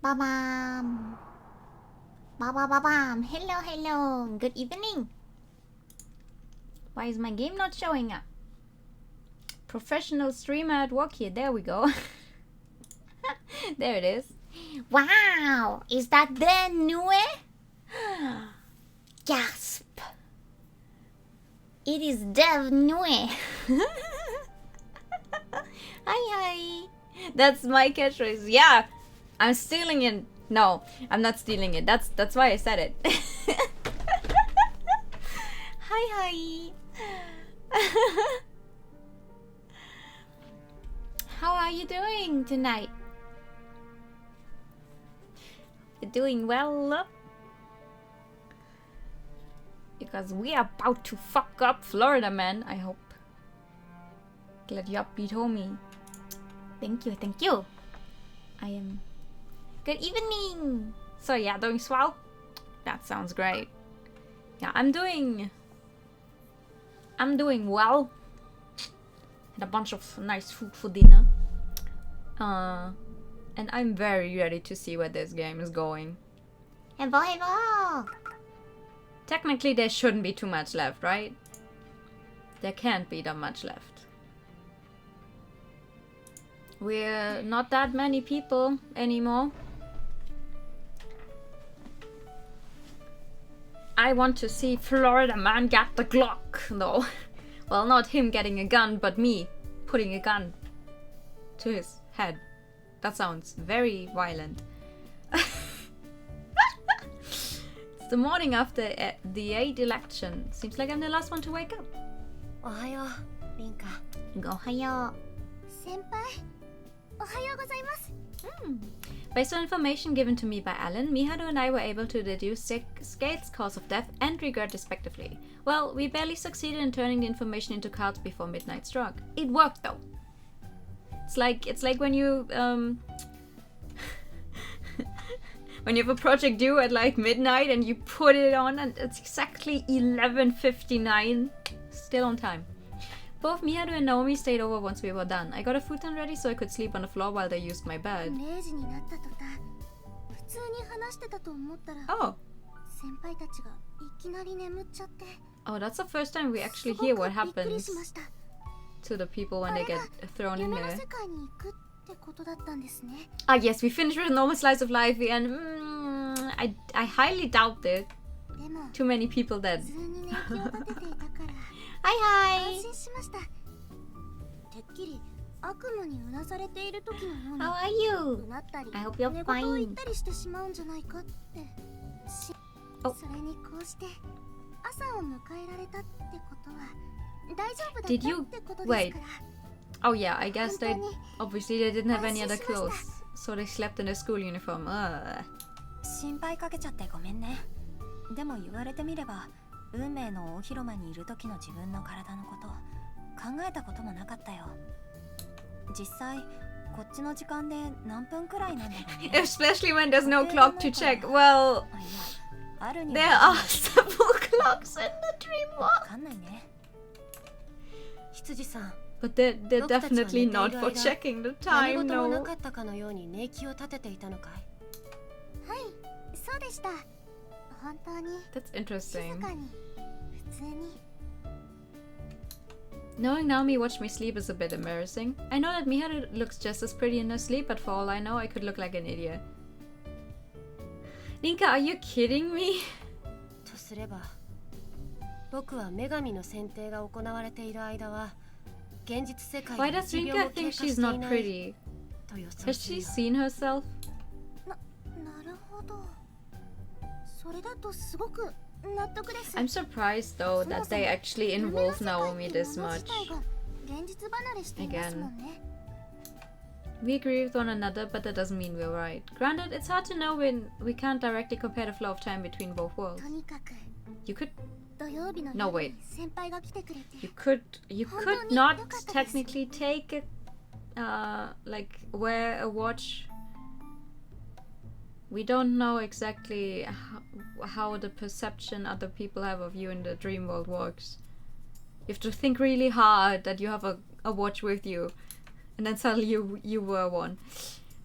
Ba-bam. Ba-ba-ba-bam. Hello, hello. Good evening. Why is my game not showing up? Professional streamer at work here. There we go. There it is. Wow! Is that the new? Gasp! It is Dev Nue. Hi. That's my catchphrase. Yeah, I'm stealing it. No, I'm not stealing it. That's why I said it. Hi. How are you doing tonight? You're doing well? Because we are about to fuck up Florida, man. I hope. Glad you upbeat homie. Thank you. I am. Good evening. So yeah, doing swell? That sounds great. Yeah, I'm doing well. Had a bunch of nice food for dinner. And I'm very ready to see where this game is going. Hevo! Technically, there shouldn't be too much left, right? There can't be that much left. We're not that many people anymore. I want to see Florida man get the Glock, though. Well, not him getting a gun, but me putting a gun to his head. That sounds very violent. It's the morning after the 8th election. Seems like I'm the last one to wake up. Ohayo, Rinka. Ohayo. Senpai, ohayo gozaimasu. Based on information given to me by Alan, Miharu and I were able to deduce Skate's cause of death and regret respectively. Well, we barely succeeded in turning the information into cards before midnight struck. It worked though. It's like when you when you have a project due at like midnight and you put it on and it's exactly 11:59, still on time. Both Miharu and Naomi stayed over once we were done. I got a futon ready so I could sleep on the floor while they used my bed. Oh. Oh, that's the first time we actually hear what happens to the people when they get thrown in there. Ah yes, we finished with a normal slice of life and I highly doubt it. Too many people dead. Hi. How are you? I hope you're fine. Oh. Did you wait? Oh yeah, I guess they obviously they didn't have any other clothes, so they slept in their school uniform. 心配かけちゃってごめんね。でも言われてみれば、運命の大広間にいる時の自分の体のこと考えたこともなかったよ。実際こっちの時間で何分くらいなんだろうね。Especially when there's no clock to check. Well, there are several clocks in the dream world. わかんないね。羊さん。 But they're definitely not for checking the time, no. なかったかのように寝息を立てていたのかい？はい、そうでした。本当に。That's interesting. 静かに、普通に。 Knowing Naomi watched me sleep is a bit embarrassing. I know that Miharu looks just as pretty in her sleep, but for all I know, I could look like an idiot. Rinka, are you kidding me? とすれば、僕は女神の選定が行われている間は。 Why does Rinka think she's not pretty? Has she seen herself? I'm surprised though that they actually involve Naomi this much. Again. We agree with one another, but that doesn't mean we're right. Granted, it's hard to know when we can't directly compare the flow of time between both worlds. You could... No, wait. You could not technically take it, like, wear a watch. We don't know exactly how the perception other people have of you in the dream world works. You have to think really hard that you have a watch with you, and then suddenly you wear one.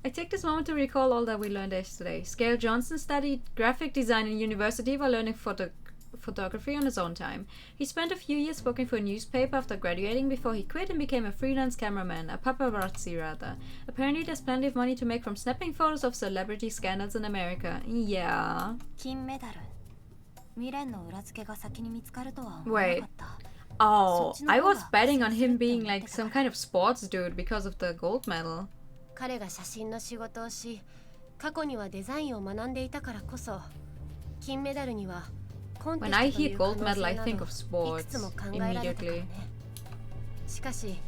I take this moment to recall all that we learned yesterday. Scale Johnson studied graphic design in university while learning photography on his own time. He spent a few years working for a newspaper after graduating before he quit and became a freelance cameraman, a paparazzi rather. Apparently there's plenty of money to make from snapping photos of celebrity scandals in America. Yeah. Wait. Oh, I was betting on him being like some kind of sports dude because of the gold medal. 彼が写真の仕事をし、過去にはデザインを学んでいたからこそ、金メダルにはコンテストという可能性などいくつも考えられたからね。しかし、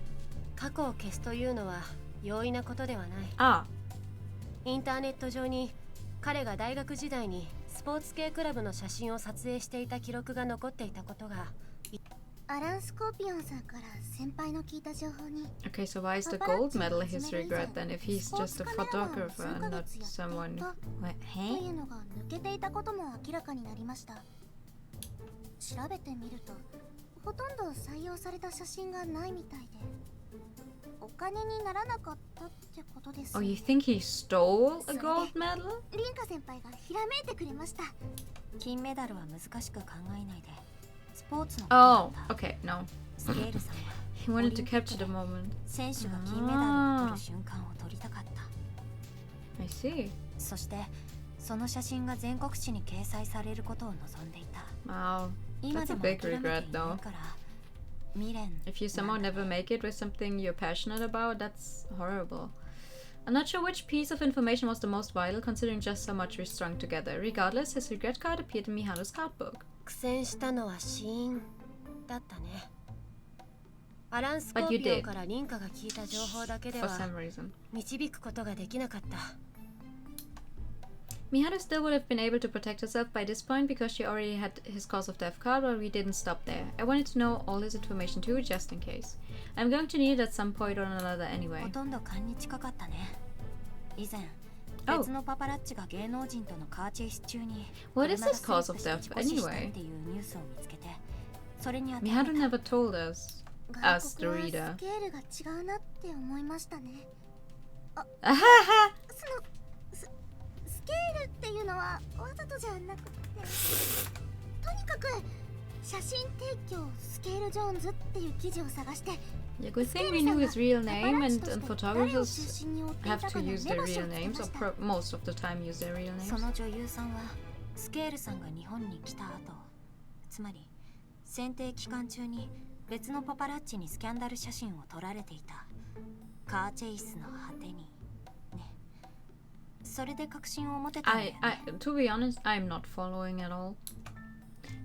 過去を消すというのは容易なことではない。インターネット上に彼が大学時代にスポーツ系クラブの写真を撮影していた記録が残っていたことが。アラン・スコーピオンさんから先輩の聞いた情報に。Okay, so why is the gold medal his regret then if he's just a photographer and not someone? What? というのが抜けていたことも明らかになりました。調べてみると、ほとんど採用された写真がないみたいで、お金にならなかったってことです。Oh, you think he stole a gold medal? リンカ先輩がひらめいてくれました。金メダルは難しく考えないで。Oh, okay, no. He wanted to capture the moment. I see. そしてその写真が全国紙に掲載されることを望んでいた。Wow, that's a big regret though. If you somehow never make it with something you're passionate about, that's horrible. I'm not sure which piece of information was the most vital considering just how much we strung together. Regardless, his regret card appeared in Miharu's card book. 苦戦したのは死因だったね。アラン・スコーピオンからリンカが聞いた情報だけでは導くことができなかった。Miharu still would have been able to protect herself by this point because she already had his cause of death card, but we didn't stop there. I wanted to know all his information too, just in case. I'm going to need it at some point or another anyway. ほとんど勘に近かったね。以前、別のパパラッチが芸能人とのカーチェイス中に What is his cause of death anyway? Miharu never told us, the reader. スケールが違うなって思いましたね。スケールっていうのはわざとじゃなくて、とにかく写真提供スケール・ジョーンズっていう記事を探して。Yeah, good thing we knew his real name, and photographers have to use their real names, or most of the time use their real names. その女優さんはスケールさんが日本に来た後、つまり選定期間中に別のパパラッチにスキャンダル写真を撮られていた。カーチェイスの果てにね。それで確信を持てたんだよね。To be honest, I'm not following at all.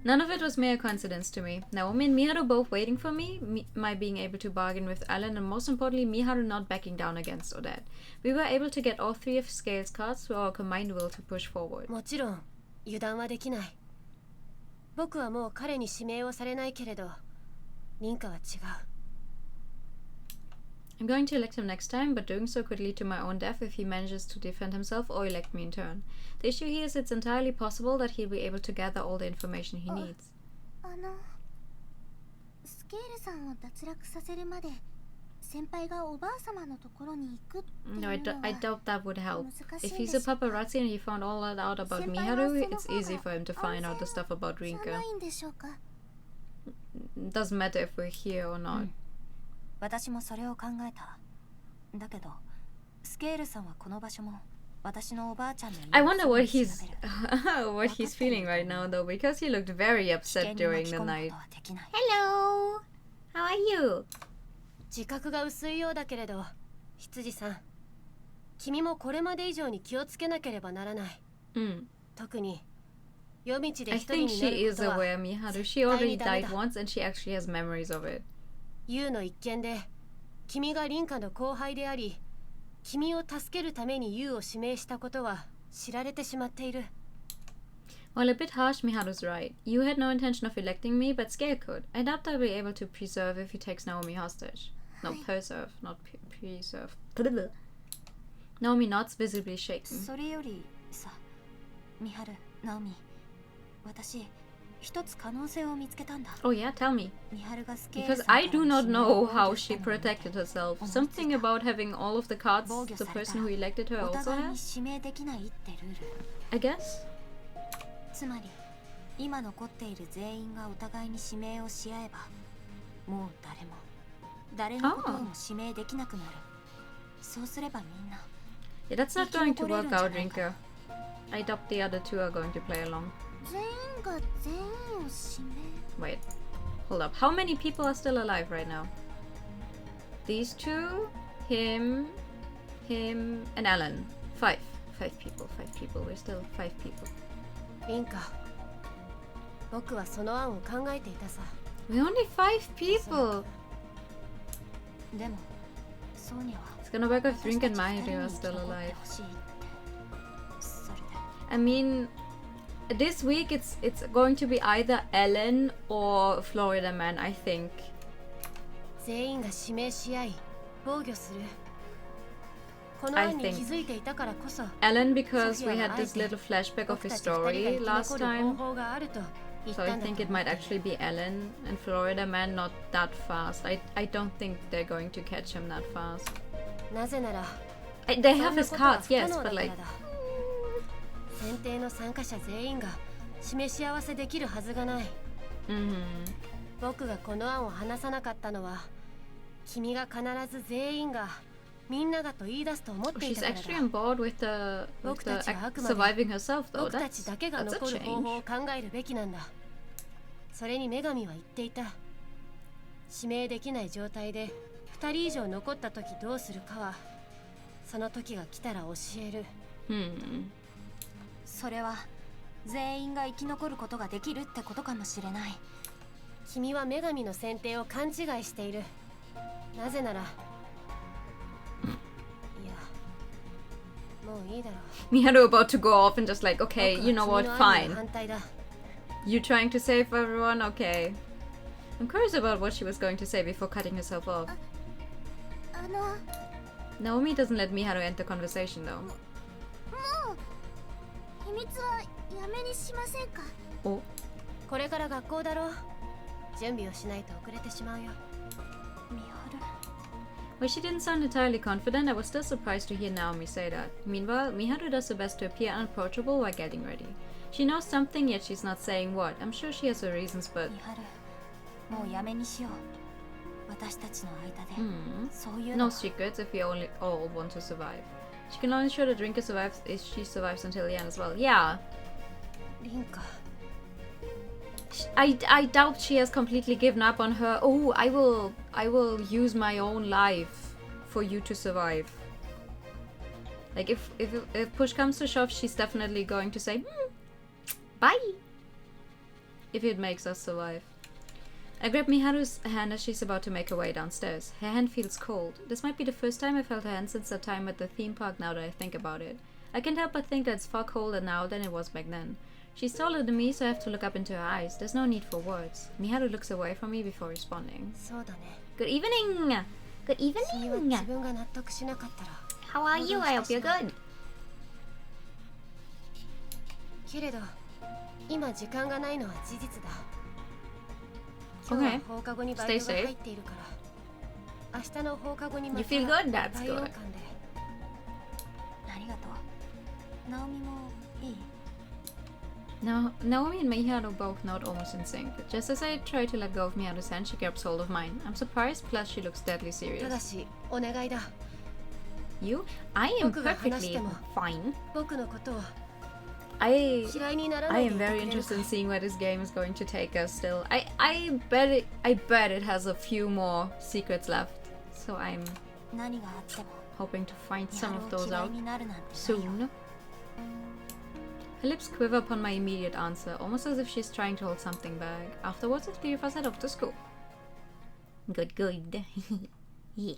None of it was mere coincidence to me. Naomi and Miharu both waiting for me, my being able to bargain with Alan, and most importantly, Miharu not backing down against Odette. We were able to get all three of Scale's cards through our combined will to push forward. もちろん油断はできない。僕はもう彼に指名をされないけれど、リンカは違う。I'm going to elect him next time, but doing so could lead to my own death if he manages to defend himself or elect me in turn. The issue here is it's entirely possible that he'll be able to gather all the information he needs. スケールさんを脱落させるまで先輩がおばあ様のところに行くっていうのは No, I doubt that would help. If he's a paparazzi and he found all that out about Miharu, it's easy for him to find out the stuff about Rinka. Doesn't matter if we're here or not. 私もそれを考えた。だけど、スケールさんはこの場所も私のおばあちゃんの I wonder what he's feeling right now though, because he looked very upset during the night. Hello! How are you? 自覚が薄いようだけれど、羊さん、君もこれまで以上に気をつけなければならない。特に夜道で一人になることは I think she is aware, Miharu. She already died once and she actually has memories of it. ユウの一件で君がリンカの後輩であり、君を助けるためにユウを指名したことは知られてしまっている。Well, a bit harsh, Miharu's right. You had no intention of electing me, but Scale could. I doubt I'll be able to preserve if he takes Naomi hostage. No, preserve, not preserve. Naomi nods, visibly shaking. それよりさ、ミハル、ナオミ、私一つ可能性を見つけたんだ。 Oh yeah, tell me. 美晴がスケー Because ルさん I から do の not 指名を know 防 how 御し she たのに protected herself. 思いついた。 Something about having all of the cards 防御 the された person ら who elected her お also 互いに has? 指名できないってルール。 I guess. つまり今残っている全員がお互いに指名をし合えばもう誰のことをも指名できなくなる。そうすればみんな Yeah, that's not going to work out, Rinka. I doubt the other two are going to play along. 全員が全員を指名。 Wait, hold up. How many people are still alive right now? These two, him, and Alan. Five people. We're still 5 people. リンカ、僕はその案を考えていたさ。 We're only 5 people. でもそうには It's gonna work if Rinka and Mahiru are still alive. それで I mean, this week it's going to be either Ellen or Florida Man, I think. 全員が指名し合い防御する。この案に気づいていたからこそ Ellen, because we had this little flashback of his story last time. 方法があると言っ So た I んだと think it might actually be Ellen and Florida Man not that fast. I don't think they're going to catch him that fast. なぜなら They そ have んな his ことは cards, 不可 yes, 能 but だから like だ。選定の参加者全員が示し合わせできるはずがない。僕がこの案を話さなかったのは君が必ず全員がみんなだと言い出すと思ってい She's たから actually だ。 on board with the 僕たちはあくまで surviving herself though. 僕たちだけが That's a 残る方法 change. を考えるべきなんだ。それに女神は言っていた。指名できない状態で2人以上残った時どうするかはその時が来たら教える。それは全員が生き残ることができるってことかもしれない。君は女神の選定を勘違いしている。なぜならいやもういいだろう。 Miharu about to go off and just like, okay, you know what, 僕は君の案に fine. 反対だ。 You trying to save everyone? Okay. I'm curious about what she was going to say before cutting herself off. あの Naomi doesn't let Miharu end the conversation though. もう秘密はやめにしませんか。 Oh. これから学校だろう。準備をしないと遅れてしまうよ。ミハル While she didn't sound entirely confident, I was still surprised to hear Naomi say that. Meanwhile, Miharu does her best to appear unapproachable while getting ready. She knows something, yet she's not saying what. I'm sure she has her reasons, but... ミハルもうやめにしよう。私たちの間で、そういう No の secrets if we all want to survive. She can only ensure that Rinka survives if she survives until the end as well. Yeah. リンカ I doubt she has completely given up on her. Oh, I will use my own life for you to survive. Like if push comes to shove, she's definitely going to say bye if it makes us survive. I grab Miharu's hand as she's about to make her way downstairs. Her hand feels cold. This might be the first time I felt her hand since the time at the theme park now that I think about it. I can't help but think that it's far colder now than it was back then. She's taller than me, so I have to look up into her eyes. There's no need for words. Miharu looks away from me before responding. そうだね。 Good evening! Good 君は evening! 自分が納得しなかったら How are you? I hope you're good. けれど今時間がないのは事実だ。今日は Okay. 放課後にバイトが入っているから明日の放課後にま You た feel good? That's バイオ good. 館で。ありがとう。ナオミもいい？ Now, Naomi and Miharu both nod almost in sync. Just as I try to let go of Miharu's hand, she grabs hold of mine. I'm surprised, plus she looks deadly ただ serious. しお願いだ。 You? I am 僕が話して perfectly も fine. 僕のことを I 嫌いにならな I いで am いてく very れるか interested in seeing where this game is going to take us still. I bet it has a few more secrets left. So I'm 何があっても hoping to find ミ some ハ of ルを those 嫌い out になるなんてないよ。 soon. Her lips quiver upon my immediate answer, almost as if she's trying to hold something back. Afterwards, the three of us head off to school. Good. Yes.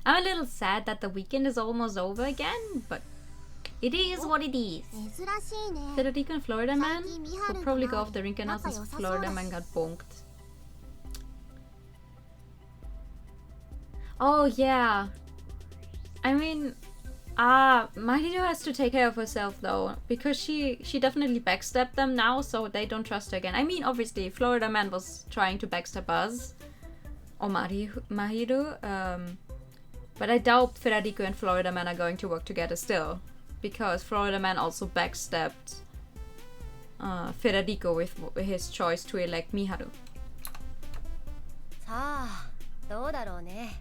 I'm a little sad that the weekend is almost over again, but it is what it is. 珍しいね。 Federico and Florida Man will probably go off the rink now since Florida Man got bonked. Oh yeah. I mean, Mahiro has to take care of herself though, because she definitely backstabbed them now, so they don't trust her again. I mean, obviously, Florida Man was trying to backstab us, or Mahiro, but I doubt Federico and Florida Man are going to work together still, because Florida Man also backstabbed Federico with his choice to elect Miharu. さあ、どうだろうね。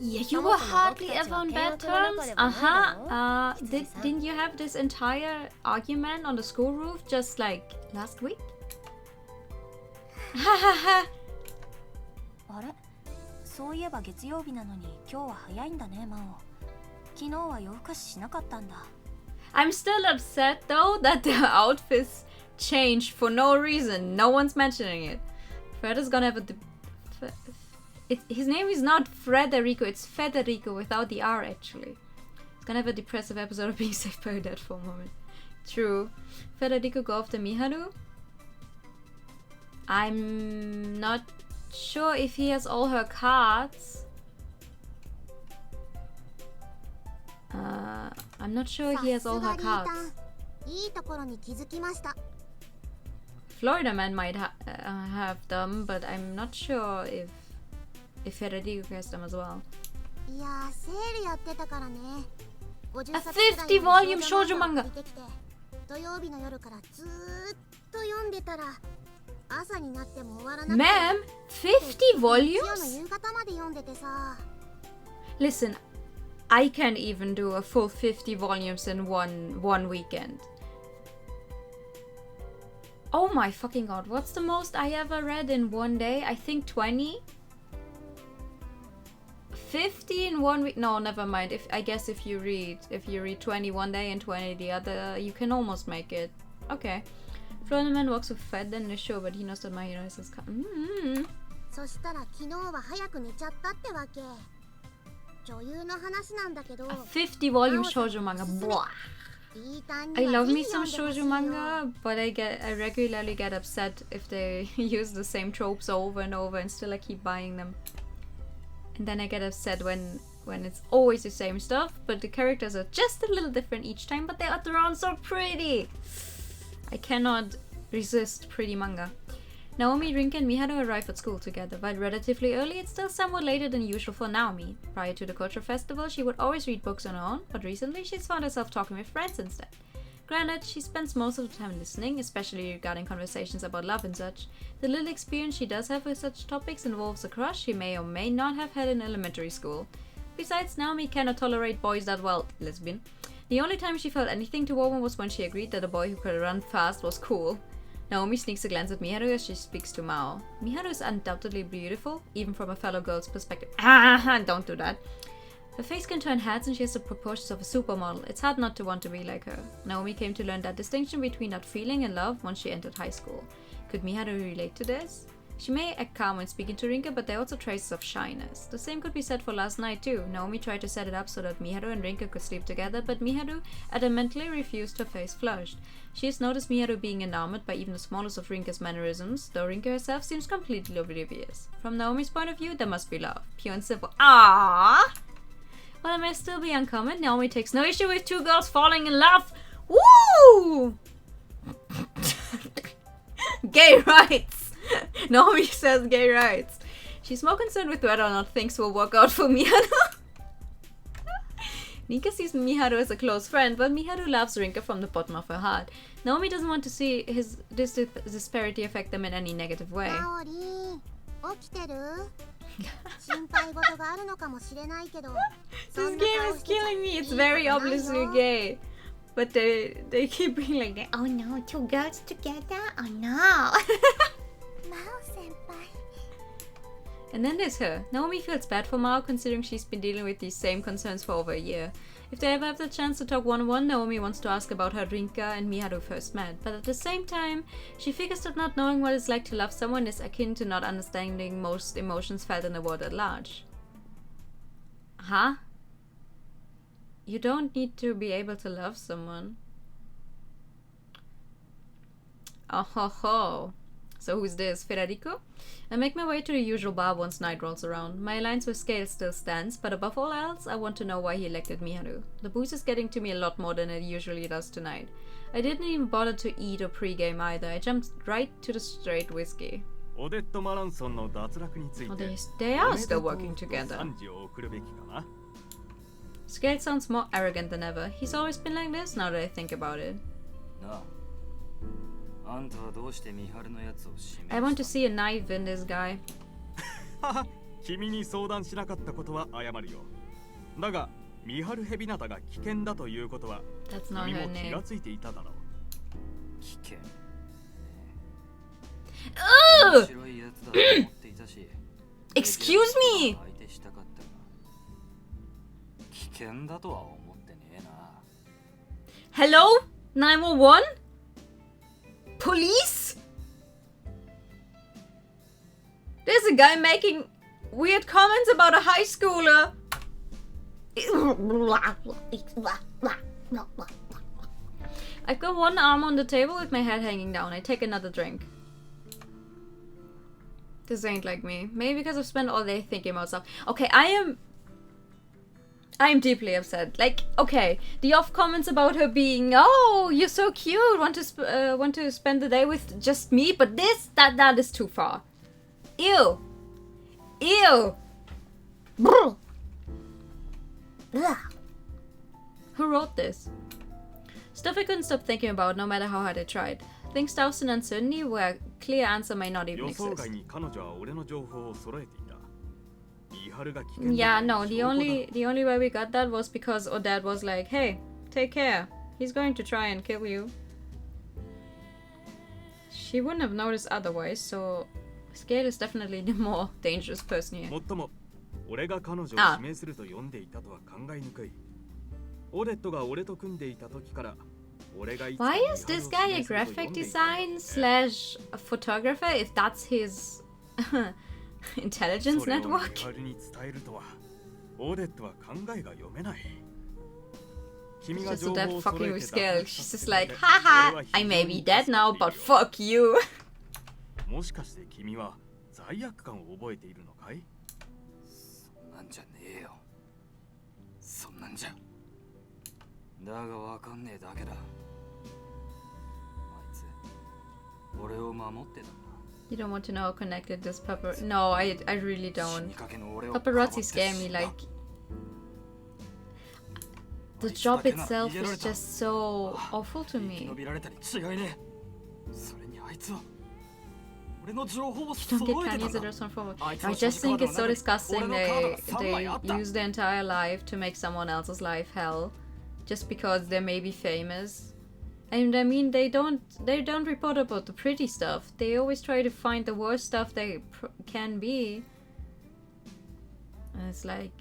Yeah, you were hardly ever on bad terms. Didn't you have this entire argument on the school roof just like last week? あれ、そういえば月曜日なのに今日は早いんだね、マオ。昨日は夜更かししなかったんだ。I'm still upset though that their outfits changed for no reason. No one's mentioning it. Fred is gonna have his name is not Frederico, it's Federico without the R actually. It's gonna have a depressive episode of being saved by your dad for a moment. True. Federico go after Miharu? I'm not sure if he has all her cards. I'm not sure he has all her cards. Florida Man might have them, but I'm not sure if Federico has them as well. A 50-volume shoujo manga! Ma'am, 50 volumes? Listen, I can't even do a full 50 volumes in one weekend. Oh my fucking god, what's the most I ever read in one day? I think 20? 50 in 1 week? No, never mind. I guess if you read 20 one day and 20 the other, you can almost make it. Okay. Florida Man walks with Fed in the show, but he knows that Mahiro is his car. A 50-volume shoujo manga. Blah. I love me some shoujo manga, but I regularly get upset if they use the same tropes over and over, and still I keep buying them. And then I get upset when it's always the same stuff, but the characters are just a little different each time, but they are drawn so pretty. I cannot resist pretty manga. Naomi, Rinka, and Miharu arrive at school together. While relatively early, it's still somewhat later than usual for Naomi. Prior to the culture festival, she would always read books on her own, but recently she's found herself talking with friends instead. Granted, she spends most of the time listening, especially regarding conversations about love and such. The little experience she does have with such topics involves a crush she may or may not have had in elementary school. Besides, Naomi cannot tolerate boys that well, lesbian. The only time she felt anything toward one was when she agreed that a boy who could run fast was cool. Naomi sneaks a glance at Miharu as she speaks to Mao. Miharu is undoubtedly beautiful, even from a fellow girl's perspective. Don't do that. Her face can turn heads and she has the proportions of a supermodel. It's hard not to want to be like her. Naomi came to learn that distinction between not feeling and love once she entered high school. Could Miharu relate to this? She may act calm when speaking to Rinka, but there are also traces of shyness. The same could be said for last night too. Naomi tried to set it up so that Miharu and Rinka could sleep together, but Miharu adamantly refused. Her face flushed. She has noticed Miharu being enamored by even the smallest of Rinka's mannerisms, though Rinka herself seems completely oblivious. From Naomi's point of view, there must be love. Pure and simple. Aww! While it may still be uncommon, Naomi takes no issue with two girls falling in love. Woo! Gay rights! Naomi says gay rights. She's more concerned with whether or not things will work out for Miharu. Nika sees Miharu as a close friend, but Miharu loves Rinka from the bottom of her heart. Naomi doesn't want to see this disparity affect them in any negative way. This game is killing me. It's very obviously gay. But they keep being like, oh no, two girls together? Oh no. And then there's her. Naomi feels bad for Mao considering she's been dealing with these same concerns for over a year. If they ever have the chance to talk one-on-one, Naomi wants to ask about how Rinka and Miharu first met. But at the same time, she figures that not knowing what it's like to love someone is akin to not understanding most emotions felt in the world at large. Huh? You don't need to be able to love someone. Oh ho ho. So who's this? Federico? I make my way to the usual bar once night rolls around. My alliance with Scale still stands, but above all else, I want to know why he elected Miharu. The booze is getting to me a lot more than it usually does tonight. I didn't even bother to eat or pregame either. I jumped right to the straight whiskey. Oh, they are still working together. Scale sounds more arrogant than ever. He's always been like this, now that I think about it. I want to see a knife in this guy. That's not her name. Ugh! Excuse me! Hello? 911? Police? There's a guy making weird comments about a high schooler. I've got one arm on the table with my head hanging down. I take another drink. This ain't like me. Maybe because I've spent all day thinking about stuff. Okay, I am deeply upset. Like, okay, the off comments about her being, oh, you're so cute, want to spend the day with just me, but that is too far. Ew. Ew. Who wrote this? Stuff I couldn't stop thinking about no matter how hard I tried. Things doused in uncertainty where a clear answer might not even exist. Yeah, no, the only way we got that was because Odette was like, hey, take care. He's going to try and kill you. She wouldn't have noticed otherwise, so Scale is definitely the more dangerous person here. Ah. Why is this guy a graphic design / a photographer if that's his intelligence network? She's just so dead fucking with Scale. She's just like, haha, I may be dead now, but fuck you. You don't want to know how connected this paparazzi... No, I really don't. Paparazzi scare me, like... The job itself is just so awful to me. You don't get Kanye's address on forward. I just think it's so disgusting they use their entire life to make someone else's life hell. Just because they may be famous. And I mean, they don't report about the pretty stuff. They always try to find the worst stuff they can be. And it's like,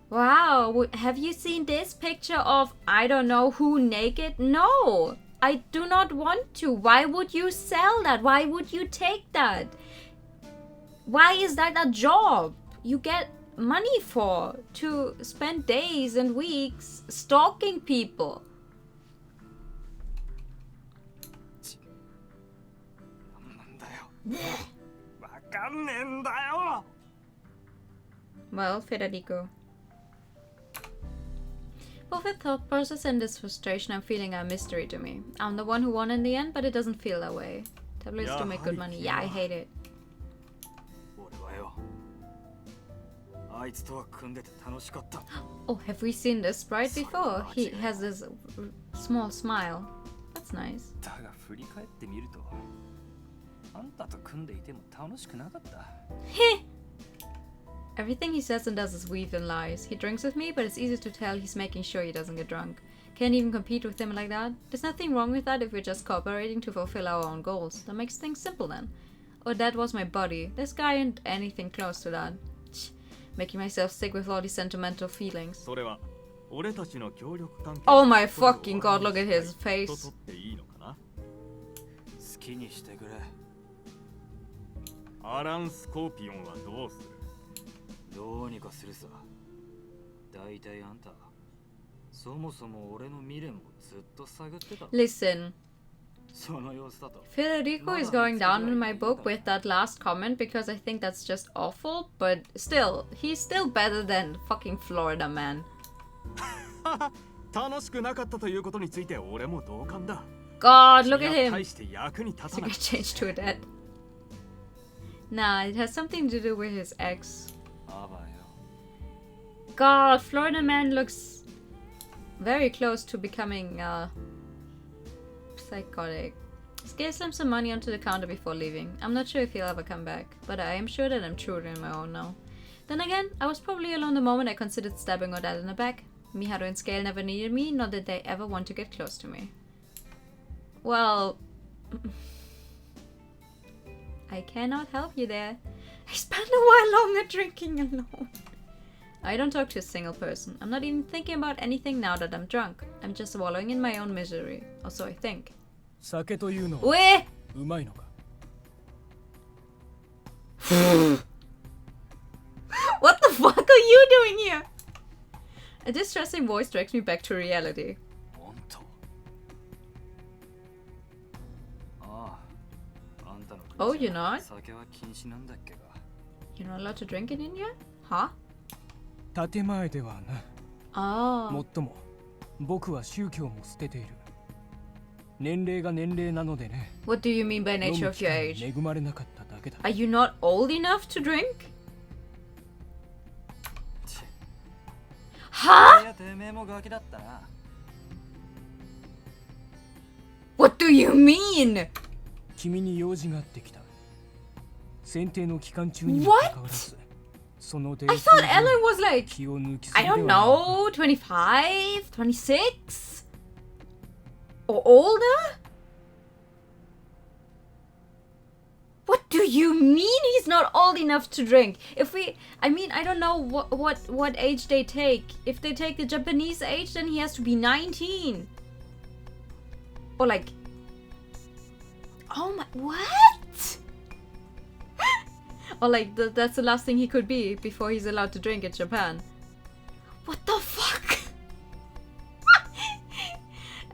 wow, have you seen this picture of I don't know who naked? No, I do not want to. Why would you sell that? Why would you take that? Why is that a job you get money for, to spend days and weeks stalking people? Well, Federico. Both the thought process and this frustration I'm feeling are a mystery to me. I'm the one who won in the end, but it doesn't feel that way. Tabloids do make good money. Yeah, I hate it. Oh, have we seen this sprite before? He has this small smile. That's nice. Everything he says and does is weaved in lies. He drinks with me, but it's easy to tell he's making sure he doesn't get drunk. Can't even compete with him like that. There's nothing wrong with that if we're just cooperating to fulfill our own goals. That makes things simple then. Or that was my buddy. This guy ain't anything close to that. Making myself sick with all these sentimental feelings. Oh my fucking god, look at his face. Listen, Federico is going down in my book with that last comment because I think that's just awful, but still, he's still better than fucking Florida man. God, look at him. He's gonna change to a dad. Nah, it has something to do with his ex. God, Florida man looks very close to becoming psychotic. Just gave him some money onto the counter before leaving. I'm not sure if he'll ever come back, but I am sure that I'm truer in my own now. Then again, I was probably alone the moment I considered stabbing or dad in the back. Miharu and Scale never needed me, nor did they ever want to get close to me. Well, I cannot help you there. I spent a while longer drinking alone. I don't talk to a single person. I'm not even thinking about anything now that I'm drunk. I'm just wallowing in my own misery. Or so I think. Wait! What the fuck are you doing here? A distressing voice drags me back to reality. Oh, you're not? You're not allowed to drink in India? Huh? Oh. What do you mean by nature of your age? Are you not old enough to drink? Huh? What do you mean? What? I thought Ellen was like, I don't know, 25, 26? Or older? What do you mean he's not old enough to drink? I don't know what age they take. If they take the Japanese age, then he has to be 19. Or like, oh my, what? Or like, that's the last thing he could be before he's allowed to drink in Japan. What the fuck?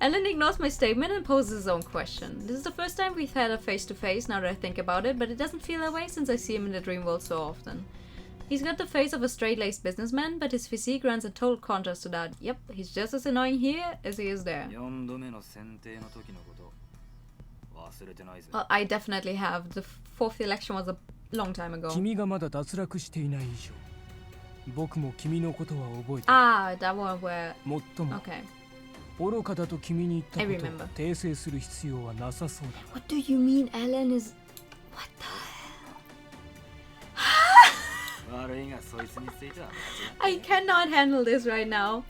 Ellen ignores my statement and poses his own question. This is the first time we've had a face-to-face now that I think about it, but it doesn't feel that way since I see him in the dream world so often. He's got the face of a straight-laced businessman, but his physique runs in total contrast to that. Yep, he's just as annoying here as he is there. Well, I definitely have. The fourth election was a long time ago. Ah, that one where... Okay. I remember. What do you mean Ellen is... What the hell? I cannot handle this right now.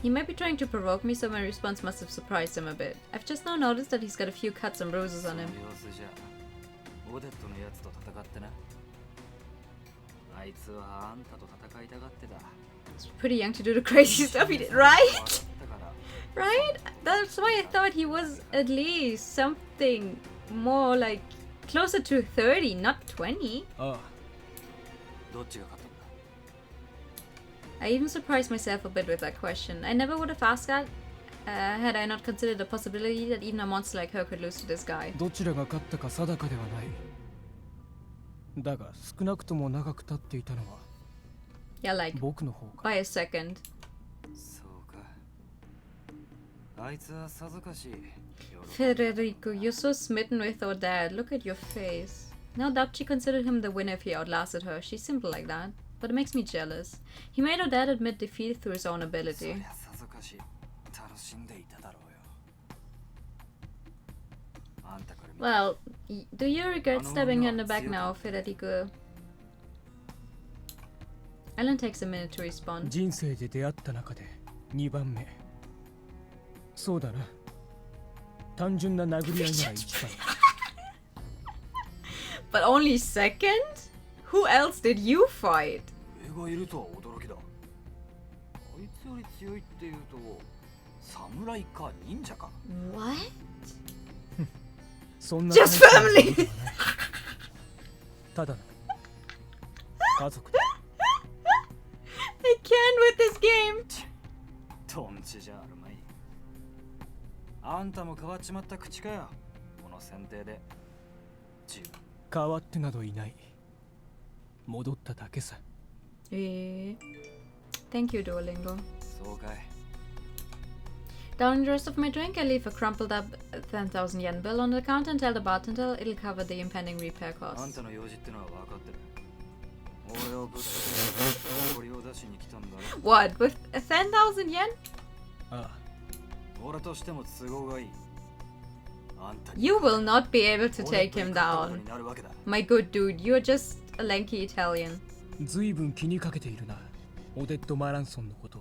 He might be trying to provoke me, so my response must have surprised him a bit. I've just now noticed that he's got a few cuts and bruises on him. He's pretty young to do the crazy stuff he did, right? Right? That's why I thought he was at least something more like closer to 30, not 20. I even surprised myself a bit with that question. I never would have asked that had I not considered the possibility that even a monster like her could lose to this guy. Yeah, like, by a second. Federico, you're so smitten with our dad. Look at your face. No doubt she considered him the winner if he outlasted her. She's simple like that. But it makes me jealous. He made her dad admit defeat through his own ability. Well, do you regret stabbing her in the back now, Federico? Ellen takes a minute to respond. But only second? Who else did you fight? What? Just family! I can't with this game! あんたも変わっちまった口かよ。この選定で。変わってなどいない。戻っただけさ。Thank you, Duolingo. そうかい。 Downing the rest of my drink, I leave a crumpled up 10,000 yen bill on the counter and tell the bartender it'll cover the impending repair あん costs. たの用事ってのは分かってる。俺をぶっつけて、これを出しに来たんだろ。 What? With 10,000 yen? ああ。俺としても都合がいい。あんたに You will not be able to take him down. になるわけだ。 My good dude, you're just a lanky Italian. ずいぶん気にかけているな。オデッド・マランソンのこと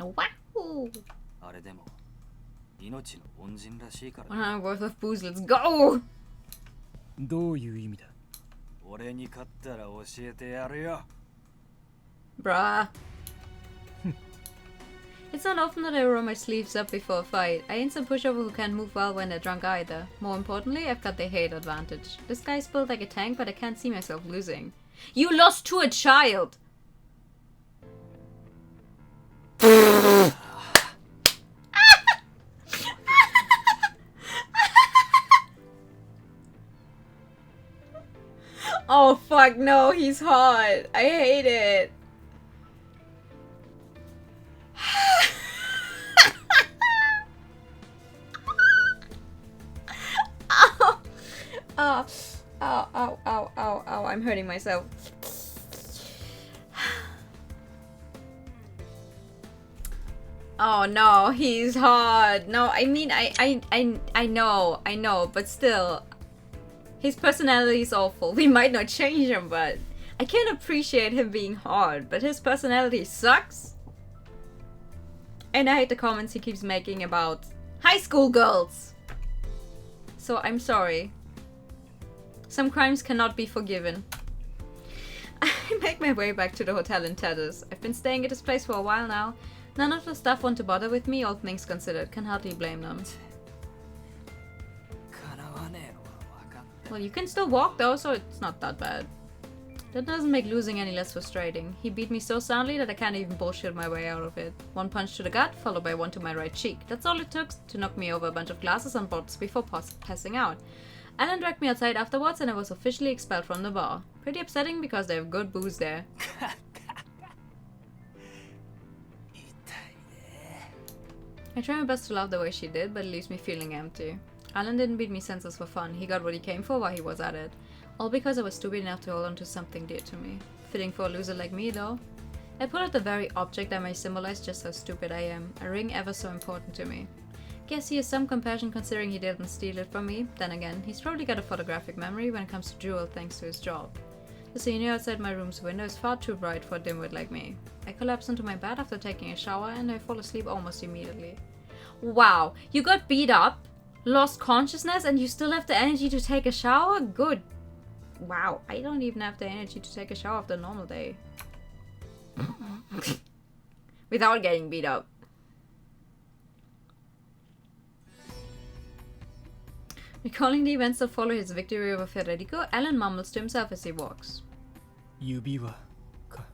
を。Wow! あれでも命の恩人らしいから。 100 worth of booze, let's go! どういう意味だ。俺に勝ったら教えてやるよ。 Bruh. It's not often that I roll my sleeves up before a fight. I ain't some pushover who can't move well when they're drunk either. More importantly, I've got the hate advantage. This guy's built like a tank, but I can't see myself losing. You lost to a child! Oh fuck no, he's hot. I hate it. Ow. Ow, I'm hurting myself. Oh no, he's hot. No, I mean, I know, but still. His personality is awful. We might not change him, but I can appreciate him being hard, but his personality sucks. And I hate the comments he keeps making about high school girls. So I'm sorry. Some crimes cannot be forgiven. I make my way back to the hotel in tatters. I've been staying at this place for a while now. None of the staff want to bother with me, all things considered. Can hardly blame them. Well, you can still walk though, so it's not that bad. That doesn't make losing any less frustrating. He beat me so soundly that I can't even bullshit my way out of it. One punch to the gut, followed by one to my right cheek. That's all it took to knock me over a bunch of glasses and bottles before passing out. Alan dragged me outside afterwards and I was officially expelled from the bar. Pretty upsetting because they have good booze there. I try my best to laugh the way she did, but it leaves me feeling empty. Alan didn't beat me senseless for fun. He got what he came for while he was at it. All because I was stupid enough to hold on to something dear to me. Fitting for a loser like me, though. I pulled out the very object that may symbolize just how stupid I am. A ring ever so important to me. Guess he has some compassion considering he didn't steal it from me. Then again, he's probably got a photographic memory when it comes to jewel thanks to his job. The scenery outside my room's window is far too bright for a dimwit like me. I collapse into my bed after taking a shower and I fall asleep almost immediately. Wow, you got beat up, lost consciousness, and you still have the energy to take a shower? Good. Wow, I don't even have the energy to take a shower after a normal day. Without getting beat up. Recalling the events that follow his victory over Federico, Alan mumbles to himself as he walks. 指輪か。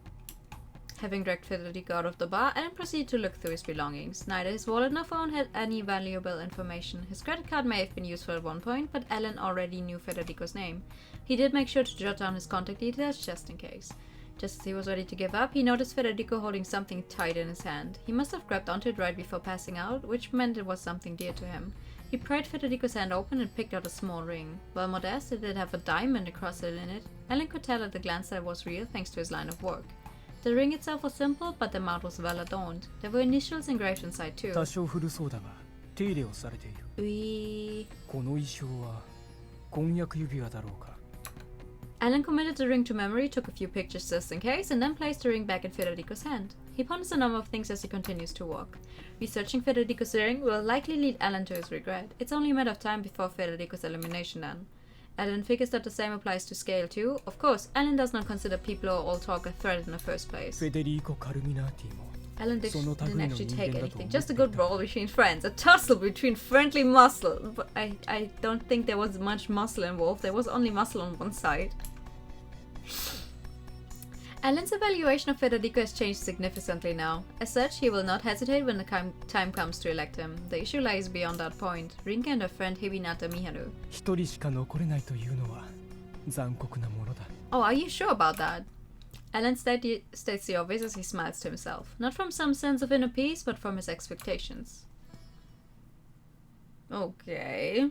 Having dragged Federico out of the bar, Alan proceeded to look through his belongings. Neither his wallet nor phone had any valuable information. His credit card may have been useful at one point, but Alan already knew Federico's name. He did make sure to jot down his contact details just in case. Just as he was ready to give up, he noticed Federico holding something tight in his hand. He must have grabbed onto it right before passing out, which meant it was something dear to him. He pried Federico's hand open and picked out a small ring. While modest, it did have a diamond across it in it. Alan could tell at a glance that it was real thanks to his line of work. The ring itself was simple, but the mount was well adorned. There were initials engraved inside too. 多少古そうだが手入れをされている。 We... この衣装は婚約指輪だろうか。 Alan committed the ring to memory, took a few pictures just in case, and then placed the ring back in Federico's hand. He ponders a number of things as he continues to walk. Researching Federico's ring will likely lead Alan to his regret. It's only a matter of time before Federico's elimination then. Alan figures that the same applies to Scale too. Of course, Alan does not consider people or all talk a threat in the first place. フェデリコ・カルミナーティも Alan その didn't 類の actually 人 take 間だと anything, 思っ just て a い good た。 brawl between friends, a tussle between friendly muscle. But I don't think there was much muscle involved, there was only muscle on one side. Alan's evaluation of Federico has changed significantly now. As such, he will not hesitate when the time comes to elect him. The issue lies beyond that point. Rinka and her friend Hibinata Miharu. 一人しか残れないというのは残酷なものだ。 Oh, are you sure about that? Alan states the obvious as he smiles to himself. Not from some sense of inner peace, but from his expectations. Okay.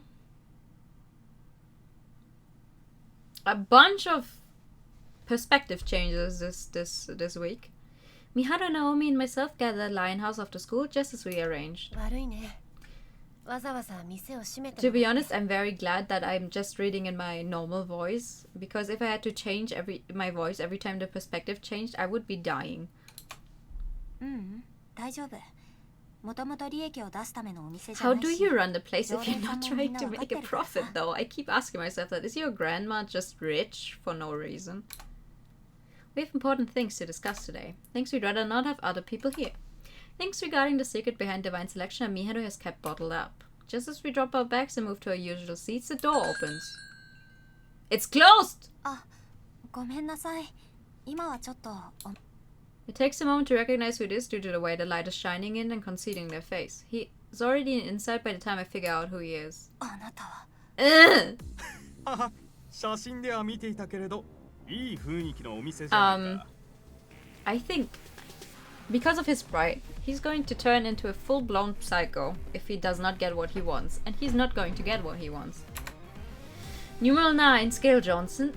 A bunch of perspective changes this week. Miharu, Naomi, and myself gathered at Lion House after school just as we arranged. To be honest, I'm very glad that I'm just reading in my normal voice, because if I had to change my voice every time the perspective changed, I would be dying. How do you run the place if you're not trying to make a profit, though? I keep asking myself that. Is your grandma just rich for no reason? We have important things to discuss today. Things we'd rather not have other people hear. Things regarding the secret behind Divine Selection and Miharu has kept bottled up. Just as we drop our bags and move to our usual seats, the door opens. It's closed! It takes a moment to recognize who it is due to the way the light is shining in and concealing their face. He is already an insight by the time I figure out who he is. I think because of his pride, he's going to turn into a full-blown psycho if he does not get what he wants, and he's not going to get what he wants. Numeral 9, Scale Johnson.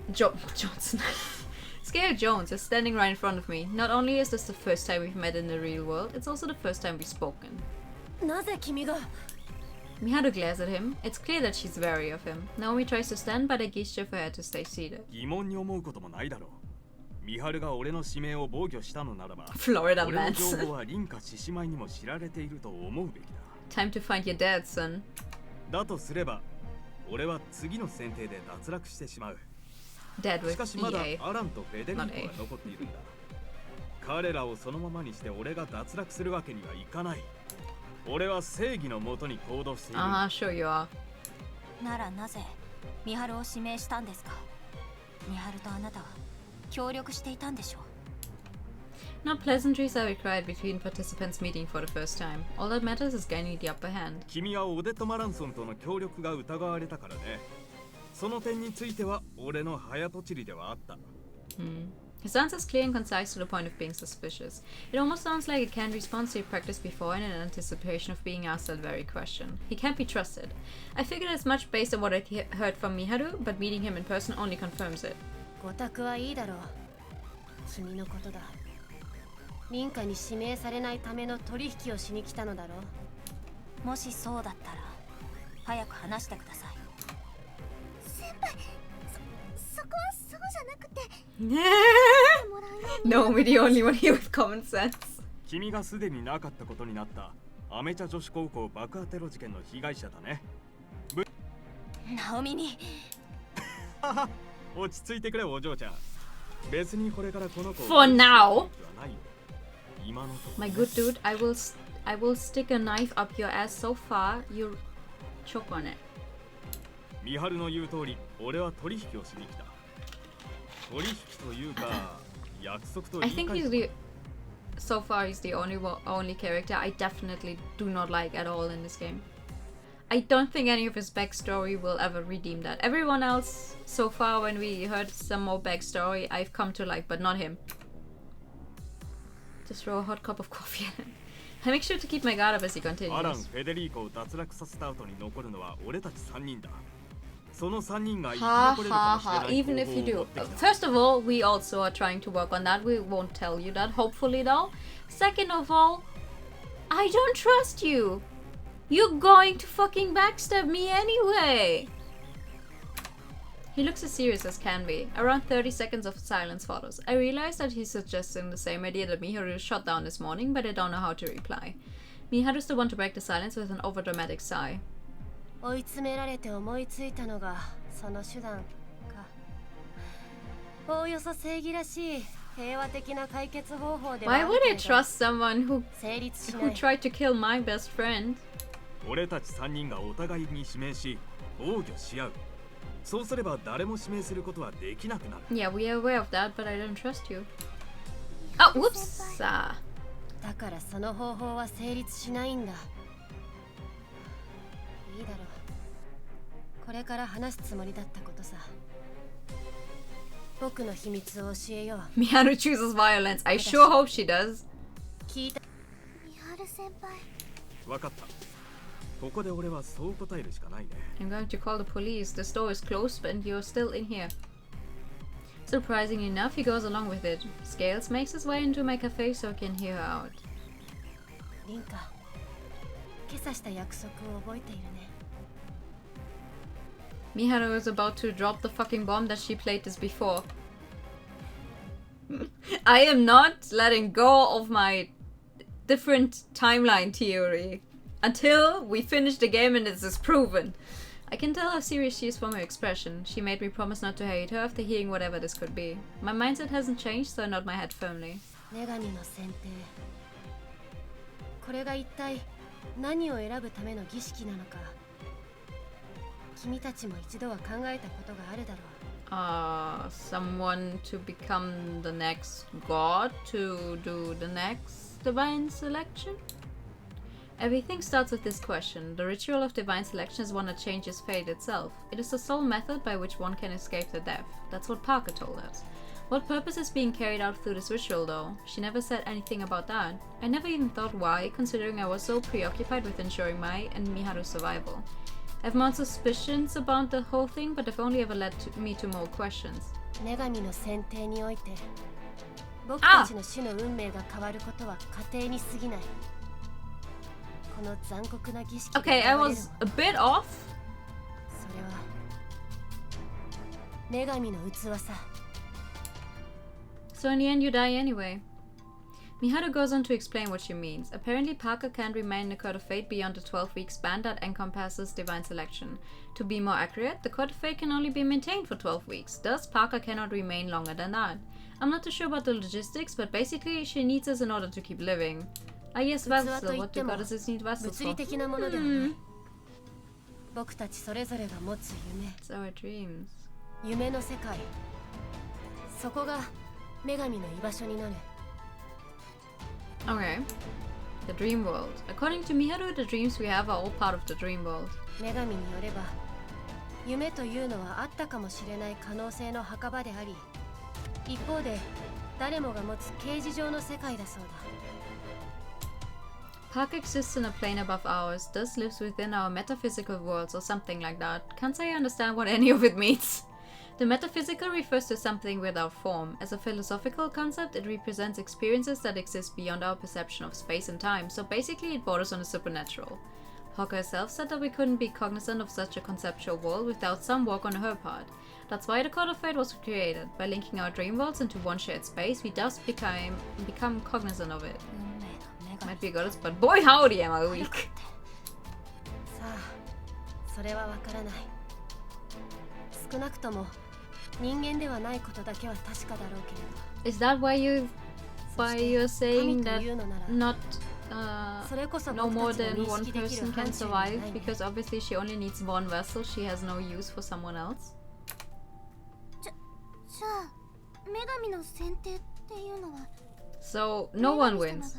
Scale Jones is standing right in front of me. Not only is this the first time we've met in the real world, it's also the first time we've spoken. Miharu glares at him. It's clear that she's wary of him. Naomi tries to stand, but I gesture for her to stay seated. Florida man. Time to find your dad, son. Dad with EA. Not A. Sure you are. No pleasantries are required between participants meeting for the first time. All that matters is gaining the upper hand. His answer is clear and concise to the point of being suspicious. It almost sounds like a canned response he practiced before in anticipation of being asked that very question. He can't be trusted. I figured as much based on what I heard from Miharu, but meeting him in person only confirms it. No, we're the only one here with common sense. For now. My good dude, I will stick a knife up your ass so far you choke on it. I think he's the only character I definitely do not like at all in this game. I don't think any of his backstory will ever redeem that. Everyone else so far, when we heard some more backstory, I've come to like, but not him. Just throw a hot cup of coffee at him. I make sure to keep my guard up as he continues. Even if you do. First of all, we also are trying to work on that. We won't tell you that, hopefully though. Second of all, I don't trust you. You're going to fucking backstab me anyway. He looks as serious as can be. Around 30 seconds of silence follows. I realize that he's suggesting the same idea that Miharu shot down this morning, but I don't know how to reply. Miharu's the one to break the silence with an overdramatic sigh. Why would I trust someone who tried to kill my best friend? Yeah, we are aware of that, but I don't trust you. Oh, whoops! だからその方法は成立しないんだ。いいだろう。これから話すつもりだったことさ。僕の秘密を教えよう。 Miharu chooses violence. I sure hope she does. 聞いた。ミハル先輩。わかった。ここで俺はそう答えるしかないね。 I'm going to call the police. The store is closed and you're still in here. Surprisingly enough, he goes along with it. Scales makes his way into my cafe so I can hear her out. リンカ、今朝した約束を覚えているね。 Miharu is about to drop the fucking bomb that she played this before. I am not letting go of my different timeline theory until we finish the game and it's disproven. I can tell how serious she is from her expression. She made me promise not to hate her after hearing whatever this could be. My mindset hasn't changed, so I nod my head firmly. 女神の選定。これが一体何を選ぶための儀式なのか。君たちも一度は考えたことがあるだろう。Someone to become the next god to do the next divine selection? Everything starts with this question. The ritual of divine selection is one that changes fate itself. It is the sole method by which one can escape the death. That's what Parker told us. What purpose is being carried out through this ritual though? She never said anything about that. I never even thought why, considering I was so preoccupied with ensuring my and Miharu's survival. I have my own suspicions about the whole thing, but they've only ever led me to more questions. 女神の選定において、僕たちの死の運命が変わることは仮定に過ぎない。この残酷な儀式が Okay, I was a bit off. それは女神の器さ。 So in the end you die anyway. Miharu goes on to explain what she means. Apparently Parker can't remain in the Code of Fate beyond the 12-week span that encompasses divine selection. To be more accurate, the Code of Fate can only be maintained for 12 weeks. Thus, Parker cannot remain longer than that. I'm not too sure about the logistics, but basically she needs us in order to keep living. Ah yes, vessel. What do goddesses need vessels 物理 for? 的なものではない。僕たちそれぞれが持つ夢。 It's our dreams. 夢の世界。そこが女神の居場所になる。 Okay. The dream world. According to Miharu, the dreams we have are all part of the dream world. 女神によれば、夢というのはあったかもしれない可能性の墓場であり、一方で誰もが持つ形而上の世界だそうだ。 Park exists in a plane above ours, thus lives within our metaphysical worlds or something like that. Can't say I understand what any of it means. The metaphysical refers to something without form. As a philosophical concept, it represents experiences that exist beyond our perception of space and time, so basically it borders on the supernatural. Parker herself said that we couldn't be cognizant of such a conceptual world without some work on her part. That's why the Code of Fate was created. By linking our dream worlds into one shared space, we thus become cognizant of it. Might be a goddess, but boy howdy am I weak. さあ、それはわからない。少なくとも人間ではないことだけは確かだろうけれど。 Is that why you're saying that not no more than one person can survive? Because obviously she only needs one vessel, she has no use for someone else. じゃあ女神の選定っていうのは So no one wins.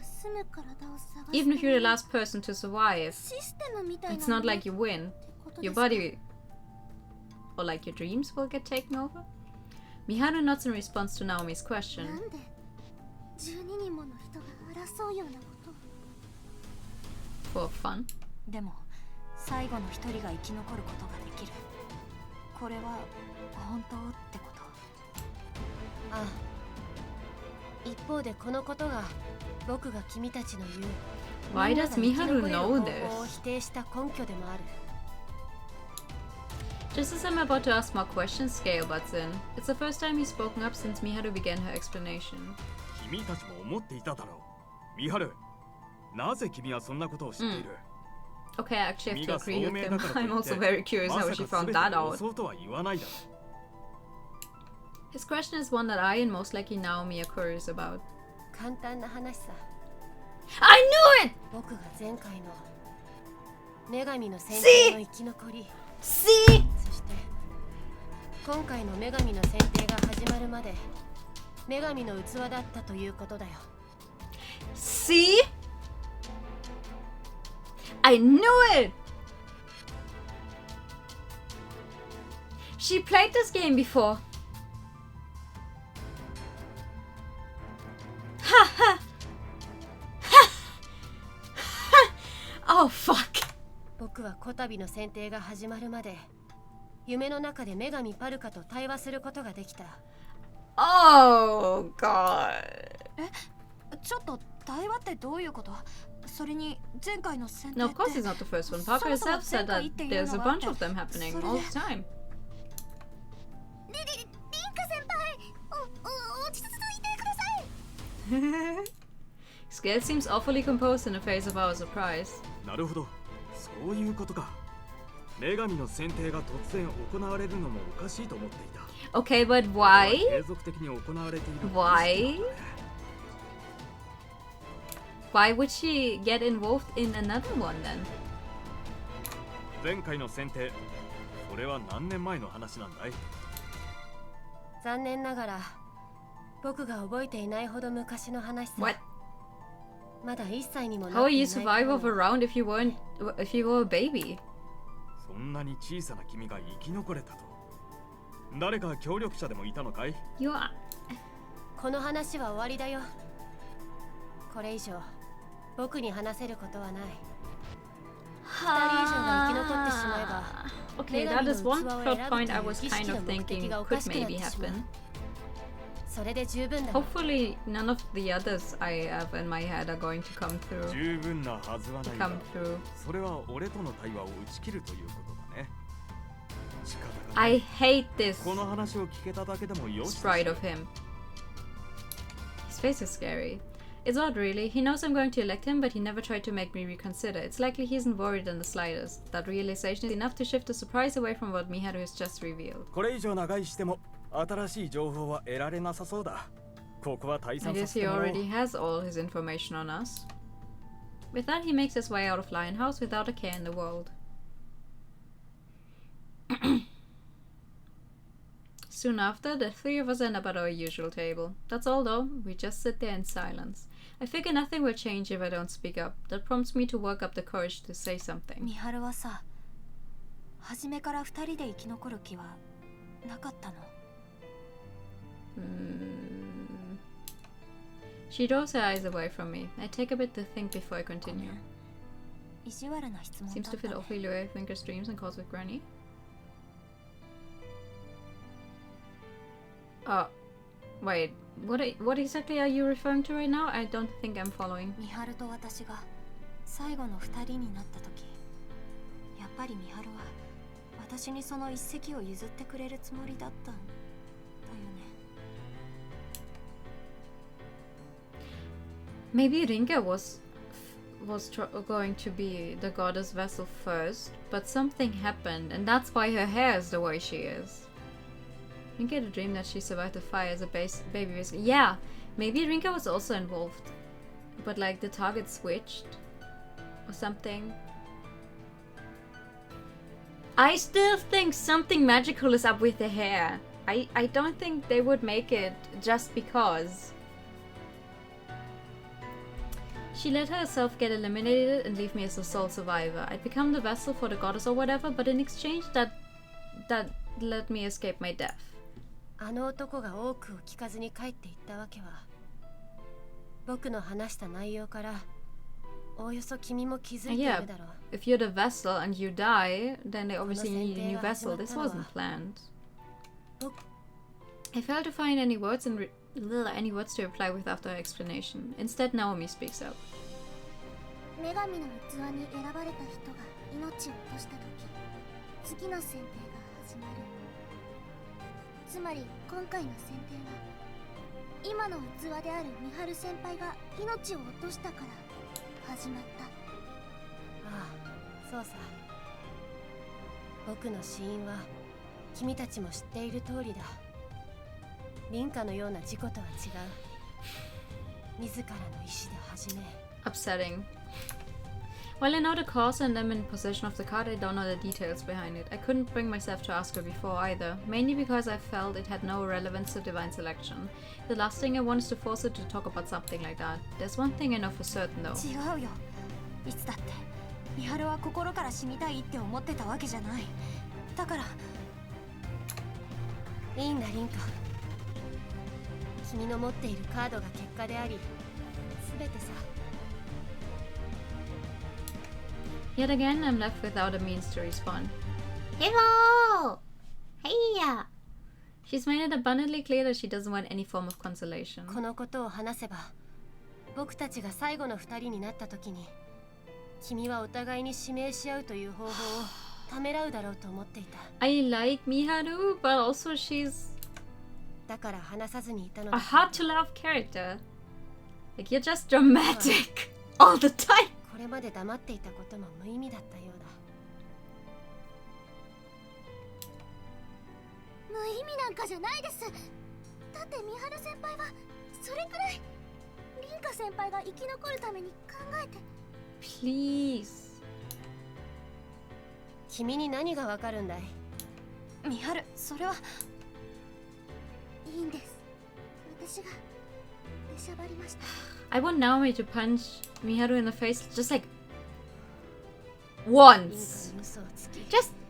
Even if you're the last person to survive, it's not like you win. Your body or like your dreams will get taken over. Miharu nods in response to Naomi's question. For fun. でも最後の一人が生き残ることができる。これは本当ってこと？ああ。一方でこのことが僕が君たちの言う Why does Miharu know this? を否定した根拠でもある。 Just as I'm about to ask more questions, Scale butts in. It's the first time he's spoken up since Miharu began her explanation. 君たちも思っていただろう。ミハル、なぜ君はそんなことを知っている？ Okay, I actually have to agree with him. I'm also very curious how she found that out. そうとは言わないだろう。 His question is one that I and most likely Naomi are curious about. 簡単な話さ。 I knew it! 僕が前回の女神の選定の生き残り。See? そして今回の女神の選定が始まるまで女神の器だったということだよ。 See? I knew it! She played this game before. Ha ha! Ha! Ha! Oh fuck! 僕はこたびの選定が始まるまで夢の中で女神パルカと対話することができた。 Oh god. ちょっと対話ってどういうこと？それに前回の選定 No, っ of course て it's not the first one. Parker herself said that there's a bunch of them happening all the time. リンカ先輩、落ち着いてください。Scale seems awfully composed in the face of our surprise. なるほど、そういうことか。女神の選定が突然行われるのもおかしいと思っていた。 Okay, but why? 継続的に行われている。Why? Why would she get involved in another one then? 前回の選定、それは何年前の話なんだい？残念ながら僕が覚えていないほど昔の話さ。 What? まだ1歳にも How なっ will てい you ない survive 頃 of a round if you were a baby? そんなに小さな君が生き残れたと。誰か協力者でもいたのかい？ You are. この話は終わりだよ。これ以上僕に話せることはない。2人以上が生き残ってしまえば Okay, that is one plot point I was kind of thinking could maybe happen. それで十分だ。 Hopefully, none of the others I have in my head are going to come through. 十分なはずはないが、 Come through. それは俺との対話を打ち切るということだね。仕方がない。 I hate this この話を聞けただけでもよし。 sprite of him. His face is scary. It's odd, really. He knows I'm going to elect him, but he never tried to make me reconsider. It's likely he isn't worried in the slightest. That realization is enough to shift the surprise away from what Miharu has just revealed. これ以上長居しても新しい情報は得られなさそうだ。ここは退 I 散さ guess せ he てもらおう。 already has all his information on us. With that, he makes his way out of Lionhouse without a care in the world. Soon after, the three of us end up at our usual table. That's all though, we just sit there in silence. I figure nothing will change if I don't speak up. That prompts me to work up the courage to say something. ミハルはさ、初めから二人で生き残る気はなかったの？ She draws her eyes away from me. I take a bit to think before I continue. 意地悪な質問だ Seems っ to た fit ね。 awfully the way I think her dreams and calls with Granny. Wait. What exactly are you referring to right now? I don't think I'm following. ミハルと私が最後の二人になった時、やっぱりミハルは私にその一席を譲ってくれるつもりだったんだよね。 Maybe Rinka was going to be the goddess vessel first, but something happened, and that's why her hair is the way she is. Rinka had a dream that she survived the fire as a baby. Yeah, maybe Rinka was also involved, but like the target switched or something. I still think something magical is up with the hair. I don't think they would make it just because. She let herself get eliminated and leave me as the sole survivor. I'd become the vessel for the goddess or whatever, but in exchange that let me escape my death. あの男が多くを聞かずに帰っていったわけは、僕の話した内容からおおよそ君も気づいているだろう。 If you're the vessel and you die, then they obviously need a new vessel. This wasn't planned. I failed to find any words to reply with after her explanation. Instead, Naomi speaks up. 女神の器に選ばれた人が命を落とした時、次の選定が始まる。つまり今回の選定は今の器であるミハル先輩が命を落としたから始まった。ああ、そうさ。僕の死因は君たちも知っている通りだ。凛花のような事故とは違う。自らの意志で始め。Upsetting. While I know the cause and am in possession of the card, I don't know the details behind it. I couldn't bring myself to ask her before either, mainly because I felt it had no relevance to divine selection. The last thing I want is to force her to talk about something like that. There's one thing I know for certain though. 違うよ。いつだって美晴は心から死にたいって思ってたわけじゃない。だからいいんだリンカ。君の持っているカードが結果であり、全てさ。Yet again, I'm left without a means to respond. Hello! Heya! She's made it abundantly clear that she doesn't want any form of consolation. このことを話せば、僕たちが最後の二人になった時に、君はお互いに指名し合うという方法をためらうだろうと思っていた。I like Miharu, but also she's だから話さずにいたの a だ。 hard to love character. Like, you're just dramatic all the time. これまで黙っていたことも無意味だったようだ。無意味なんかじゃないです。だって美晴先輩はそれくらい凛花先輩が生き残るために考えて。 Please. 君に何がわかるんだい？美晴、それは。いいんです。私が出しゃばりました。I want Naomi to punch Miharu in the face just like once. 嘘をつき。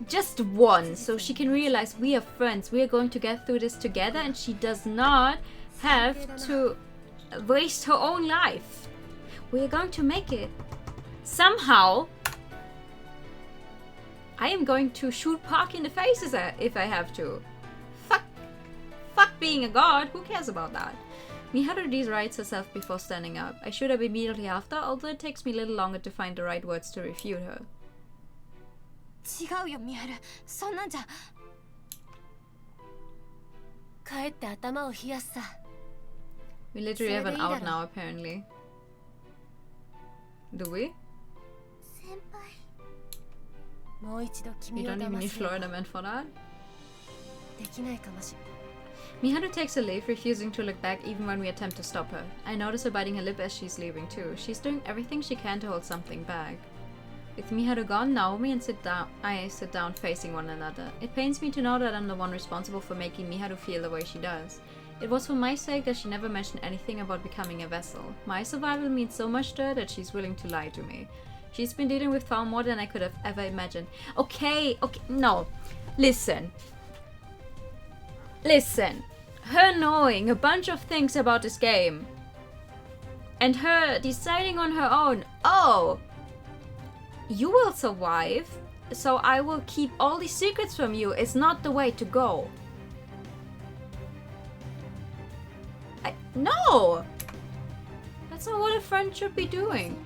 Just once, so she can realize we are friends. We are going to get through this together, and she does not have to waste her own life. We are going to make it. Somehow, I am going to shoot Park in the face if I have to. Fuck being a god. Who cares about that? Miharu rights herself before standing up. I shoot up immediately after, although it takes me a little longer to find the right words to refute her. 違うよ美晴、そんなんじゃ。帰って頭を冷やすさ。 We literally have an out now, apparently. Do we? 先輩。もう一度 We 君を don't even 騙 need すのは Florida Man for that. できないかもしれない。 Miharu takes a leave, refusing to look back even when we attempt to stop her. I notice her biting her lip as she's leaving too. She's doing everything she can to hold something back. With Miharu gone, Naomi and I sit down facing one another. It pains me to know that I'm the one responsible for making Miharu feel the way she does. It was for my sake that she never mentioned anything about becoming a vessel. My survival means so much to her that she's willing to lie to me. She's been dealing with far more than I could have ever imagined. Okay, no. Listen. Her knowing a bunch of things about this game and her deciding on her own, oh, you will survive, so I will keep all these secrets from you, is not the way to go. No! That's not what a friend should be doing.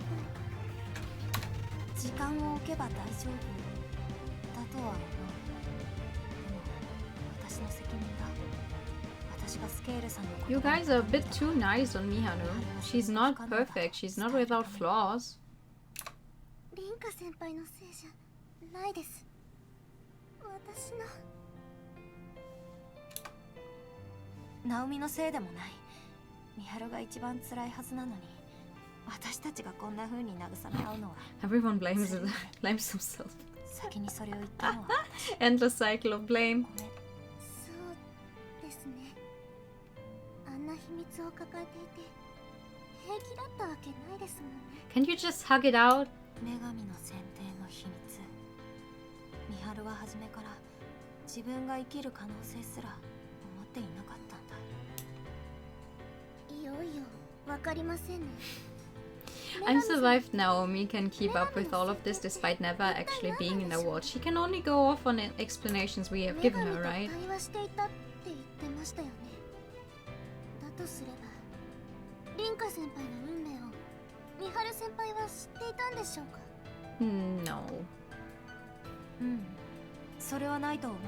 時間を置けば大丈夫だとは思う。でも私の責任だ。私がスケールさんのこと You guys are a bit too nice on Miharu. She's not perfect, she's not without flaws. 凛花先輩のせいじゃないです。私の。ナオミのせいでもない。美晴が一番辛いはずなのに、私たちがこんな風に慰め合うのは。Everyone blames themselves. 先にそれを言ったのは私。Endless cycle of blame. そうですね。あんな秘密を抱えていて平気だったわけないですもんね。Can't you just hug it out? 女神の選定の秘密。美晴は初めから自分が生きる可能性すら思っていなかったんだ。いよいよわかりませんね。I'm survived. Naomi can keep up with all of this despite never actually being in the world. She can only go off on explanations we have given her, right? 対話していたって言ってましたよね。だとすれば、凛花先輩の運命を美晴先輩は知っていたんでしょうか。No. それはないと思う。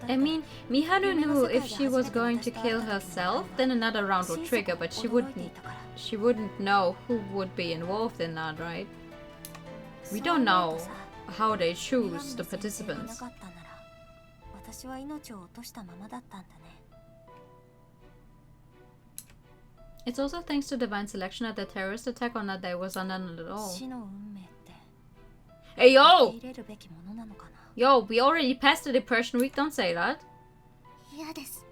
I mean, Miharu knew if she was going to kill herself, then another round would trigger, but she wouldn't know who would be involved in that, right? We don't know how they choose the participants. 私は命を落としたままだったんだね。 It's also thanks to divine selection that the terrorist attack on that day was undone at all. 死の運命って Hey, 受 yo! け入れるべきものなのかな。 Yo, we already passed the depression week, don't say that. 嫌です。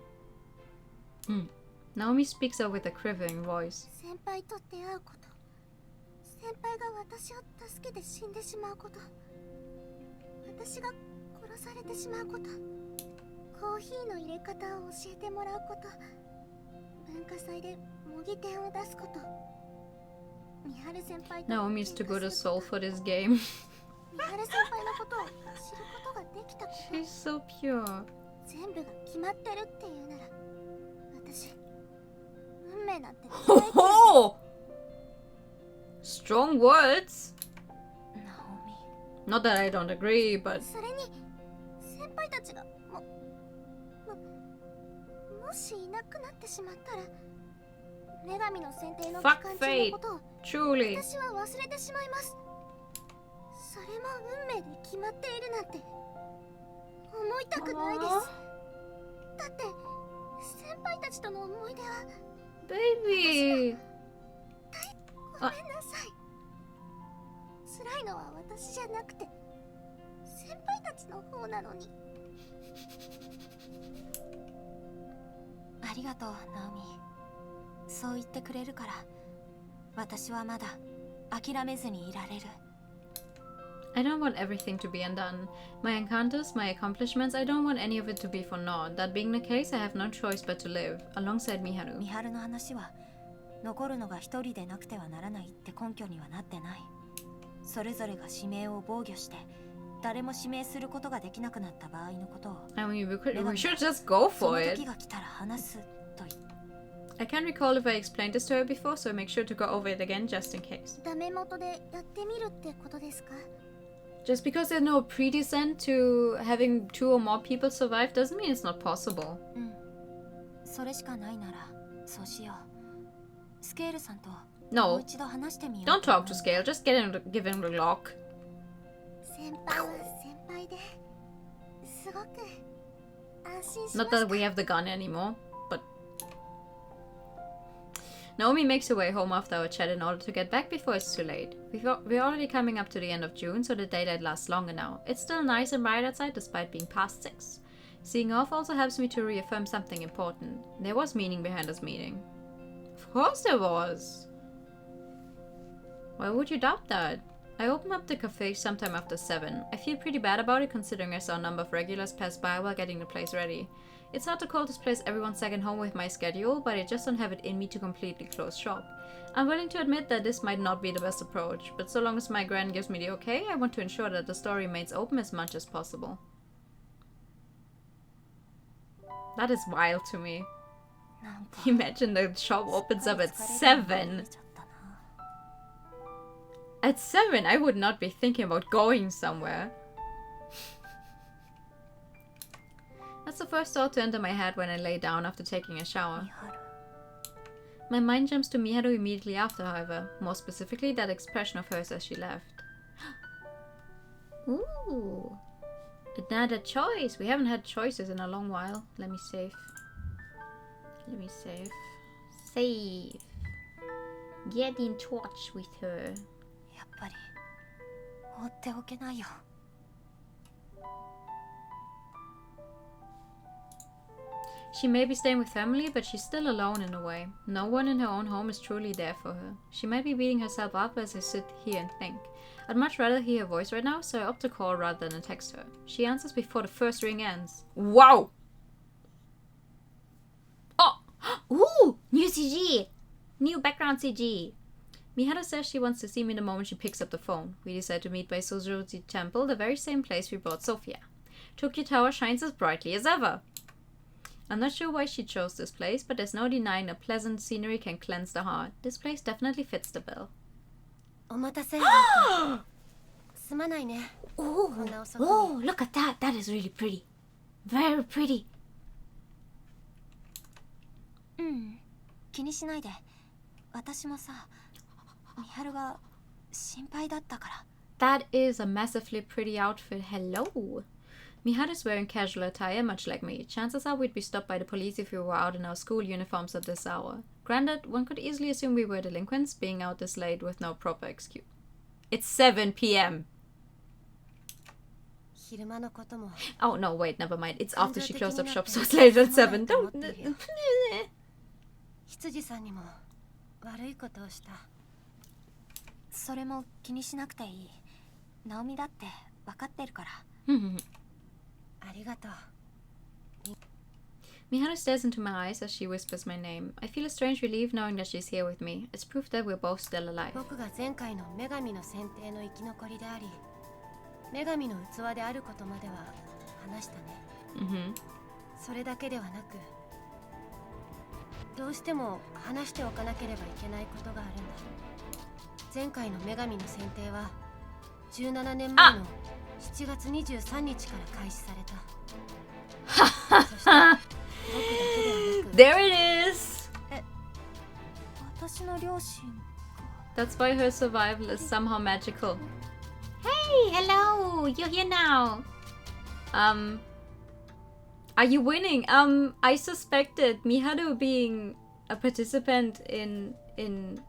Naomi speaks up with a quivering voice. 先輩と出会うこと、先輩が私を助けて死んでしまうこと、私が殺されてしまうこと、コーヒーの入れ方を教えてもらうこと、文化祭で模擬店を出すこと、三春先輩と Naomi's too good a soul for this game. 三春先輩のことを知ることができたこと、 She's so pure. 全部が決まってるっていうなら、私運命なんて Ho ho! Strong words. ナオミ。 Not that I don't agree, but それに先輩たちがもしいなくなってしまったら、女神の選定の期 fuck 間中 fate. のことを Truly. 私は忘れてしまいます。それも運命で決まっているなんて思いたくないです。だって先輩たちとの思い出は Baby. ごめんなさい。辛いのは私じゃなくて先輩たちの方なのに。ありがとう、ナオミ。そう言ってくれるから、私はまだ諦めずにいられる。I don't want everything to be undone. My encounters, my accomplishments, I don't want any of it to be for naught. That being the case, I have no choice but to live, alongside Miharu. 三春の話は、残るのが一人でなくてはならないって根拠にはなってない。それぞれが指名を防御して、誰も指名することができなくなった場合のことを、 I mean, we should just go そ for の it. 時が来たら話すと言って。 I can't recall if I explained this to her before, so make sure to go over it again just in case. ダメ元でやってみるってことですか？ Just because there's no predecessor to having 2 or more people survive doesn't mean it's not possible. うん。それしかないなら、そうしよう。スケールさんとも No, う一度話してみよう。 don't talk to Scale, just give him the lock. 先輩は先輩ですごく安心しま Not した。 that we have the gun anymore, but... Naomi makes her way home after our chat in order to get back before it's too late. We're already coming up to the end of June, so the daylight lasts longer now. It's still nice and bright outside despite being past 6. Seeing off also helps me to reaffirm something important. There was meaning behind this meeting. Of course there was! Why would you doubt that? I opened up the cafe sometime after 7. I feel pretty bad about it considering I saw a number of regulars pass by while getting the place ready. It's hard to call this place everyone's second home with my schedule, but I just don't have it in me to completely close shop. I'm willing to admit that this might not be the best approach, but so long as my gran gives me the okay, I want to ensure that the store remains open as much as possible. That is wild to me. なんか Imagine the shop opens up at 7. At 7, I would not be thinking about going somewhere. That's the first thought to enter my head when I lay down after taking a shower. 三春。 My mind jumps to Miharu immediately after, however. More specifically, that expression of hers as she left. Ooh. Another choice. We haven't had choices in a long while. Let me save. Let me save. Save. Get in touch with her. やっぱり放っておけないよ。 She may be staying with family, but she's still alone in a way. No one in her own home is truly there for her. She might be beating herself up as I sit here and think. I'd much rather hear her voice right now, so I opt to call rather than text her. She answers before the first ring ends. Wow! Oh! Ooh! New CG! New background CG! Miharu says she wants to see me the moment she picks up the phone. We decide to meet by Suzuki Temple, the very same place we brought Sophia. Tokyo Tower shines as brightly as ever. I'm not sure why she chose this place, but there's no denying a pleasant scenery can cleanse the heart. This place definitely fits the bill. お待たせ。すまないね。 Oh, こんな遅くに。 oh, look at that. That is really pretty. Very pretty. うん。気にしないで。私もさ、三春が心配だったから。 That is a massively pretty outfit. Hello. Miharu's wearing casual attire, much like me. Chances are we'd be stopped by the police if we were out in our school uniforms at this hour. Granted, one could easily assume we were delinquents, being out this late with no proper excuse. It's 7 p.m. Oh no, wait, never mind. It's after she closed up shop, so it's later at 7. Don't. 羊さんにも悪いことをした。それも気にしなくていい。ナオミだって分かってるから。ありがとう。Miharu stares into my eyes as she whispers my name. I feel a strange relief knowing that she's here with me. It's proof that we're both still alive. 僕が前回の女神の選定の生き残りであり、女神の器であることまでは話したね。それだけではなく、どうしても話しておかなければいけないことがあるんだ。前回の女神の選定は17年前の7月23日から開始された。そして僕だけではなく There it is! 私の両親。 That's why her survival is somehow magical. Hey, hello! You're here now! Are you winning? I suspected Miharu being a participant in an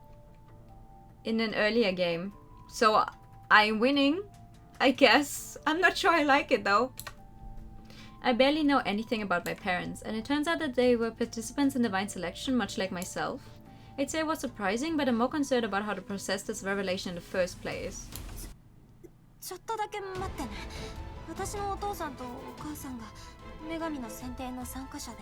earlier game. So I'm winning, I guess. I'm not sure I like it though. I barely know anything about my parents, and it turns out that they were participants in divine selection, much like myself. I'd say it was surprising, but I'm more concerned about how to process this revelation in the first place. ちょっとだけ待ってね。私のお父さんとお母さんが女神の選定の参加者で。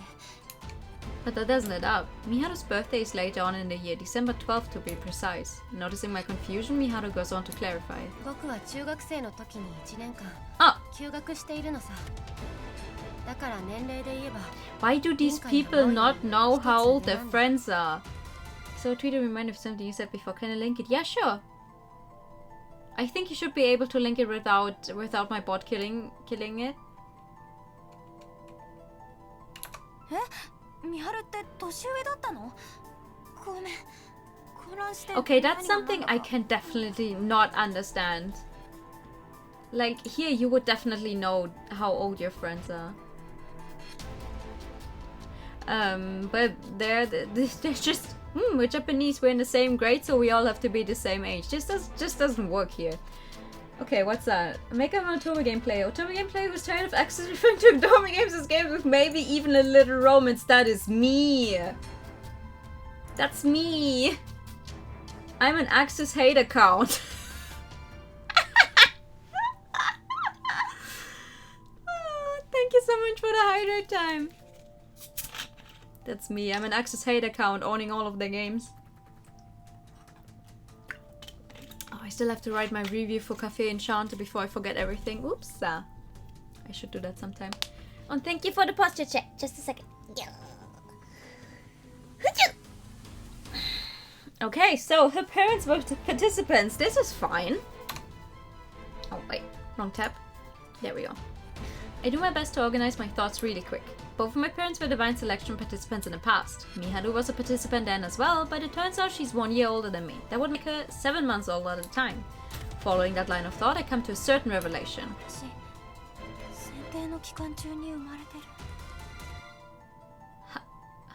But that doesn't add up. Miharu's birthday is later on in the year, December 12th to be precise. Noticing my confusion, Miharu goes on to clarify. 僕は中学生の時に1年間休学しているのさ。だから年齢で言えば Why do these people not know how old their friends are? So tweet a reminder of something you said before. Can I link it? Yeah, sure. I think you should be able to link it without my bot killing it. ミハルって年上だったの？ごめん。混乱して。 Okay, that's something I can definitely not understand. Like, here you would definitely know how old your friends are. But they're just... we're Japanese, we're in the same grade, so we all have to be the same age. Just doesn't work here. Okay, what's that? Make up an Otome gameplay. Otome gameplay whose turn of access referring to Otome games is games with maybe even a little romance. That is me. That's me. I'm an Axis hate account. Oh, thank you so much for the hydrate time. That's me. I'm an Axis hate account owning all of their games. Oh, I still have to write my review for Cafe Enchanter before I forget everything. Oops. I should do that sometime. Oh, thank you for the posture check. Just a second. Okay, so her parents were participants. This is fine. Oh, wait. Wrong tab. There we go. I do my best to organize my thoughts really quick. Both of my parents were divine selection participants in the past. Miharu was a participant then as well, but it turns out she's 1 year older than me. That would make her 7 months older at the time. Following that line of thought, I come to a certain revelation.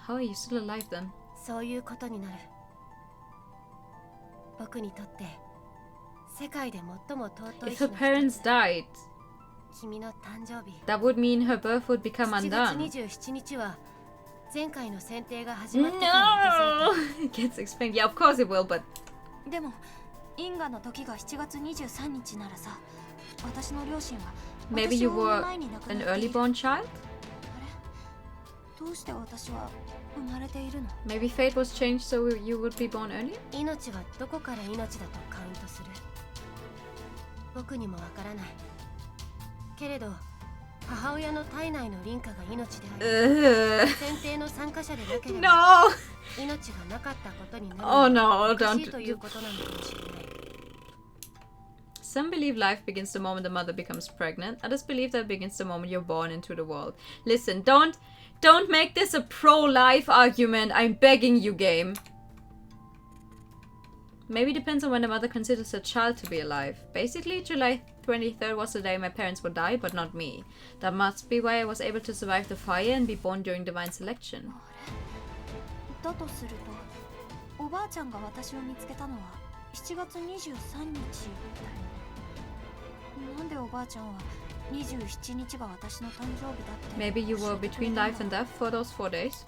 How are you still alive then? そういうことになる。僕にとって世界で最も尊い If her parents died, 君の誕生日 that would mean her birth would become 7 undone. 月27日は前回の選定が始まってからに気づい No! It gets explained. Yeah, of course it will, but... でも因果の時が7月23日ならさ、私の両親は Maybe you were an early born child? どうして私は生まれているの？ Maybe fate was changed so you would be born earlier? 命はどこから命だとカウントする。僕にもわからない。けれど母親の体内の輪廻が命であり、選定の参加者でなければ No! 命がなかったことになる。 Oh no, おかしい don't... ということなのかもしれない。Some believe life begins the moment the mother becomes pregnant. Others believe that it begins the moment you're born into the world. Listen, don't make this a pro-life argument. I'm begging you, game. Maybe depends on when the mother considers her child to be alive. Basically, July 23rd was the day my parents would die, but not me. That must be why I was able to survive the fire and be born during divine selection. だとすると、おばあちゃんが私を見つけたのは7月23日だよね。なんでおばあちゃんは27日が私の誕生日だって Maybe you were between life and death for those 4 days.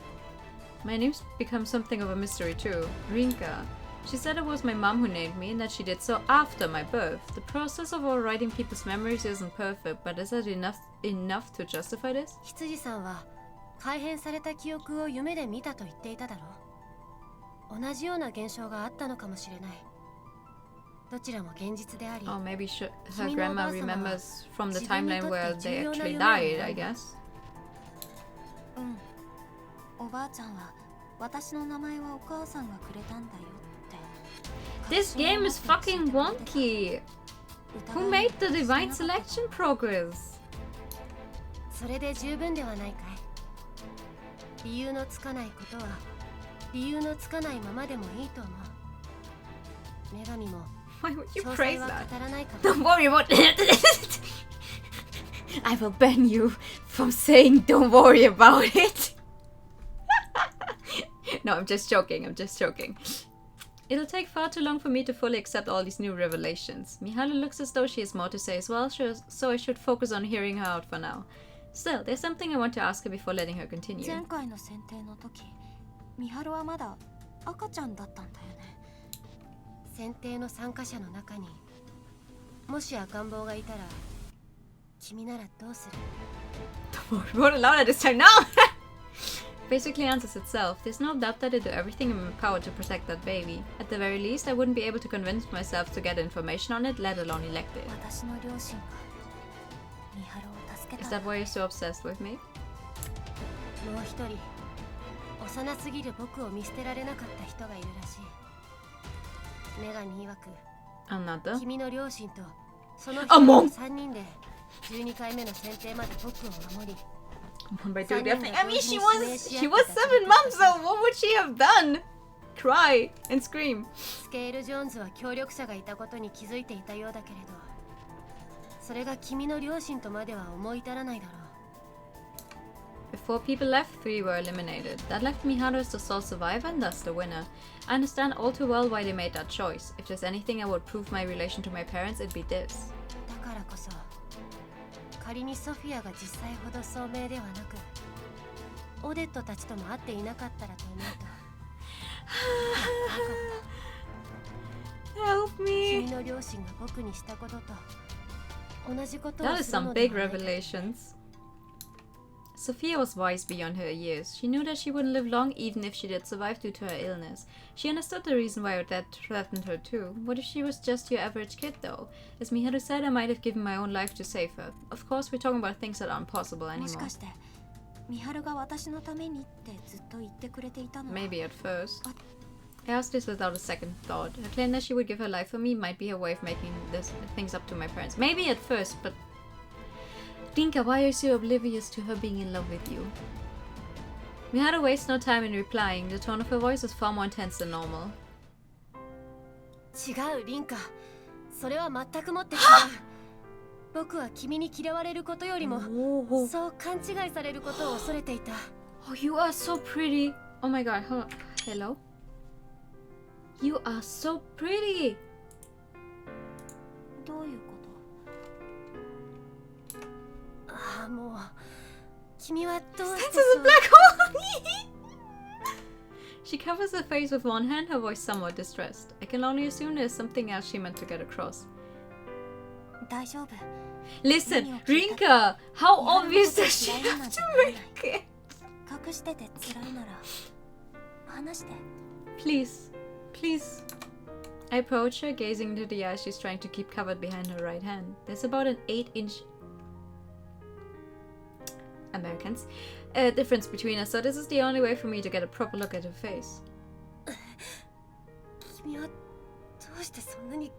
My name's become something of a mystery too. Rinka. She said it was my mom who named me and that she did so after my birth. The process of overwriting people's memories isn't perfect, but is that enough to justify this? 羊さんは改変された記憶を夢で見たと言っていただろう。同じような現象があったのかもしれない。どちらも現実であり。Oh, maybe her grandma remembers from the timeline where they actually died, I guess. おばあちゃんは私の名前はお母さんがくれたんだよって。 This game is fucking wonky. Who made the divine selection progress? それで十分ではないかい。理由のつかないことは理由のつかないままでもいいと思う。女神も Why would you 詳 praise 細は that? 語らないかも。 Don't worry about it. I will ban you from saying don't worry about it. No, I'm just joking. I'm just joking. It'll take far too long for me to fully accept all these new revelations. Miharu looks as though she has more to say as well, so I should focus on hearing her out for now. Still, there's something I want to ask her before letting her continue. 前回の選定の時、ミハルはまだ赤ちゃんだったんだよね。選定の参加者の中にもし赤ん坊がいたら君ならどうする？ We won't allow that this time. No! Basically answers itself. There's no doubt that I do everything in my power to protect that baby. At the very least, I wouldn't be able to convince myself to get information on it, let alone elect it. 私の両親がミハルを助け Is たん that だ。 why you're so obsessed with me? もう一人幼すぎる僕を見捨てられなかった人がいるらしい。女神曰く Another? 君の両親とそのあもう3人で12回目の選定まで僕を守り By doing that thing. I mean, she was 7 months old. What would she have done? Cry and scream. スケール・ジョーンズは協力者がいたことに気づいていたようだけれど、それが君の両親とまでは思い至らないだろう。 Before people left, 3 were eliminated. That left Miharu as the sole survivor and thus the winner. I understand all too well why they made that choice. If there's anything I would prove my relation to my parents, it'd be this. だからこそ仮にソフィアが実際ほど聡明ではなくオデットたちとも会っていなかったらと思うと Help 君 me. の両親が僕にしたことと同じことを That is する some ので big はないか revelations. Sophia was wise beyond her years. She knew that she wouldn't live long even if she did survive due to her illness. She understood the reason why that threatened her too. What if she was just your average kid though? As Miharu said, I might have given my own life to save her. Of course, we're talking about things that aren't possible もし anymore. かしてミハルが私のためにってずっと言ってくれていたのは Maybe at first. I asked this without a second thought. Her claim that she would give her life for me might be her way of making things up to my parents. Maybe at first, but... Rinka, why are you so oblivious to her being in love with you? Miharu wastes no time in replying. The tone of her voice was far more intense than normal. 違うリンカそれは全くもって違う僕は君に嫌われることよりもそう勘違いされることを恐れていた Oh, you are so pretty. Oh my god. Hello? You are so pretty. どういうこああもう君はどうして This is a black hole. She covers her face with one hand, her voice somewhat distressed. I can only assume there's something else she meant to get across. と大丈夫 Listen, Rinka, how obvious does she have to make it? 隠してて辛いなら話して Please, please. I approach her, gazing into the eyes she's trying to keep covered behind her right hand. There's about an 8-inch Americans difference between us, so this is the only way for me to get a proper look at her face. 君はどうしてそんなに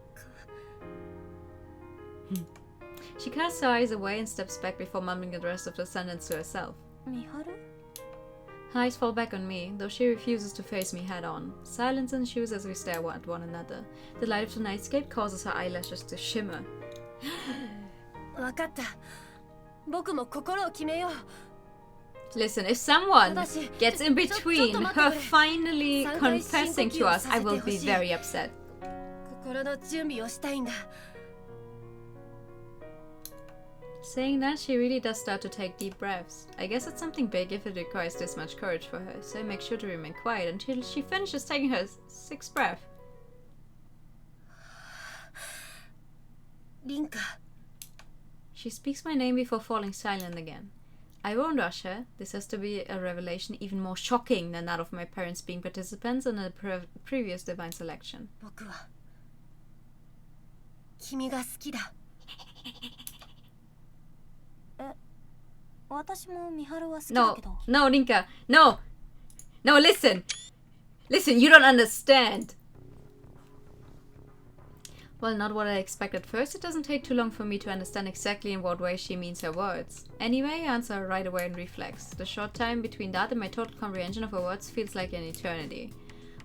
She casts her eyes away and steps back before mumbling the rest of the sentence to herself. ミハル Her eyes fall back on me, though she refuses to face me head on. Silence ensues as we stare at one another. The light of the nightscape causes her eyelashes to shimmer. 分かった僕も心を決めよう Listen, if someone gets in between her finally confessing to us, I will be very upset. 心の準備をしたいんだ Saying that, she really does start to take deep breaths. I guess it's something big if it requires this much courage for her, so I make sure to remain quiet until she finishes taking her 6th breath. Rinka. She speaks my name before falling silent again. I won't rush her. This has to be a revelation even more shocking than that of my parents being participants in a previous divine selection. 僕は君が好きだ。私もミハルは好きだ No, けど。 no, Rinka, no! No, listen! Listen, you don't understand! Well, not what I expected. First, it doesn't take too long for me to understand exactly in what way she means her words. Anyway, I answer her right away in reflex. The short time between that and my total comprehension of her words feels like an eternity.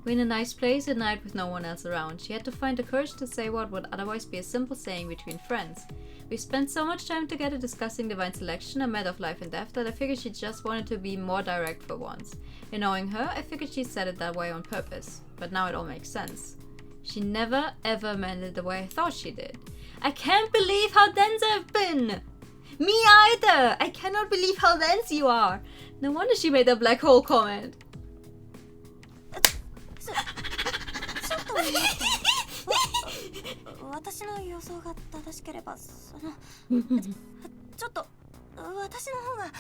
We're in a nice place at night with no one else around. She had to find the courage to say what would otherwise be a simple saying between friends. We spent so much time together discussing divine selection, a matter of life and death, that I figured she just wanted to be more direct for once. In knowing her, I figured she said it that way on purpose. But now it all makes sense. She never ever meant it the way I thought she did. I can't believe how dense I've been! Me either! I cannot believe how dense you are! No wonder she made that black hole comment. ちょっと待って。私の予想が正しければ、ちょっと私の方が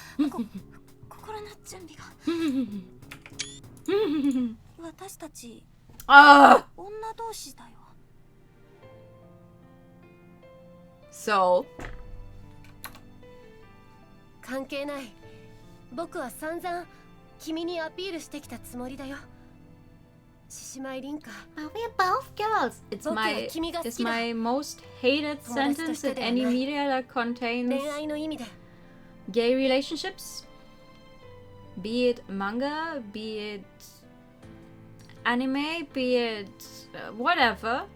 心の準備が。私たち女同士だよ。So? 関係ない。僕は散々君にアピールしてきたつもりだよ。獅子舞凛花。But we're both girls. It's my most hated sentence in any media that contains 恋愛の意味で。 gay relationships. Be it manga, be it anime, be it whatever.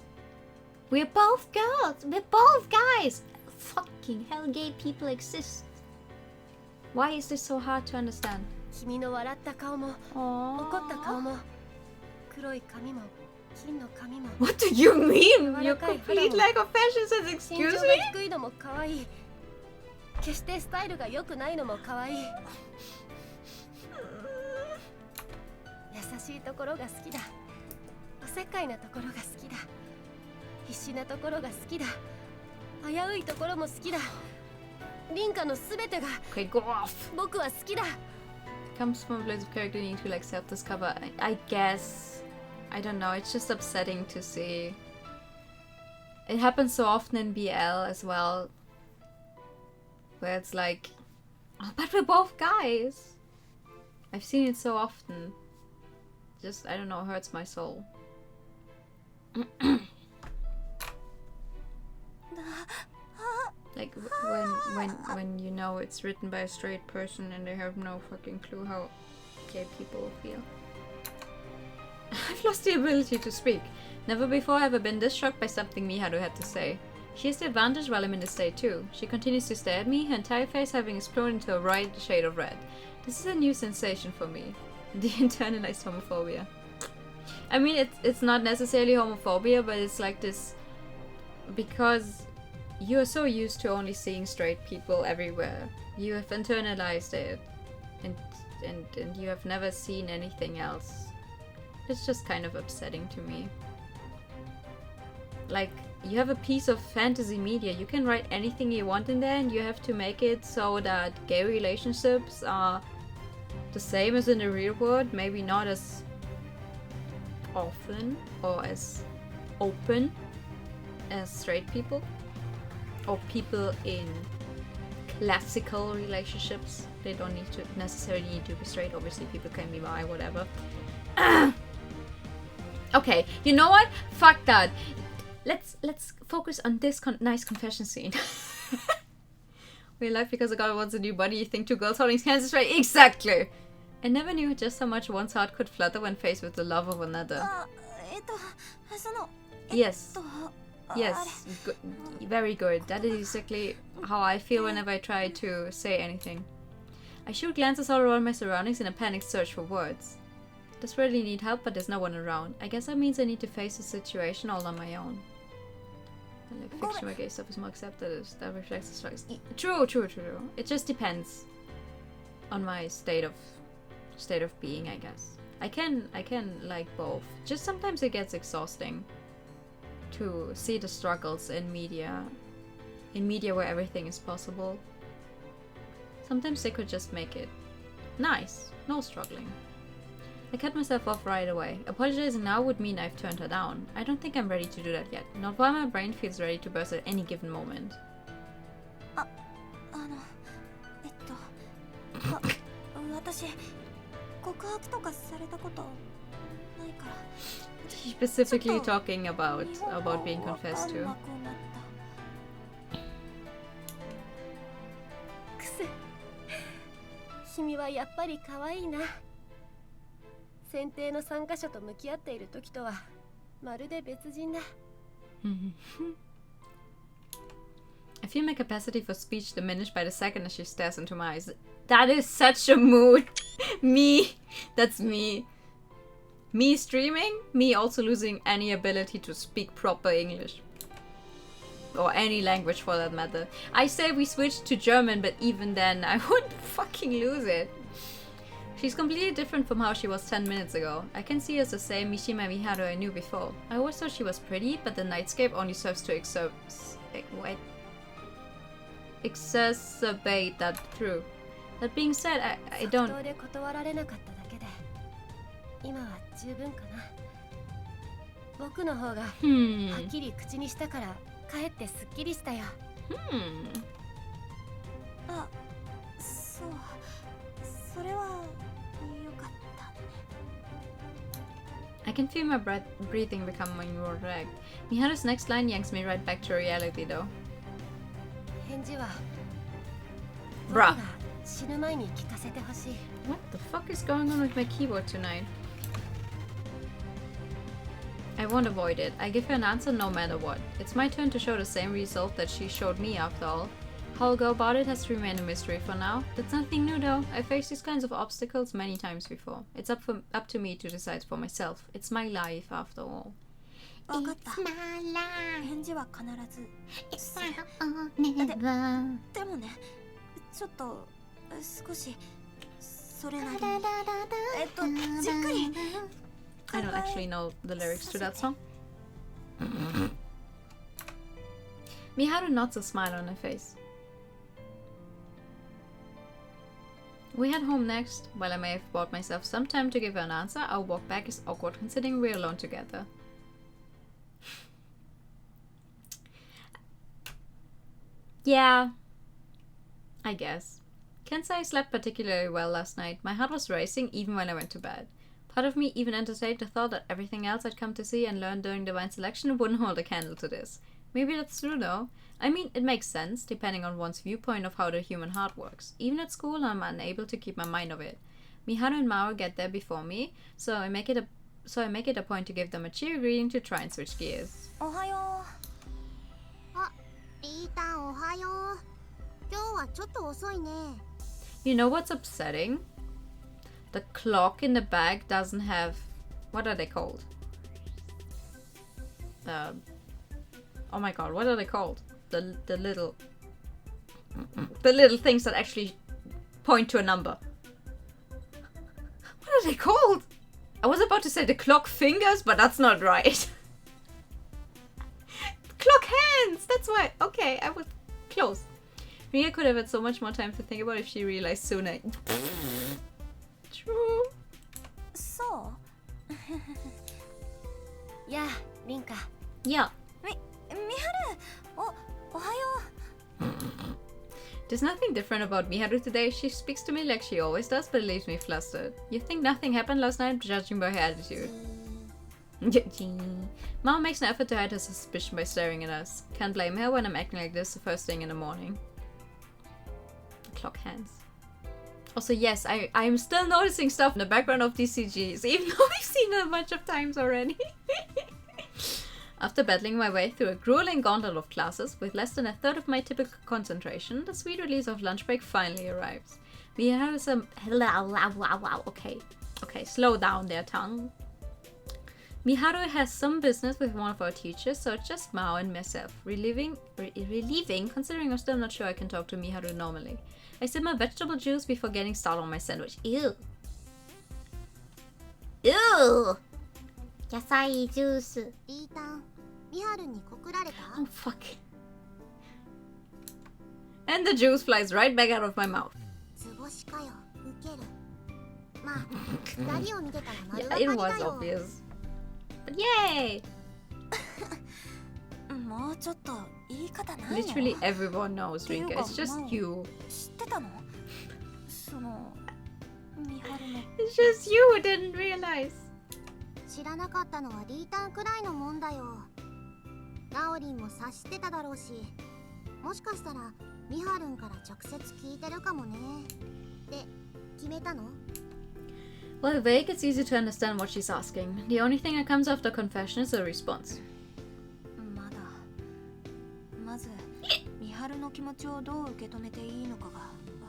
We're both girls. We're both guys. Fucking hell, gay people exist. Why is this so hard to understand? 君の笑った顔も、怒った顔も、黒い髪も、金の髪も。What do you mean? Your complete lack of fashion sense. 身 Excuse 長 me? が低いのも可愛い。決してスタイルが良くないのも可愛い。優しいところが好きだ。おせっかいなところが好きだ。必死なところが好きだ。危ういところも好きだ。凛花のすべてが Okay, go off. 僕は好きだ。 Comes from a place of character you need to like self-discover. I guess. I don't know. It's just upsetting to see. It happens so often in BL as well. Where it's like, oh, but we're both guys. I've seen it so often. Just, I don't know, hurts my soul. Like when you know it's written by a straight person and they have no fucking clue how gay people feel. I've lost the ability to speak. Never before have I been this shocked by something Miharu had to say. She has the advantage while I'm in the state too. She continues to stare at me, her entire face having exploded into a bright shade of red. This is a new sensation for me. The internalized homophobia. I mean, it's not necessarily homophobia, but it's like this because you're so used to only seeing straight people everywhere. You have internalized it, and you have never seen anything else. It's just kind of upsetting to me. Like, you have a piece of fantasy media, you can write anything you want in there, and you have to make it so that gay relationships are the same as in the real world, maybe not as often or as open as straight people. Or people in classical relationships. They don't necessarily need to be straight. Obviously, people can be bi, whatever. Okay, you know what? Fuck that. Let's focus on this nice confession scene. We're alive because a girl wants a new body. You think two girls holding hands is right? Exactly. I never knew just how much one's heart could flutter when faced with the love of another. Yes. Yes, very good. That is exactly how I feel whenever I try to say anything. I shoot glances all around my surroundings in a panicked search for words. Desperately need help, but there's no one around. I guess that means I need to face the situation all on my own. Like fiction where gay stuff is more accepted, that reflects the struggles. True. It just depends on my state of being, I guess. I can like both. Just sometimes it gets exhausting to see the struggles in media where everything is possible. Sometimes they could just make it nice, no struggling. I cut myself off right away. Apologizing now would mean I've turned her down. I don't think I'm ready to do that yet. Not while my brain feels ready to burst at any given moment. 私告白とかされたことないから。 She's specifically talking about being confessed to. クス、君はやっぱり可愛いな。選定の参加者と向き合っている時とはまるで別人だ。I feel my capacity for speech diminished by the second as she stares into my eyes. That is such a mood. Me. That's me. Me streaming, me also losing any ability to speak proper English. Or any language for that matter. I say we switched to German, but even then I would fucking lose it. She's completely different from how she was 10 minutes ago. I can see her as the same Mishima Miharu I knew before. I always thought she was pretty, but the nightscape only serves to exacerbate that true. That being said, I don't... 今は十分かな。僕の方がはっきり口にしたからかえってすっきりしたよ。あ、そう。それはよかったね。I can feel my breathing becoming more direct. Miharu's next line yanks me right back to reality though. 返事は Bruh. 死ぬ前に聞かせてほしい。 What the fuck is going on with my keyboard tonight? I won't avoid it. I give her an answer no matter what. It's my turn to show the same result that she showed me after all. How I'll go about it has to remain a mystery for now. That's nothing new though. I faced these kinds of obstacles many times before. It's up to me to decide for myself. It's my life after all. わかった。返事は必ず。でもね、ちょっと少しそれなりに。じっくり。 I don't actually know the lyrics to that song. Miharu nods a smile on her face. We head home next. While I may have bought myself some time to give her an answer, our walk back is awkward considering we're alone together. Yeah, I guess. Can't say I slept particularly well last night. My heart was racing even when I went to bed. Part of me even entertained the thought that everything else I'd come to see and learn during Divine Selection wouldn't hold a candle to this. Maybe that's true though. I mean, it makes sense, depending on one's viewpoint of how the human heart works. Even at school, I'm unable to keep my mind off it. Miharu and Mao get there before me, so I make it a point to give them a cheery greeting to try and switch gears. おはよう。あ、リータンおはよう。今日はちょっと遅いね。You know what's upsetting? The clock in the bag doesn't have... What are they called? Oh my god, what are they called? The little... The little things that actually point to a number. What are they called? I was about to say the clock fingers, but that's not right. Clock hands! That's why... Okay, I was close. Mia could have had so much more time to think about if she realized sooner. True. そう。やあ、リンカ。Yeah. みはる。おはよう。 There's nothing different about Miharu today. She speaks to me like she always does, but it leaves me flustered. You think nothing happened last night, judging by her attitude? Mama makes an effort to hide her suspicion by staring at us. Can't blame her when I'm acting like this the first thing in the morning. Clock hands. Also, yes, I'm still noticing stuff in the background of these CGs, even though we've seen it a bunch of times already. After battling my way through a grueling gauntlet of classes with less than a third of my typical concentration, the sweet release of lunch break finally arrives. We have some... Okay, slow down there, tongue. Miharu has some business with one of our teachers, so it's just Mao and myself. Relieving, considering I'm still not sure I can talk to Miharu normally. I sip my vegetable juice before getting started on my sandwich. Ew. Ew! 野菜ジュース。リータン、ミハルに告られた？ Oh, fuck. And the juice flies right back out of my mouth. 図星かよ、ウケる。まあ、二人を見てたら丸 Yeah, 分かり it だ was よ。 obvious. But yay! もうちょっと言い方ないの？ Literally everyone knows, Rinka. It's just you. 知ってたの？そのミハルの It's just you who didn't realize. 知らなかったのはリータンくらいのもんだよ。ナオリンも察してただろうし、もしかしたらミハルンから直接聞いてるかもね。で、決めたの？ While vague, it's easy to understand what she's asking. The only thing that comes after confession is a response. まだまずミハルの気持ちをどう受け止めていいのかがわ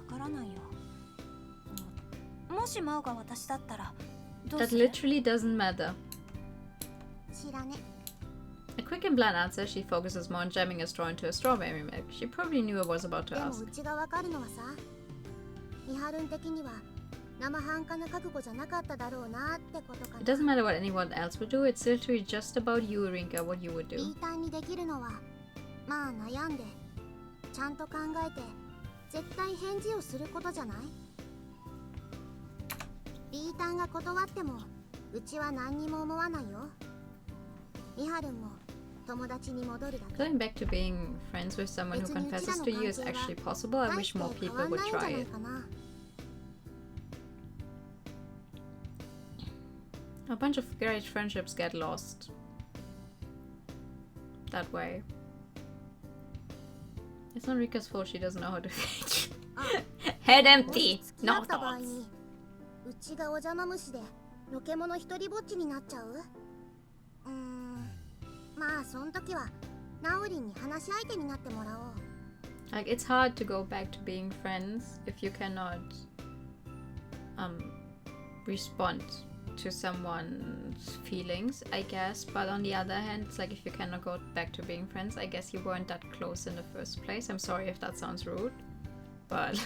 からないよ。もしマオが私だったらどう That する？ literally doesn't matter. 知らね。 A quick and blunt answer, she focuses more on jamming a straw into a strawberry milk. She probably knew I was about to でも ask. うちがわかるのはさ、ミハルン的には生半可な覚悟じゃなかっただろうなってことか It な。 doesn't matter what anyone else would do, it's literally just about you, Rinka, what you would リ do. ータンにできるのは、まあ悩んで、ちゃんと考えて、絶対返事をすることじゃない？リータンが断っても、うちは何にも思わないよ。ミハルンも友達に戻るだけ。 Going back to being friends with someone who confesses to you is actually possible. I 大 wish して more 変 people わん would ないんじゃ try ない it. かな。 A bunch of great friendships get lost that way. It's not Rika's fault she doesn't know how to think. Head も empty, し付き合 no った場合 thoughts. に、うちがお邪魔虫で、のけもの一人ぼっちになっちゃう？まあそん時はナオリンに話し相手になってもらおう。 Like, it's hard to go back to being friends if you cannot respond to someone's feelings, I guess. But on the other hand, it's like if you cannot go back to being friends, I guess you weren't that close in the first place. I'm sorry if that sounds rude, but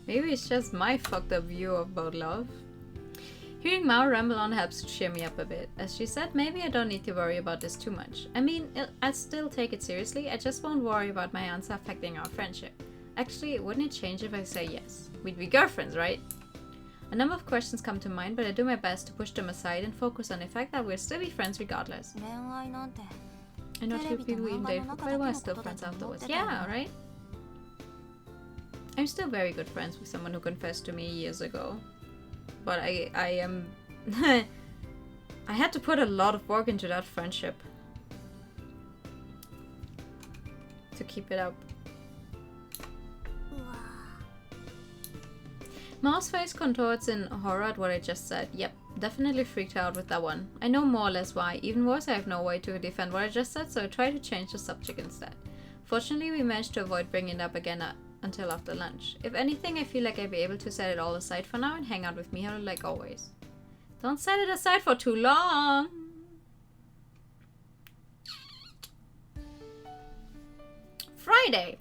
maybe it's just my fucked up view about love. Hearing Mao ramble on helps to cheer me up a bit. As she said, maybe I don't need to worry about this too much. I mean, I'd still take it seriously, I just won't worry about my answer affecting our friendship. Actually, wouldn't it change if I say yes? We'd be girlfriends, right? A number of questions come to mind, but I do my best to push them aside and focus on the fact that we'll still be friends regardless. 恋愛なんて I know two people we even dated for quite a while, still friends afterwards. Yeah, right? I'm still very good friends with someone who confessed to me years ago. But I am... I had to put a lot of work into that friendship. To keep it up. うわ Mao's face contorts in horror at what I just said. Yep, definitely freaked out with that one. I know more or less why. Even worse, I have no way to defend what I just said, so I try to change the subject instead. Fortunately, we managed to avoid bringing it up again until after lunch. If anything, I feel like I'd be able to set it all aside for now and hang out with Miharu like always. Don't set it aside for too long! Friday!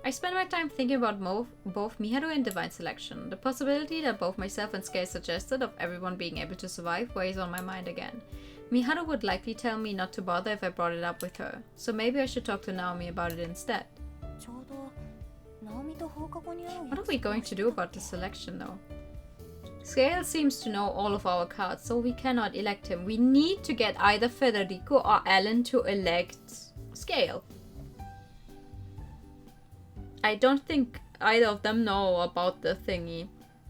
I spend my time thinking about both Miharu and Divine Selection. The possibility that both myself and Scale suggested of everyone being able to survive weighs on my mind again. Miharu would likely tell me not to bother if I brought it up with her, so maybe I should talk to Naomi about it instead. ちょうどナオミと放課後に会う What are we going to do about the selection though? Scale seems to know all of our cards, so we cannot elect him. We need to get either Federico or Alan to elect Scale. I don't think either of them know about the thingy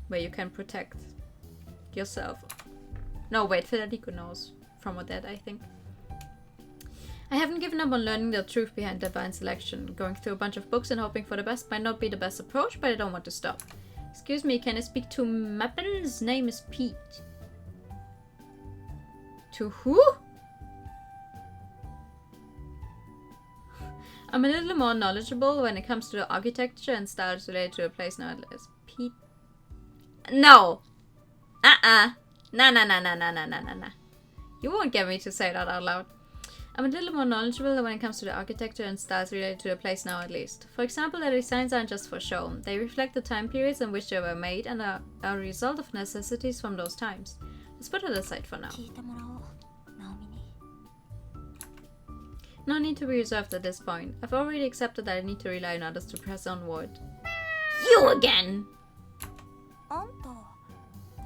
where you can protect yourself. No, wait, Federico knows from what that I think. I haven't given up on learning the truth behind Divine Selection. Going through a bunch of books and hoping for the best might not be the best approach, but I don't want to stop. Excuse me, can I speak to Mappin's name is Pete. To who? I'm a little more knowledgeable when it comes to the architecture and styles related to a place now at least. No! Nah. You won't get me to say that out loud. I'm a little more knowledgeable when it comes to the architecture and styles related to the place now at least. For example, the designs aren't just for show. They reflect the time periods in which they were made and are a result of necessities from those times. Let's put it aside for now. No need to be reserved at this point. I've already accepted that I need to rely on others to press onward. You again!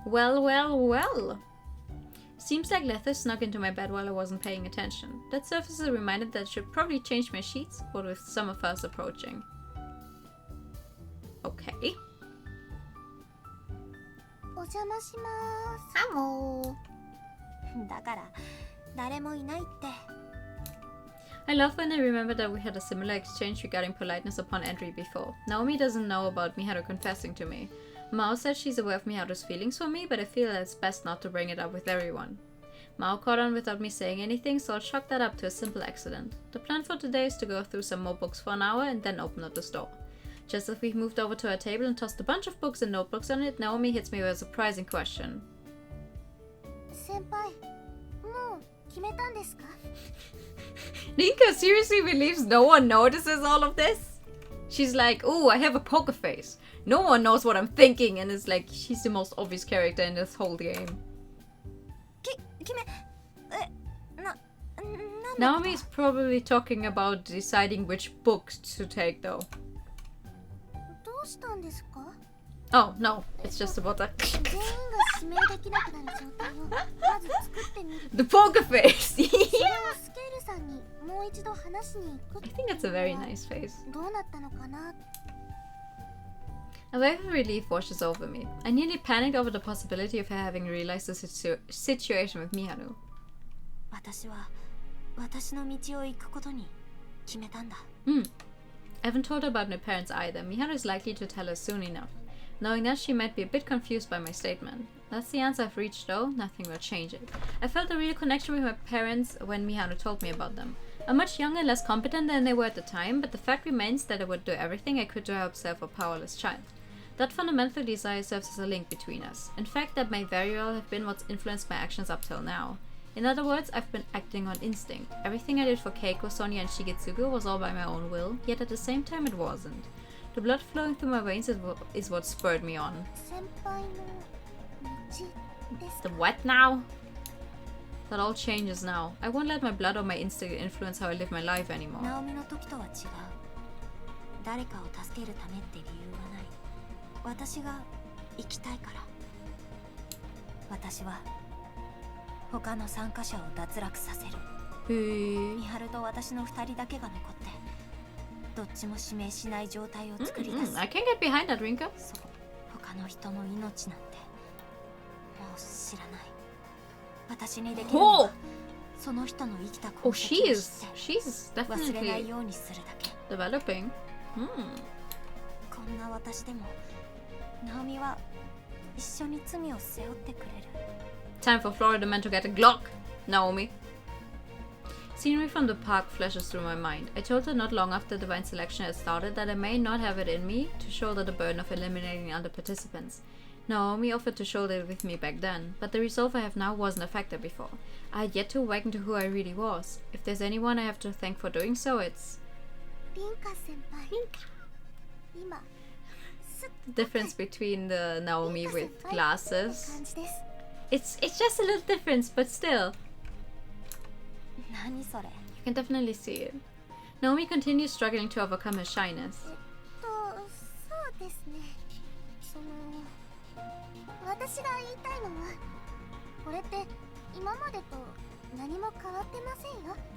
Well. Seems like Letha snuck into my bed while I wasn't paying attention. That serves as a reminder that I should probably change my sheets, what with summer fast approaching. Okay. Hello. I love when I remember that we had a similar exchange regarding politeness upon entry before. Naomi doesn't know about Miharu confessing to me. Mao said she's aware of Miharu's feelings for me, but I feel that it's best not to bring it up with everyone. Mao caught on without me saying anything, so I'll chalk that up to a simple accident. The plan for today is to go through some more books for an hour and then open up the store. Just as we moved over to our table and tossed a bunch of books and notebooks on it, Naomi hits me with a surprising question. Senpai, Rinka seriously believes no one notices all of this? She's like, ooh, I have a poker face. No one knows what I'm thinking, and it's like she's the most obvious character in this whole game. Naomi's probably talking about deciding which books to take though. Oh, no, it's just about that. The poker face! Yeah. I think that's a very nice face. A wave of relief washes over me. I nearly panicked over the possibility of her having realized the situation with Miharu. I haven't told her about my parents either. Miharu is likely to tell her soon enough. Knowing that, she might be a bit confused by my statement. That's the answer I've reached though, nothing will change it. I felt a real connection with my parents when Miharu told me about them. I'm much younger and less competent than they were at the time, but the fact remains that I would do everything I could to help serve a powerless child. That fundamental desire serves as a link between us. In fact, that may very well have been what's influenced my actions up till now. In other words, I've been acting on instinct. Everything I did for Keiko, Sonia and Shigetsugu was all by my own will, yet at the same time it wasn't. The blood flowing through my veins is what spurred me on. The what now? That all changes now. I won't let my blood or my instinct influence how I live my life anymore. I can't get behind that, Rinka. Oh! Oh, she's definitely developing. Time for Florida Man to get a Glock, Naomi. Scenery from the park flashes through my mind. I told her not long after Divine Selection had started that I may not have it in me to shoulder the burden of eliminating other participants. Naomi offered to shoulder it with me back then, but the resolve I have now wasn't a factor before. I had yet to awaken to who I really was. If there's anyone I have to thank for doing so, it's... Rinka. The difference between the Naomi with glasses. It's just a little difference, but still. You can definitely see it. Naomi continues struggling to overcome her shyness.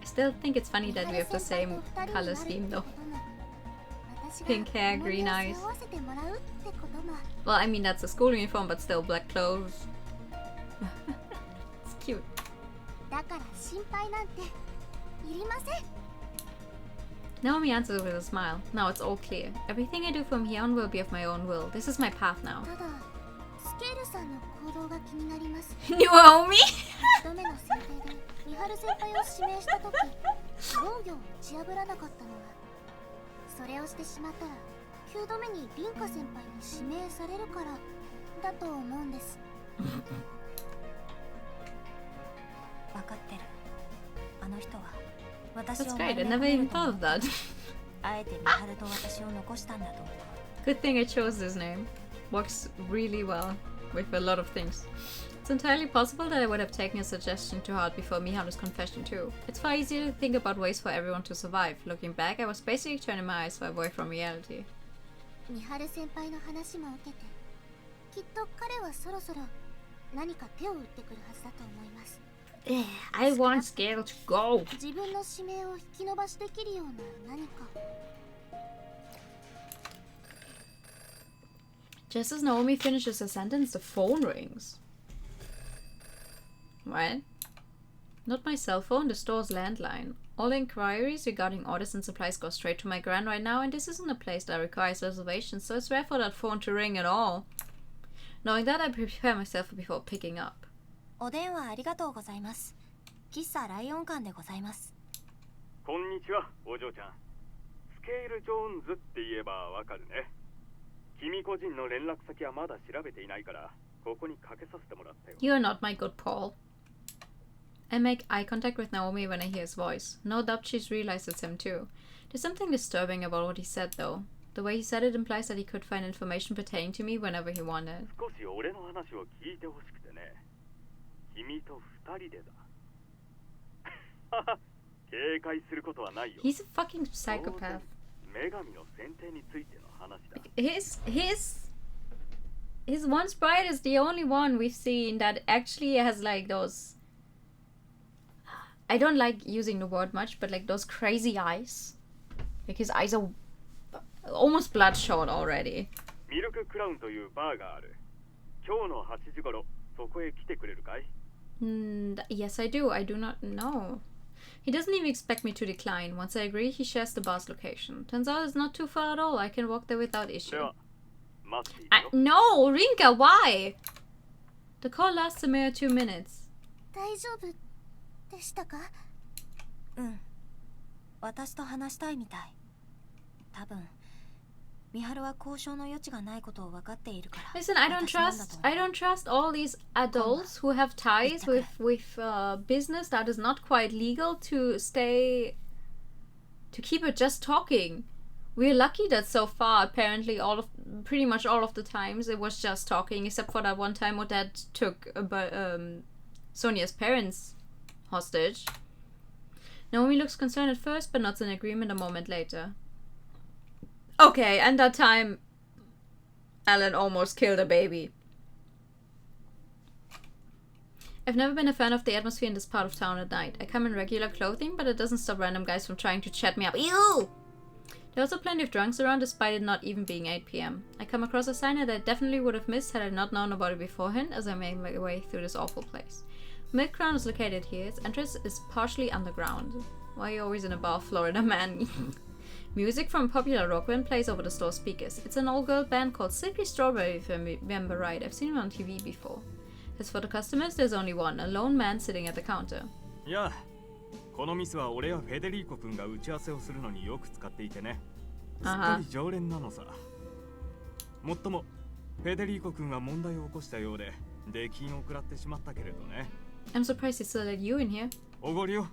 I still think it's funny that we have the same color scheme though. Pink hair, green eyes. Well, I mean that's a school uniform, but still black clothes. It's cute. Naomi answers with a smile. Now it's all clear. Everything I do from here on will be of my own will. This is my path now. Naomi? それをしてしまったら9度目に凛花先輩に指名されるからだと思うんです。分かってる。あの人は私 That's を great. I never even thought of that. あえて美晴と私を残したんだと思う。 Good thing I chose this name. Works really well with a lot of things. It's entirely possible that I would have taken a suggestion to heart before Miharu's confession too. It's far easier to think about ways for everyone to survive. Looking back, I was basically turning my eyes away from reality. 美晴先輩の話も受けて、きっと彼はそろそろ何か手を打ってくるはずだと思います。I want Scale to go. 自分の指名を引き伸ばしできるような何か。Just as Naomi finishes her sentence, the phone rings. What? Not my cell phone, the store's landline. All inquiries regarding orders and supplies go straight to my gran right now, and this isn't a place that requires reservations, so it's rare for that phone to ring at all. Knowing that, I prepare myself before picking up. お電話ありがとうございます。喫茶ライオン館でございます。こんにちは、お嬢ちゃん。スケール・ジョーンズって言えばわかるね。君個人の連絡先はまだ調べていないから、ここにかけさせてもらったよ。You are not my good Paul. I make eye contact with Naomi when I hear his voice. No doubt she's realized it's him too. There's something disturbing about what he said though. The way he said it implies that he could find information pertaining to me whenever he wanted. 少し俺の話を聞いてほしくてね。君と二人でだ。警戒することはないよ。He's a fucking psychopath. 女神の選定についての話だ。His one sprite is the only one we've seen that actually has like those. I don't like using the word much, but like those crazy eyes. Like his eyes are almost bloodshot already. ミルククラウンというバーがある。今日の8時頃そこへ来てくれるかい？ Yes, I do. I do not know. He doesn't even expect me to decline. Once I agree, he shares the bar's location. Turns out it's not too far at all. I can walk there without issue. No, Rinka, why? The call lasts a mere 2 minutes. 大丈夫でしたか？うん。私と話したいみたい。多分。美晴は交渉の余地がないことを分かっているから。Listen, I don't trust all these adults who have ties with business that is not quite legal to keep it just talking. We're lucky that so far, apparently, pretty much all of the times it was just talking, except for that one time where Dad took Sonia's parents hostage. Naomi looks concerned at first, but nods in agreement a moment later. Okay, and that time, Alan almost killed a baby. I've never been a fan of the atmosphere in this part of town at night. I come in regular clothing, but it doesn't stop random guys from trying to chat me up. Ew! There are also plenty of drunks around, despite it not even being 8 p.m. I come across a sign that I definitely would have missed had I not known about it beforehand, as I made my way through this awful place. Milk Crown is located here. Its entrance is partially underground. Why are you always in a bar, Florida man? Music from a popular rock band plays over the store speakers. It's an all-girl band called Silky Strawberry, if I remember right. I've seen it on TV before. As for the customers, there's only one, a lone man sitting at the counter. Yeah. この店は俺やフェデリーコ君が打ち合わせをするのによく使っていてね。すっかり常連なのさ。もっとも、フェデリーコ君は問題を起こしたようで、出禁を食らってしまったけれどね。I'm surprised he still let you in here. おごりよ。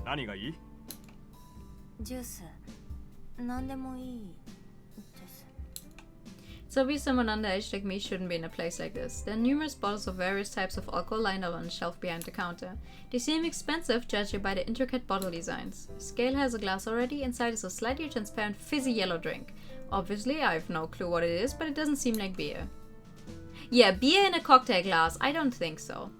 何がいい？ジュース。何でもいいです。 It's obvious someone underage like me shouldn't be in a place like this. There are numerous bottles of various types of alcohol lined up on a shelf behind the counter. They seem expensive, judging by the intricate bottle designs. Scale has a glass already. Inside is a slightly transparent fizzy yellow drink. Obviously, I have no clue what it is, but it doesn't seem like beer. Yeah, beer in a cocktail glass. I don't think so.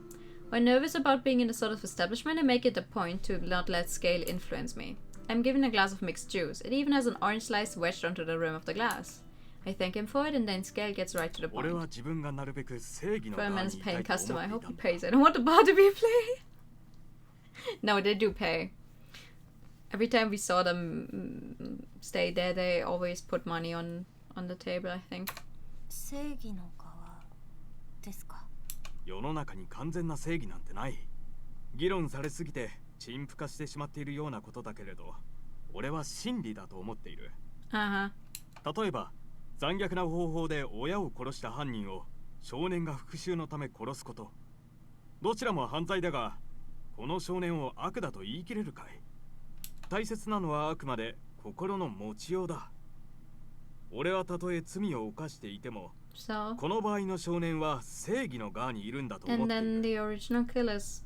When nervous about being in a sort of establishment, I make it a point to not let Scale influence me. I'm given a glass of mixed juice. It even has an orange slice wedged onto the rim of the glass. I thank him for it, and then Scale gets right to the point. For a man's paying customer, I hope he pays. I don't want the bar to be played. No, they do pay. Every time we saw them stay there, they always put money on the table, I think. 正義の側ですか。世の中に完全な正義なんてない。議論されすぎて陳腐化してしまっているようなことだけれど、俺は真理だと思っている。例えば残虐な方法で親を殺した犯人を少年が復讐のため殺すこと、どちらも犯罪だが、この少年を悪だと言い切れるかい？大切なのはあくまで心の持ちようだ。俺はたとえ罪を犯していても、この場合の少年は正義の側にいるんだと思っている。And then the original killer's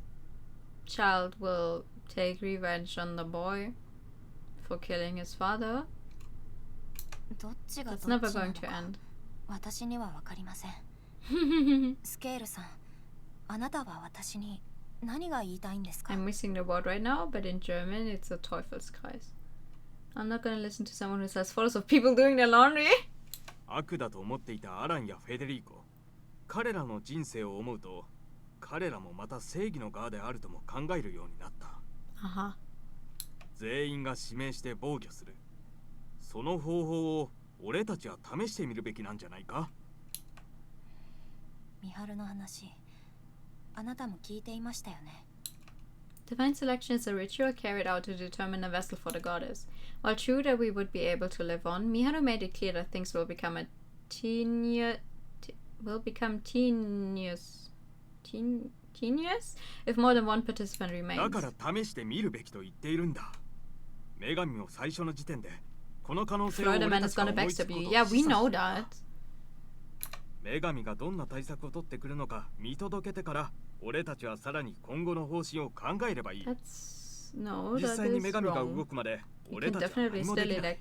child will take revenge on the boy for killing his father. どっちがどっ That's ちな never の going か to end. 私には分かりません。スケールさん、あなたは私に何が言いたいんですか？ I'm missing the word right now, but in German it's a Teufelskreis. I'm not gonna listen to someone who says photos of people doing their laundry. 悪だと思っていたアランやフェデリーコ、彼らの人生を思うと、彼らもまた正義の側であるとも考えるようになった。全員が指名して防御する。その方法を俺たちは試してみるべきなんじゃないか？ミハルの話、あなたも聞いていましたよね。Divine selection is a ritual carried out to determine a vessel for the goddess. While true that we would be able to live on, Miharu made it clear that things will become tenuous if more than one participant remains. だから試してみるべきと言っているんだ。女神も最初の時点でこの可能性を俺たちが思いつくことを示唆していた。女神がどんな対策を取ってくるのか見届けてから、俺たちはさらに今後の方針を考えればいい。実際に女神が動くまで俺たちは何もできない。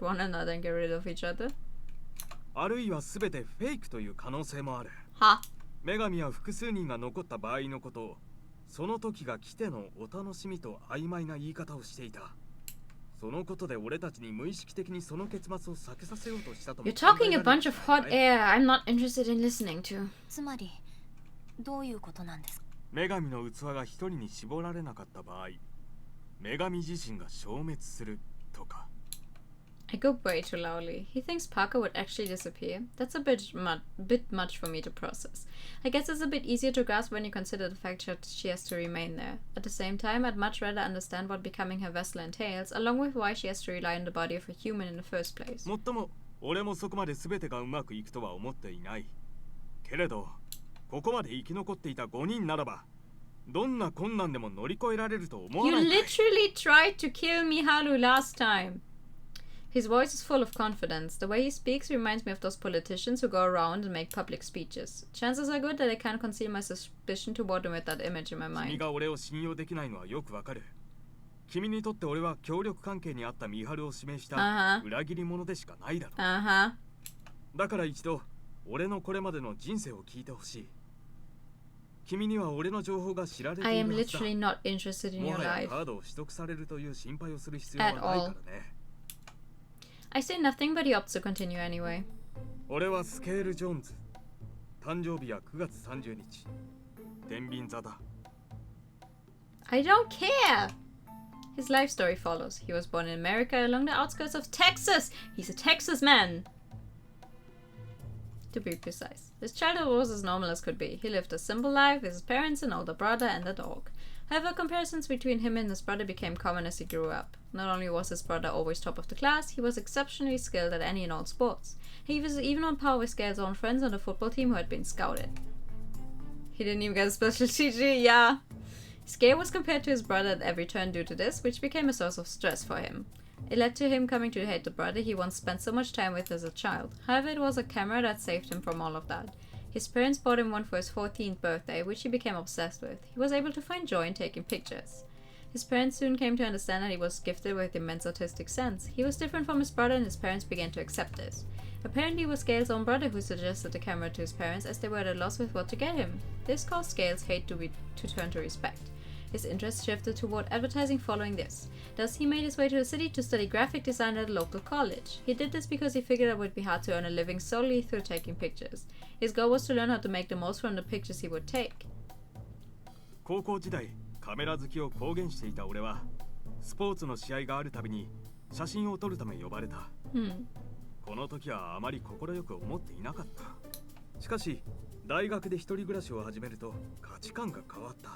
あるいは全てフェイクという可能性もある。女神は複数人が残った場合のことを、その時が来てのお楽しみと曖昧な言い方をしていた。そのことで俺たちに無意識的にその結末を避けさせようとしたとも。 You're talking a bunch of hot air I'm not interested in listening to. つまりどういうことなんですか？女神の器が一人に絞られなかった場合、女神自身が消滅するとか。I go way too loudly. He thinks Parker would actually disappear. That's a bit much for me to process. I guess it's a bit easier to grasp when you consider the fact that she has to remain there. At the same time, I'd much rather understand what becoming her vessel entails, along with why she has to rely on the body of a human in the first place. もっとも、俺もそこまで全てがうまくいくとは思っていない。けれど、ここまで生き残っていた5人ならば、どんな困難でも乗り越えられると思わないかい？ You literally tried to kill Miharu last time. His voice is full of confidence. The way he speaks reminds me of those politicians who go around and make public speeches. Chances are good that I can't conceal my suspicion toward him with that image in my mind. 君が俺を信用できないのはよくわかる。君にとって俺は協力関係にあったミハルを指名した裏切り者でしかないだろう。だから一度、俺のこれまでの人生を聞いてほしい。君には俺の情報が知られているはずだ。I am literally not interested in your もはや life カードを取得されるという心配をする必要はないからね。I say nothing, but he opts to continue anyway. 俺はスケール・ジョーンズ。誕生日は9月30日。天秤座だ。I don't care! His life story follows. He was born in America along the outskirts of Texas. He's a Texas man. To be precise. His childhood was as normal as could be. He lived a simple life with his parents, an older brother, and a dog. However, comparisons between him and his brother became common as he grew up. Not only was his brother always top of the class, he was exceptionally skilled at any and all sports. He was even on par with Scale's own friends on the football team who had been scouted. He didn't even get a special CG, yeah. Scale was compared to his brother at every turn due to this, which became a source of stress for him. It led to him coming to hate the brother he once spent so much time with as a child. However, it was a camera that saved him from all of that. His parents bought him one for his 14th birthday, which he became obsessed with. He was able to find joy in taking pictures. His parents soon came to understand that he was gifted with immense artistic sense. He was different from his brother and his parents began to accept this. Apparently it was Scale's own brother who suggested the camera to his parents as they were at a loss with what to get him. This caused Scale's hate to turn to respect. His interest shifted toward advertising following this. Thus, he made his way to the city to study graphic design at a local college. He did this because he figured it would be hard to earn a living solely through taking pictures. His goal was to learn how to make the most from the pictures he would take. 高校時代、カメラ好きを公言していた俺は、スポーツの試合があるたびに写真を撮るため呼ばれた。この時はあまり快く思っていなかった。しかし、大学で一人暮らしを始めると価値観が変わった。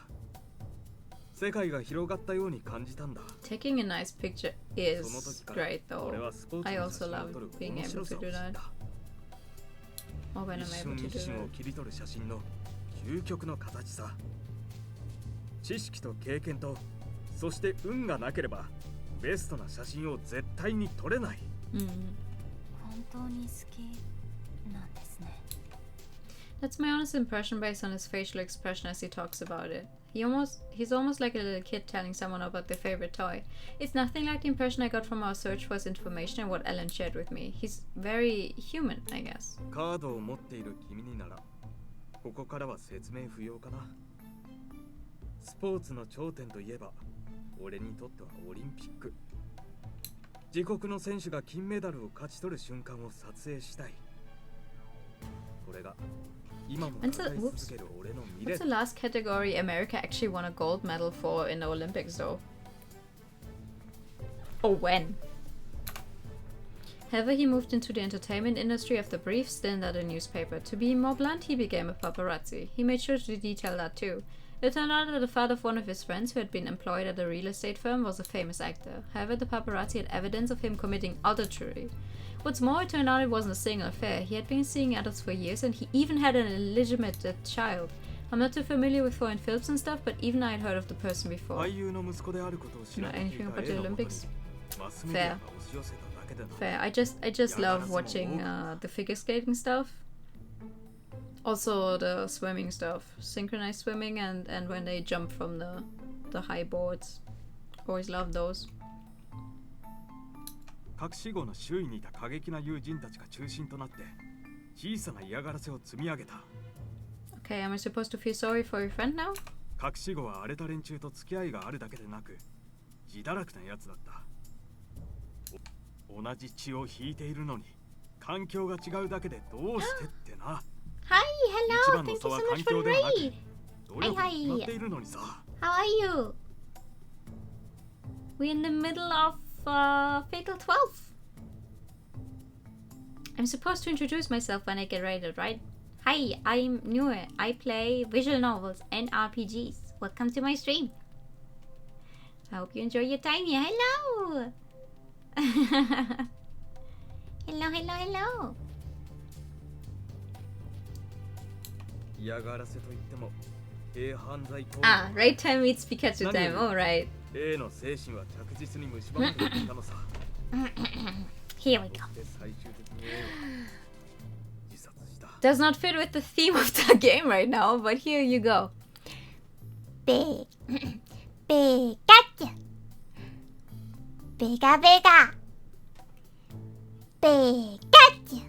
世界が広がったように感じたんだ。 Taking a nice picture is great though. I also love being able to do that. Or when I'm 一 able 瞬 to 一 do 瞬を it. 切り取る写真の究極の形さ。知識と経験と、そして運がなければベストな写真を絶対に撮れない。Mm. 本当に好きなんですね。 That's my honest impression based on his facial expression as he talks about it. He's almost like a little kid telling someone about their favorite toy. It's nothing like the impression I got from our search for his information and what Ellen shared with me. He's very human, I guess. カードを持っている君になら、ここからは説明不要かな。スポーツの頂点といえば、俺にとってはオリンピック。自国の選手が金メダルを勝ち取る瞬間を撮影したい。これが今も When's 輝 the, き whoops, 続ける俺の未 what's 練 the。last category America actually won a gold medal for in the Olympics though? Or when? However, he moved into the entertainment industry after a brief stint at a newspaper. To be more blunt, he became a paparazzi. He made sure to detail that too. It turned out that the father of one of his friends who had been employed at a real estate firm was a famous actor. However, the paparazzi had evidence of him committing adultery. What's more, it turned out it wasn't a single affair. He had been seeing adults for years and he even had an illegitimate child. I'm not too familiar with foreign films and stuff, but even I had heard of the person before. 俳優の息子であることを知ら Not れてい anything た about the 絵の元に Olympics? マスメディアが押し寄せただけでな。 Fair. I just love watching the figure skating stuff. Also the swimming stuff. Synchronized swimming and when they jump from the high boards. Always love those. 隠し子の周囲にいた過激な友人たちが中心となって小さな嫌がらせを積み上げた。 Okay, am I supposed to feel sorry for your friend now? 隠し子は荒れた連中と付き合いがあるだけでなく自堕落なやつだった。同じ血を引いているのに環境が違うだけでどうしてってな。 Hi, 一 hello. 番の Thank 差 you は so 環 much 境 for the ではなく raid. 努力が決まっているのにさ。 How are you? We're in the middle of Fatal 12. I'm supposed to introduce myself when I get raided, right? Hi, I'm Noor. I play visual novels and RPGs. Welcome to my stream. I hope you enjoy your time here. Hello! Hello. 嫌がらせといっても軽犯罪行為。 Ah, raid time meets Pikachu time. Alright. A の精神は着実に蝕まれていたのさ。 Here we go. そして最終的に A は自殺した。 Does not fit with the theme of the game right now, but here you go. Pikachu. Pika. Pikachu.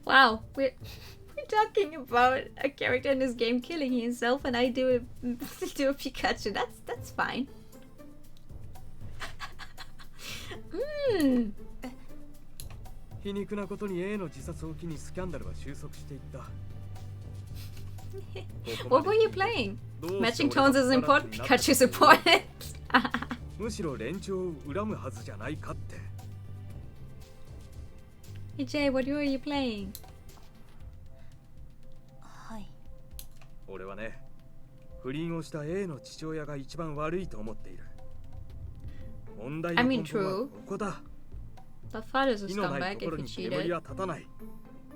Wow, we're talking about a character in this game killing himself, and I do a Pikachu. That's fine. Mm. 皮肉なことに A の自殺を機にスキャンダルは収束していった。 What were you playing? Matching tones is important. Pikachu supported. むしろ連中を恨むはずじゃないかって。 Hey Jay, what were you playing? はい。俺はね、不倫をした A の父親が一番悪いと思っている。問題の根本はここだ。 The father's a 火のない scumbag ところ if に he 煙 cheated. は立たない。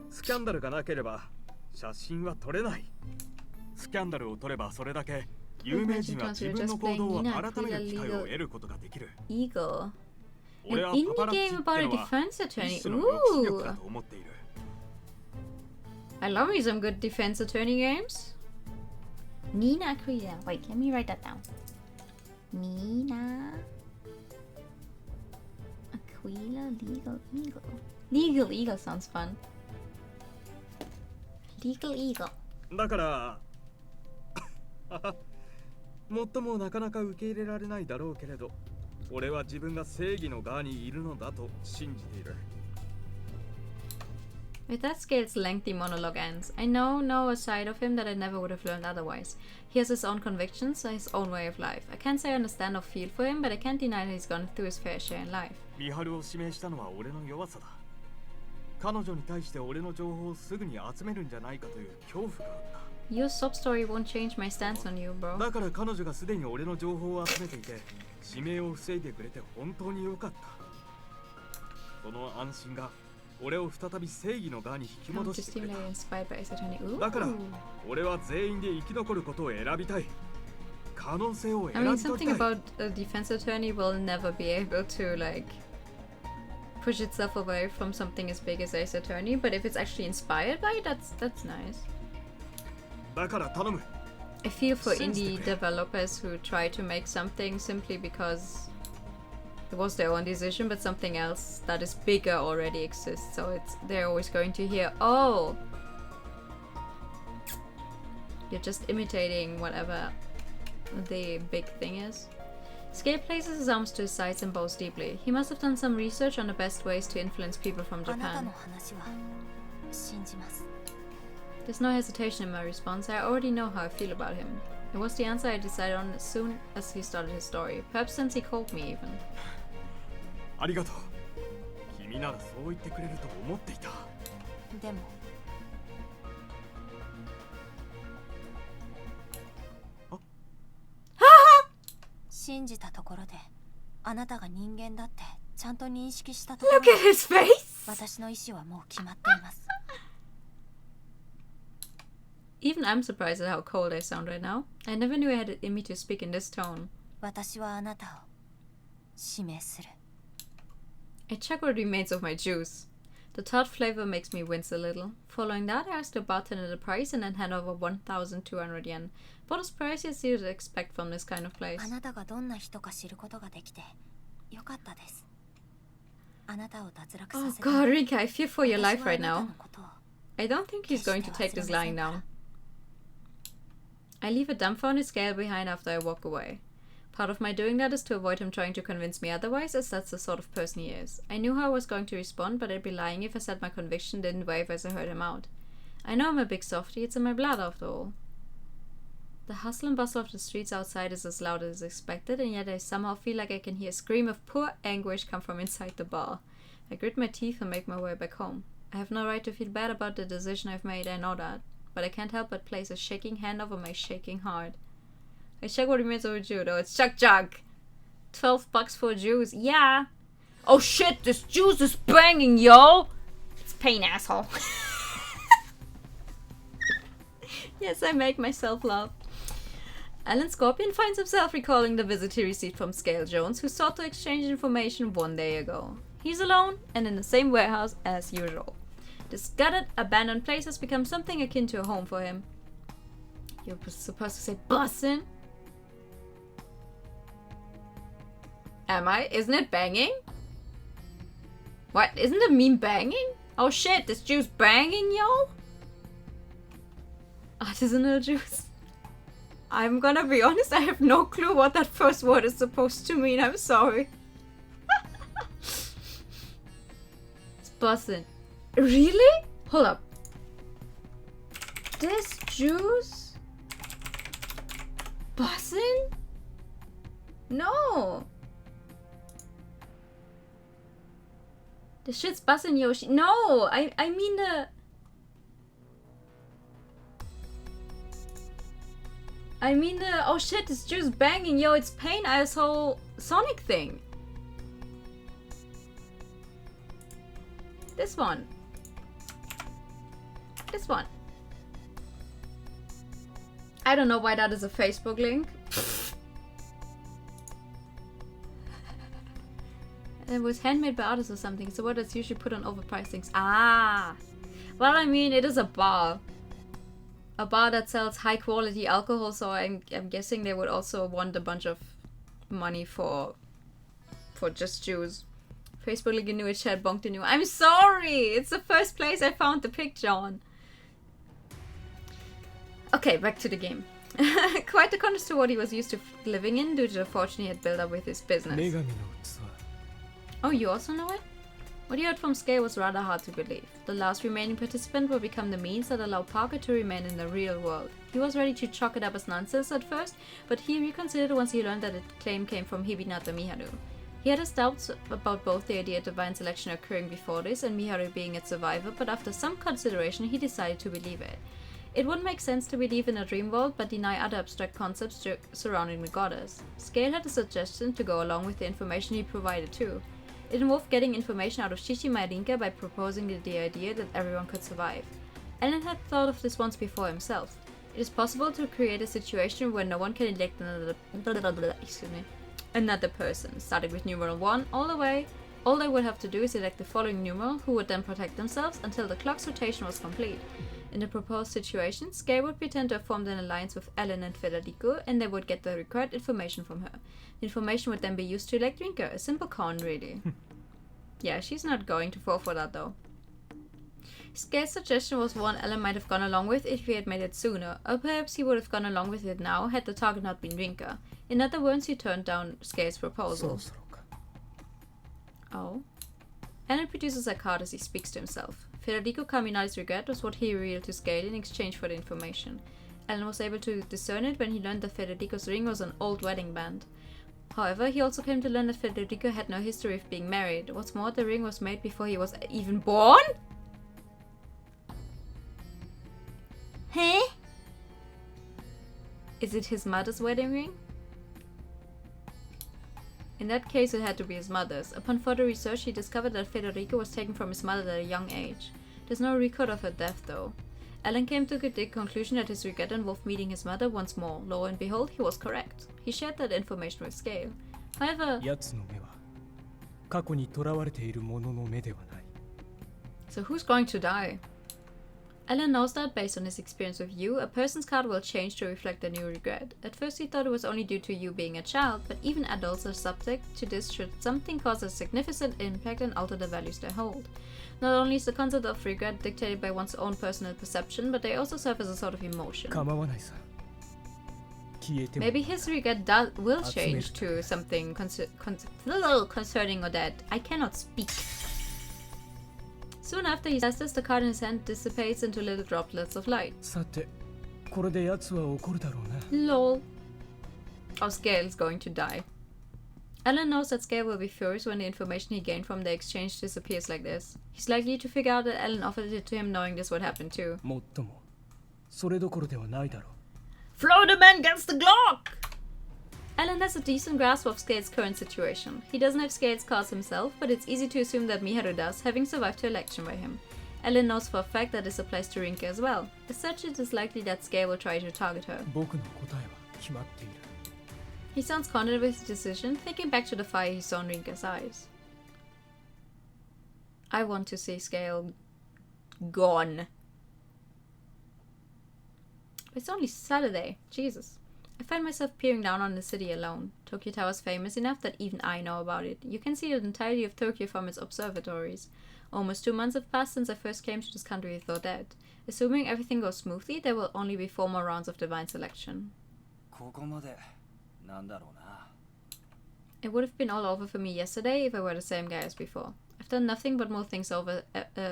スキャンダルがなければ写真は撮れない。スキャンダルを撮ればそれだけ有名人は自分の行動を改める機会を得ることができる。 Eagle. An 俺は indie パパラッチ game って about a のは defense 一 attorney. 種の抑止力だ Ooh. と思っている。 I love me some good defense attorney games. Nina Aquila. Wait, let me write that down. Nina Aquila Legal Eagle. Legal Eagle sounds fun. Legal Eagle. だからもっともなかなか受け入れられないだろうけれど、俺は自分が正義の側にいるのだと信じている。 With that Scale's lengthy monologue ends, I know a side of him that I never would have learned otherwise. He has his own convictions, his own way of life. I can't say I understand or feel for him, but I can't deny that he's gone through his fair share in life. ミハルを指名したのは俺の弱さだ。彼女に対して俺の情報をすぐに集めるんじゃないかという恐怖があった。Your sob story won't change my stance on you, bro. だから彼女がすでに俺の情報を集めていて、指名を防いでくれて本当に良かった。その安心が俺を再び正義の側に引き戻してくれた。だから俺は全員で生き残ることを選びたい。可能性を選び I mean, 取りた something い。 about a defense attorney will never be able to like push itself away from something as big as Ace Attorney, but if it's actually inspired by it, that's nice. だから頼む。 I feel for indie developers who try to make something simply because it was their own decision, but something else that is bigger already exists. So they're always going to hear, oh, you're just imitating whatever the big thing is. Scale places his arms to his sides and bows deeply. He must have done some research on the best ways to influence people from あなた Japan. の話は信じます。 There's no hesitation in my response. I already know how I feel about him. It was the answer I decided on as soon as he started his story. Perhaps since he called me even. ありがとう。君ならそう言ってくれると思っていた。でも信じたところであなたが人間だってちゃんと認識したところ Look at his face! 私の意思はもう決まっています。 Even I'm surprised at how cold I sound right now. I never knew I had it in me to speak in this tone. 私はあなたを指名する。 I check what remains of my juice. The tart flavor makes me wince a little. Following that, I ask the bartender the price and then hand over 1,200 yen. About as pricey as you'd expect from this kind of place. あなたがどんな人か知ることができてよかったです。あなたを脱落 Oh させて god, Rika, I fear for your 私 life はあ right なた now. のことを I don't think he's going to take this lying down. I leave a dumbfounded scale behind after I walk away. Part of my doing that is to avoid him trying to convince me otherwise, as that's the sort of person he is. I knew how I was going to respond, but I'd be lying if I said my conviction didn't waver as I heard him out. I know I'm a big softie, it's in my blood after all. The hustle and bustle of the streets outside is as loud as expected, and yet I somehow feel like I can hear a scream of pure anguish come from inside the bar. I grit my teeth and make my way back home. I have no right to feel bad about the decision I've made, I know that, but I can't help but place a shaking hand over my shaking heart. I check what remains of a Jew, though. It's Chuck. $12 for juice. Yeah. Oh shit, this juice is banging, yo! It's pain, asshole. Yes, I make myself laugh. Alan Scorpion finds himself recalling the visit he received from Scale Jones, who sought to exchange information 1 day ago. He's alone and in the same warehouse as usual. This gutted, abandoned place has become something akin to a home for him. You're supposed to say bussin'? Am I? Isn't it banging? What? Isn't the meme banging? Oh shit, this juice banging, yo? Artisanal juice. I'm gonna be honest, I have no clue what that first word is supposed to mean. I'm sorry. It's bussin'. Really? Hold up. This juice? Bussin'? No. The shit's bussin', Yoshi. No! I mean the... oh shit, this juice banging, yo, it's pain asshole Sonic thing. This one. This one. I don't know why that is a Facebook link. It was handmade by artists or something. It's a word that's usually put on overpriced things. Ah! Well, I mean, it is a bar. A bar that sells high quality alcohol, so I'm guessing they would also want a bunch of money for just juice. Facebook link in chat bonked in you. I'm sorry! It's the first place I found the picture on. Okay, back to the game. Quite the contrast to what he was used to living in due to the fortune he had built up with his business. Oh, you also know it? What he heard from Scale was rather hard to believe. The last remaining participant will become the means that allow Parker to remain in the real world. He was ready to chalk it up as nonsense at first, but he reconsidered once he learned that the claim came from Hibinata Miharu. He had his doubts about both the idea of divine selection occurring before this and Miharu being its survivor, but after some consideration he decided to believe it. It wouldn't make sense to believe in a dream world but deny other abstract concepts surrounding the goddess. Scale had a suggestion to go along with the information he provided too. It involved getting information out of Shishima Rinka by proposing the idea that everyone could survive. Alan had thought of this once before himself. It is possible to create a situation where no one can elect another person, starting with numeral 1 all the way. All they would have to do is elect the following numeral, who would then protect themselves until the clock's rotation was complete. In the proposed situation, Scale would pretend to have formed an alliance with Ellen and Federico, and they would get the required information from her. The information would then be used to elect Rinka. A simple con, really. Yeah, she's not going to fall for that though. Scale's suggestion was one Ellen might have gone along with if he had made it sooner, or perhaps he would have gone along with it now had the target not been Rinka. In other words, he turned down Scale's proposal. Oh. Ellen produces a card as he speaks to himself. Federico Caminali's regret was what he revealed to Scale in exchange for the information. Ellen was able to discern it when he learned that Federico's ring was an old wedding band. However, he also came to learn that Federico had no history of being married. What's more, the ring was made before he was even born? Huh? Is it his mother's wedding ring? In that case, it had to be his mother's. Upon further research, he discovered that Federico was taken from his mother at a young age. There's no record of her death, though. Alan came to the conclusion that his regret involved meeting his mother once more. Lo and behold, he was correct. He shared that information with Scale. However... So who's going to die? Alan knows that, based on his experience with Yu, a person's card will change to reflect their new regret. At first he thought it was only due to Yu being a child, but even adults are subject to this should something cause a significant impact and alter the values they hold. Not only is the concept of regret dictated by one's own personal perception, but they also serve as a sort of emotion. Maybe his regret will change to something concerning Odette. I cannot speak. Soon after he says this, the card in his hand dissipates into little droplets of light. Lol. Oh, Scale is going to die. Alan knows that Scale will be furious when the information he gained from the exchange disappears like this. He's likely to figure out that Alan offered it to him knowing this would happen too. Flow the man gets the Glock! Alan has a decent grasp of Scale's current situation. He doesn't have Scale's cards himself, but it's easy to assume that Miharu does, having survived her election by him. Alan knows for a fact that this applies to Rinka as well. As such, it is likely that Scale will try to target her. He sounds confident with his decision, thinking back to the fire he saw in Rinka's eyes. I want to see Scale gone. It's only Saturday. Jesus. I find myself peering down on the city alone. Tokyo Tower is famous enough that even I know about it. You can see the entirety of Tokyo from its observatories. Almost 2 months have passed since I first came to this country with Odette. Assuming everything goes smoothly, there will only be 4 more rounds of divine selection. It would have been all over for me yesterday if I were the same guy as before. I've done nothing but mull things over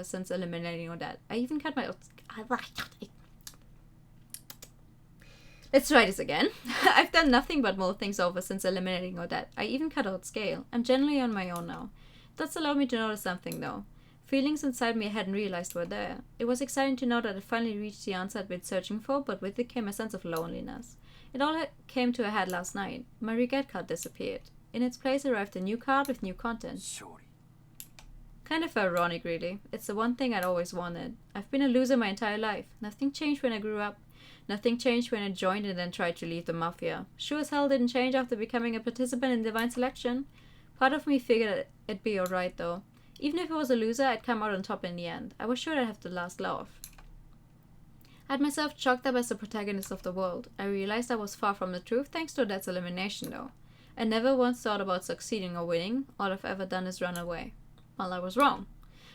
since eliminating Odette. I even cut my... Let's try this again. I've done nothing but mull things over since eliminating Odette. I even cut out Scale. I'm generally on my own now. That's allowed me to notice something though. Feelings inside me I hadn't realized were there. It was exciting to know that I finally reached the answer I'd been searching for, but with it came a sense of loneliness. It all came to a head last night. My regret card disappeared. In its place arrived a new card with new content. Kind of ironic really. It's the one thing I'd always wanted. I've been a loser my entire life. Nothing changed when I grew up. Nothing changed when I joined and then tried to leave the Mafia. Sure as hell didn't change after becoming a participant in Divine Selection. Part of me figured it'd be alright though. Even if I was a loser, I'd come out on top in the end. I was sure I'd have the last laugh. I had myself chalked up as the protagonist of the world. I realized I was far from the truth thanks to Odette's elimination though. I never once thought about succeeding or winning. All I've ever done is run away. Well, I was wrong.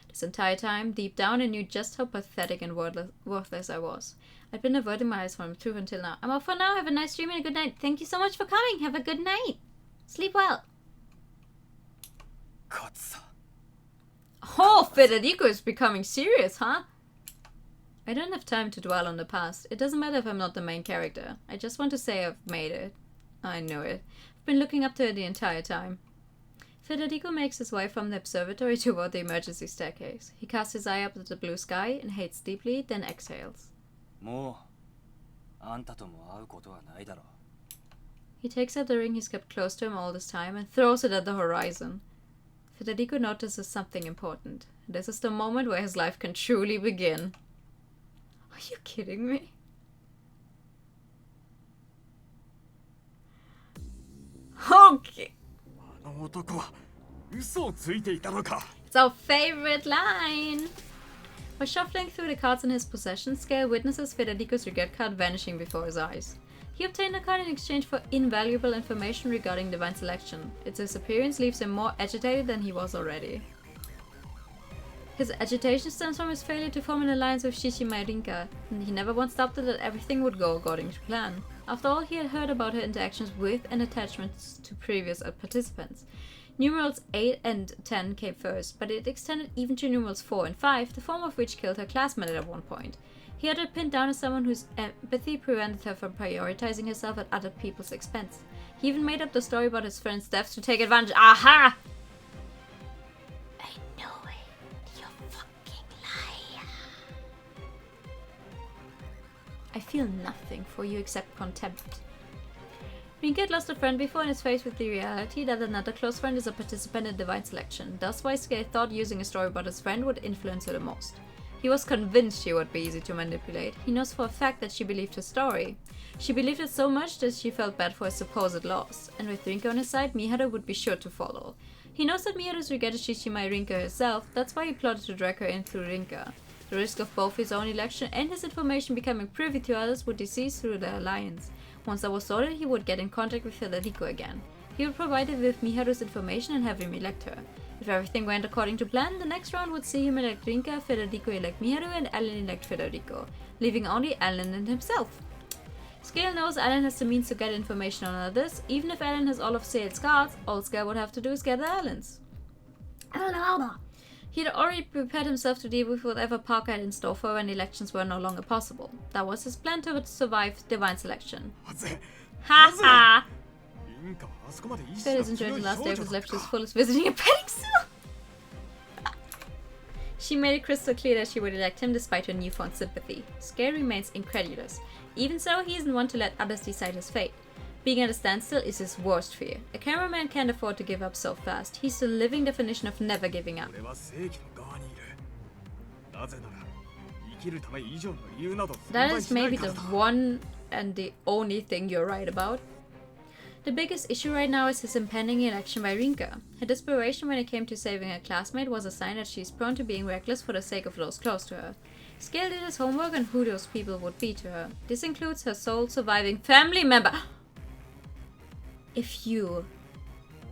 This entire time, deep down, I knew just how pathetic and worthless I was. I'd been averting my eyes from the truth until now. I'm off for now. Have a nice dream and a good night. Thank you so much for coming. Have a good night. Sleep well. Oh, Federico is becoming serious, huh? I don't have time to dwell on the past. It doesn't matter if I'm not the main character. I just want to say I've made it. I knew it. I've been looking up to it the entire time. Federico makes his way from the observatory toward the emergency staircase. He casts his eye up at the blue sky, inhales deeply, then exhales. もうあんたとも会うことはないだろう。 He takes out the ring he's kept close to him all this time and throws it at the horizon. Federico notices something important. This is the moment where his life can truly begin. Are you kidding me? Okay. あの男は嘘をついていたのか。 It's our favorite line! While shuffling through the cards in his possession, Scale witnesses Federico's regret card vanishing before his eyes. He obtained the card in exchange for invaluable information regarding divine selection. Its disappearance leaves him more agitated than he was already. His agitation stems from his failure to form an alliance with Shishima Rinka, and he never once doubted that everything would go according to plan. After all, he had heard about her interactions with and attachments to previous participants. Numerals 8 and 10 came first, but it extended even to numerals 4 and 5, the former of which killed her classmate at one point. He had her pinned down as someone whose empathy prevented her from prioritizing herself at other people's expense. He even made up the story about his friend's deaths to take advantage. Aha! I know it, you fucking liar. I feel nothing for you except contempt. Rinka had lost a friend before and is faced with the reality that another close friend is a participant in divine selection. Thus why Scale thought using a story about his friend would influence her the most. He was convinced she would be easy to manipulate. He knows for a fact that she believed his story. She believed it so much that she felt bad for his supposed loss. And with Rinka on his side, Miharu would be sure to follow. He knows that Miharu's regretted Shishima Rinka herself, that's why he plotted to drag her in through Rinka. The risk of both his own election and his information becoming privy to others would decrease through the alliance. Once that was sorted, he would get in contact with Federico again. He would provide her with Miharu's information and have him elect her. If everything went according to plan, the next round would see him elect Rinka, Federico elect Miharu, and Alan elect Federico, leaving only Alan and himself. Scale knows Alan has the means to get information on others. Even if Alan has all of Scale's cards, all Scale would have to do is gather Alan's. He had already prepared himself to deal with whatever Parker had in store for when elections were no longer possible. That was his plan to survive divine selection. Ha ha! Fed is enjoying the last day of his life to his fullest, visiting a petting zoo! She made it crystal clear that she would elect him despite her newfound sympathy. Scale remains incredulous. Even so, he isn't one to let others decide his fate. Being at a standstill is his worst fear. A cameraman can't afford to give up so fast. He's the living definition of never giving up. That is maybe the one and the only thing you're right about. The biggest issue right now is his impending election by Rinka. Her desperation when it came to saving her classmate was a sign that she's prone to being reckless for the sake of those close to her. Scale did his homework on who those people would be to her. This includes her sole surviving family member. If you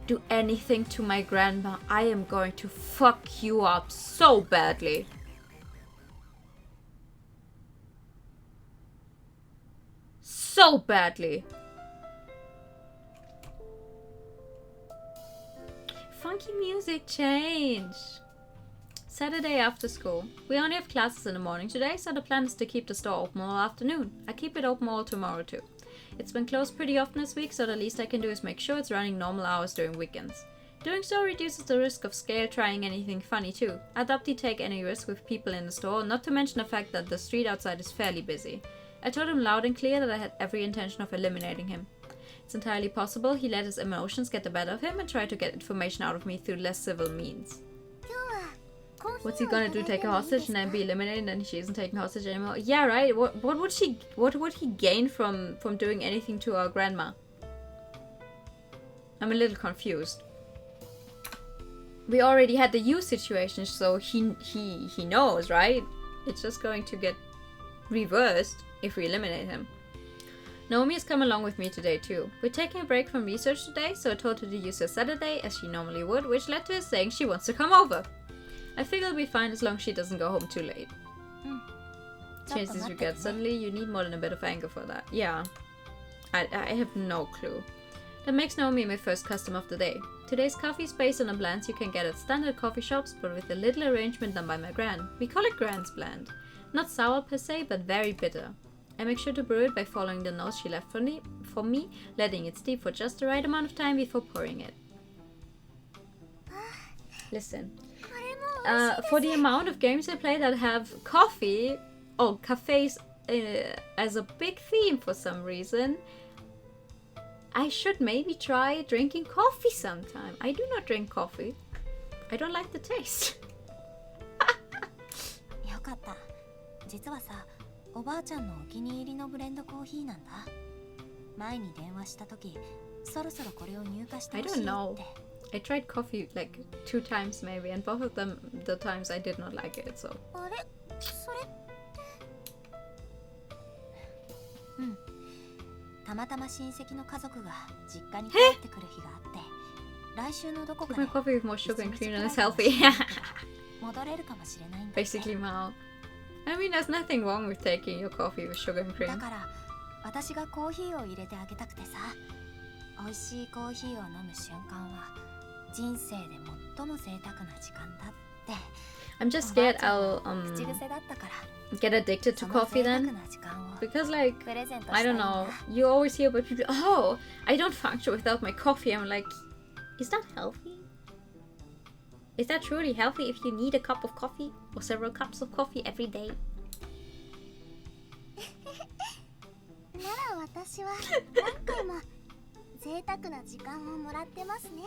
do anything to my grandma, I am going to fuck you up so badly. So badly. Funky music change. Saturday after school. We only have classes in the morning today, so the plan is to keep the store open all afternoon. I keep it open all tomorrow too. It's been closed pretty often this week, so the least I can do is make sure it's running normal hours during weekends. Doing so reduces the risk of Scale trying anything funny too. I doubt he'd take any risk with people in the store, not to mention the fact that the street outside is fairly busy. I told him loud and clear that I had every intention of eliminating him. It's entirely possible he let his emotions get the better of him and tried to get information out of me through less civil means. What's he gonna do? Take a hostage and then be eliminated and she isn't taking hostage anymore? Yeah, right? What would he gain from doing anything to our grandma? I'm a little confused. We already had the U situation, so he knows, right? It's just going to get reversed if we eliminate him. Naomi has come along with me today too. We're taking a break from research today, so I told her to use her Saturday as she normally would, which led to her saying she wants to come over. I figure it'll be fine as long as she doesn't go home too late. Change these regrets. Suddenly you need more than a bit of anger for that. Yeah. I have no clue. That makes Naomi my first customer of the day. Today's coffee is based on a blend you can get at standard coffee shops, but with a little arrangement done by my gran. We call it Gran's blend. Not sour per se, but very bitter. I make sure to brew it by following the notes she left for me, letting it steep for just the right amount of time before pouring it. Listen. For the amount of games I play that have cafes as a big theme for some reason. I should maybe try drinking coffee sometime. I do not drink coffee. I don't like the taste. よかった。実はさ、おばあちゃんのお気に入りのブレンドコーヒーなんだ。前に電話した時、そろそろこれを入荷してほしいって。I don't know. I tried coffee like 2 times maybe, and both of them, the times I did not like it, so. あれそれうん。たまたま親戚の家族が実家に帰ってくる日があって、来週のどこか My で coffee with more sugar and cream and it's healthy. 戻れるかもしれないんだって。 Basically, Mal. I mean, there's nothing wrong with taking your coffee with sugar and だ cream. から私がコーヒーを入れてあげたくてさ、美味しいコーヒーを飲む瞬間は人生で最も贅沢な時間だって。 I'm just scared I'll 口癖だったから。 get addicted to coffee then. な時間を Because like, プレゼントした I いん don't だ。 know, you always hear about people, oh, I don't function without my coffee. I'm like, is that healthy? Is that truly healthy if you need a cup of coffee or several cups of coffee every day? なら私は何回も贅沢な時間をもらってますね。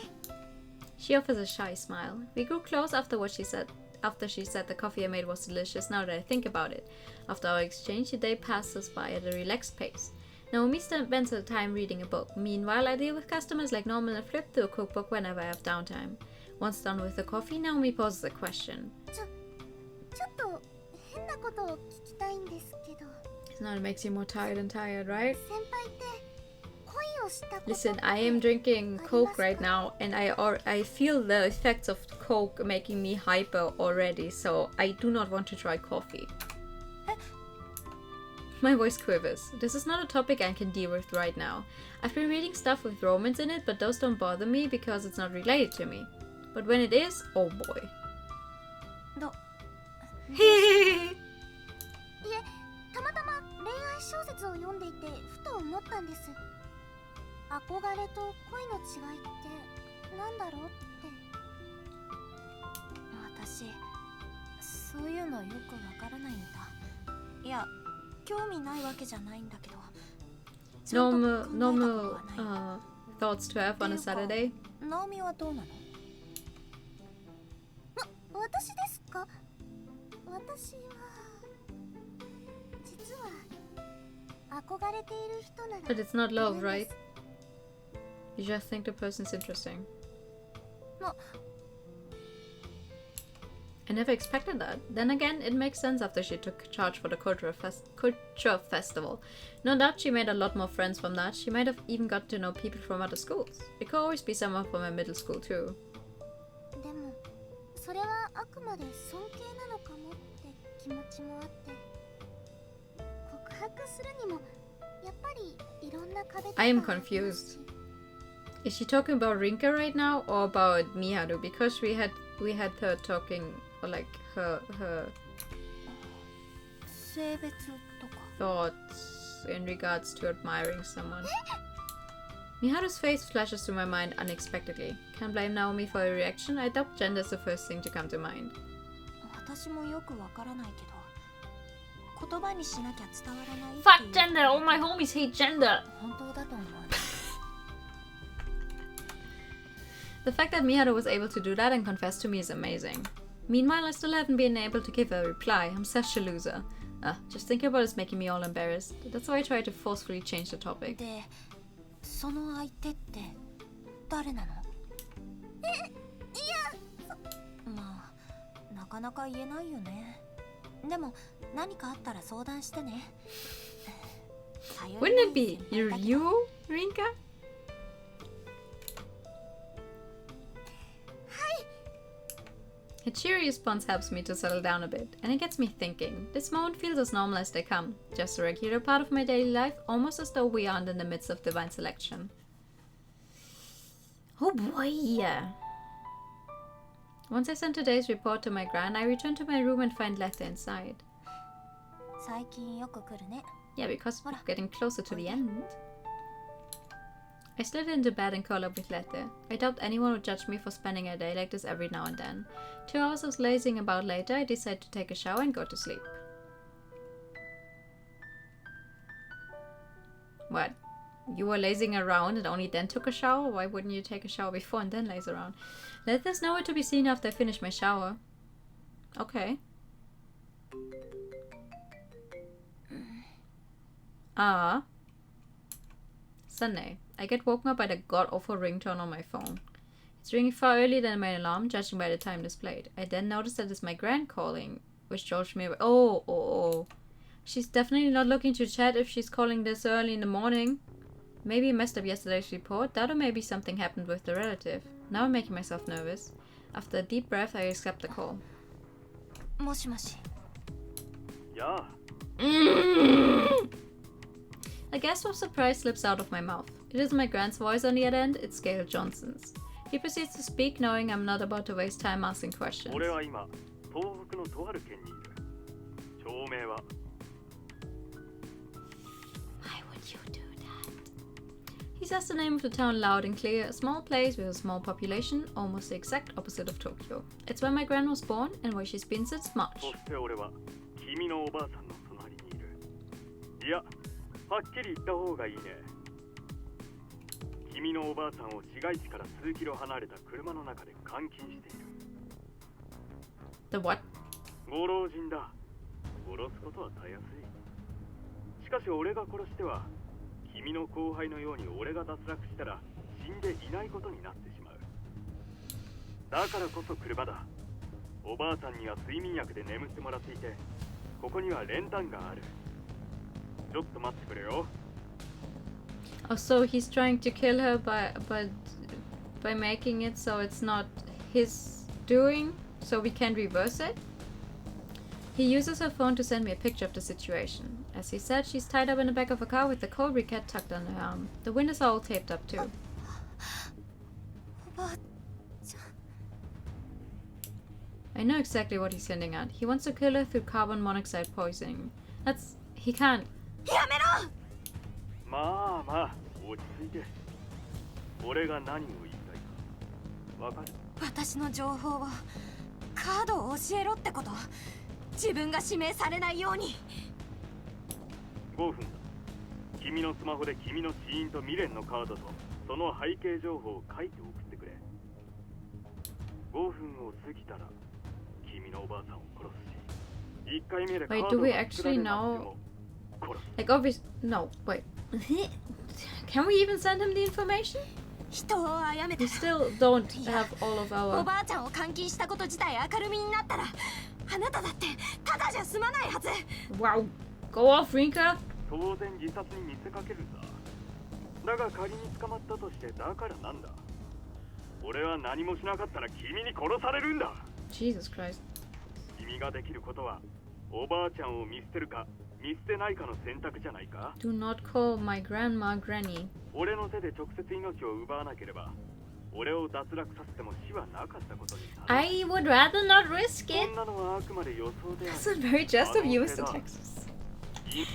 She offers a shy smile. We grew close after she said the coffee I made was delicious. Now that I think about it, after our exchange, the day passed us by at a relaxed pace. Naomi spends her time reading a book. Meanwhile, I deal with customers like normal and flip through a cookbook whenever I have downtime. Once done with the coffee, Naomi poses a question. ちょっと変なことを聞きたいんですけど。 Now it makes you more tired and tired, right? 先輩って恋をしたこと Listen, I am drinking Coke right now, and I feel the effects of Coke making me hyper already, so I do not want to try coffee. My voice quivers. This is not a topic I can deal with right now. I've been reading stuff with romance in it, but those don't bother me because it's not related to me. But when it is, oh boy. どいえ、たまたま恋愛小説を読んでいてふと思ったんです。憧れと恋の違いってなんだろうって。私そういうのよくわからないんだ。いや、興味ないわけじゃないんだけど。Normal thoughts to have on a Saturday. ナオミはどうなの？私ですか？私は実は憧れている人なら。 But it's not love, right? You just think the person's interesting. I never expected that. Then again, it makes sense after she took charge for the culture festival. No doubt she made a lot more friends from that. She might have even got to know people from other schools. It could always be someone from her middle school too. でもそれはあくまで尊敬なのかもって気持ちもあって、告白するにもやっぱりいろんな壁とか I am confused. Is she talking about Rinka right now or about Miharu? Because we had her talking, or like her 性別とか。 thoughts in regards to admiring someone. Miharu's face flashes through my mind unexpectedly. Can't blame Naomi for her reaction. I doubt gender is the first thing to come to mind. 私もよくわからないけど、言葉にしなきゃ伝わらないっていう。 Fuck gender! All my homies hate gender! 本当だと思う。 The fact that Miharu was able to do that and confess to me is amazing. Meanwhile, I still haven't been able to give her a reply. I'm such a loser. Just thinking about it is making me all embarrassed. That's why I try to forcefully change the topic. で、その相手って誰なの？まあ、なかなか言えないよね。でも何かあったら相談してね。 Wouldn't it be you, Rinka? A cheery response helps me to settle down a bit, and it gets me thinking. This moment feels as normal as they come, just a regular part of my daily life, almost as though we aren't in the midst of divine selection. Oh boy! Once I send today's report to my gran, I return to my room and find Lethe inside. 最近よく来るね。 Yeah, because we're getting closer to the end. I slid into bed and curled up with Lethe. I doubt anyone would judge me for spending a day like this every now and then. 2 hours of lazing about later, I decide to take a shower and go to sleep. What? You were lazing around and only then took a shower? Why wouldn't you take a shower before and then laze around? There's nowhere to be seen after I finish my shower. Okay. Sunday. I get woken up by the god-awful ringtone on my phone. It's ringing far earlier than my alarm, judging by the time displayed. I then notice that it's my gran calling, which jolts me away. Oh. She's definitely not looking to chat if she's calling this early in the morning. Maybe I messed up yesterday's report. That or maybe something happened with the relative. Now I'm making myself nervous. After a deep breath, I accept the call. Moshi moshi. Yeah. A gasp of surprise slips out of my mouth. It isn't my grand's voice on the other end, it's Gail Johnson's. He proceeds to speak, knowing I'm not about to waste time asking questions. Why would you do that? He says the name of the town loud and clear, a small place with a small population, almost the exact opposite of Tokyo. It's where my gran was born and where she's been since March. はっきり言った方がいいね。君のおばあさんを市街地から数キロ離れた車の中で監禁している。The what? ご老人だ。殺すことはたやすい。しかし俺が殺しては、君の後輩のように俺が脱落したら死んでいないことになってしまう。だからこそ車だ。おばあさんには睡眠薬で眠ってもらっていて、ここには練炭がある。 Oh, so he's trying to kill her by making it so it's not his doing, so we can reverse it? He uses her phone to send me a picture of the situation. As he said, she's tied up in the back of a car with the Cobra cat tucked under her arm. The windows are all taped up too. I know exactly what he's hinting at. He wants to kill her through carbon monoxide poisoning. He can't. やめろ。まあまあ落ち着いて。俺が何を言いたいかわかる？私の情報をカードを教えろってこと。自分が指名されないように。5分だ。君のスマホで君の死因と未練のカードとその背景情報を書いて送ってくれ。5分を過ぎたら君のおばあさんを殺すし。1回目でカードを作られなくても。 Like obvious. No, wait. Can we even send him the information? We still don't have all of our. おばあちゃんを監禁したこと自体明るみになったら、あなただってただじゃ済まないはず。Wow, go off, Rinka. 当然自殺に見せかけるさ。だが仮に捕まったとしてだからなんだ。俺は何もしなかったら君に殺されるんだ。Jesus Christ. 君ができることはおばあちゃんを見捨てるか。 Do not call my grandma Granny. I would rather not risk it. That's not very just of you, Mr. Texas. I hate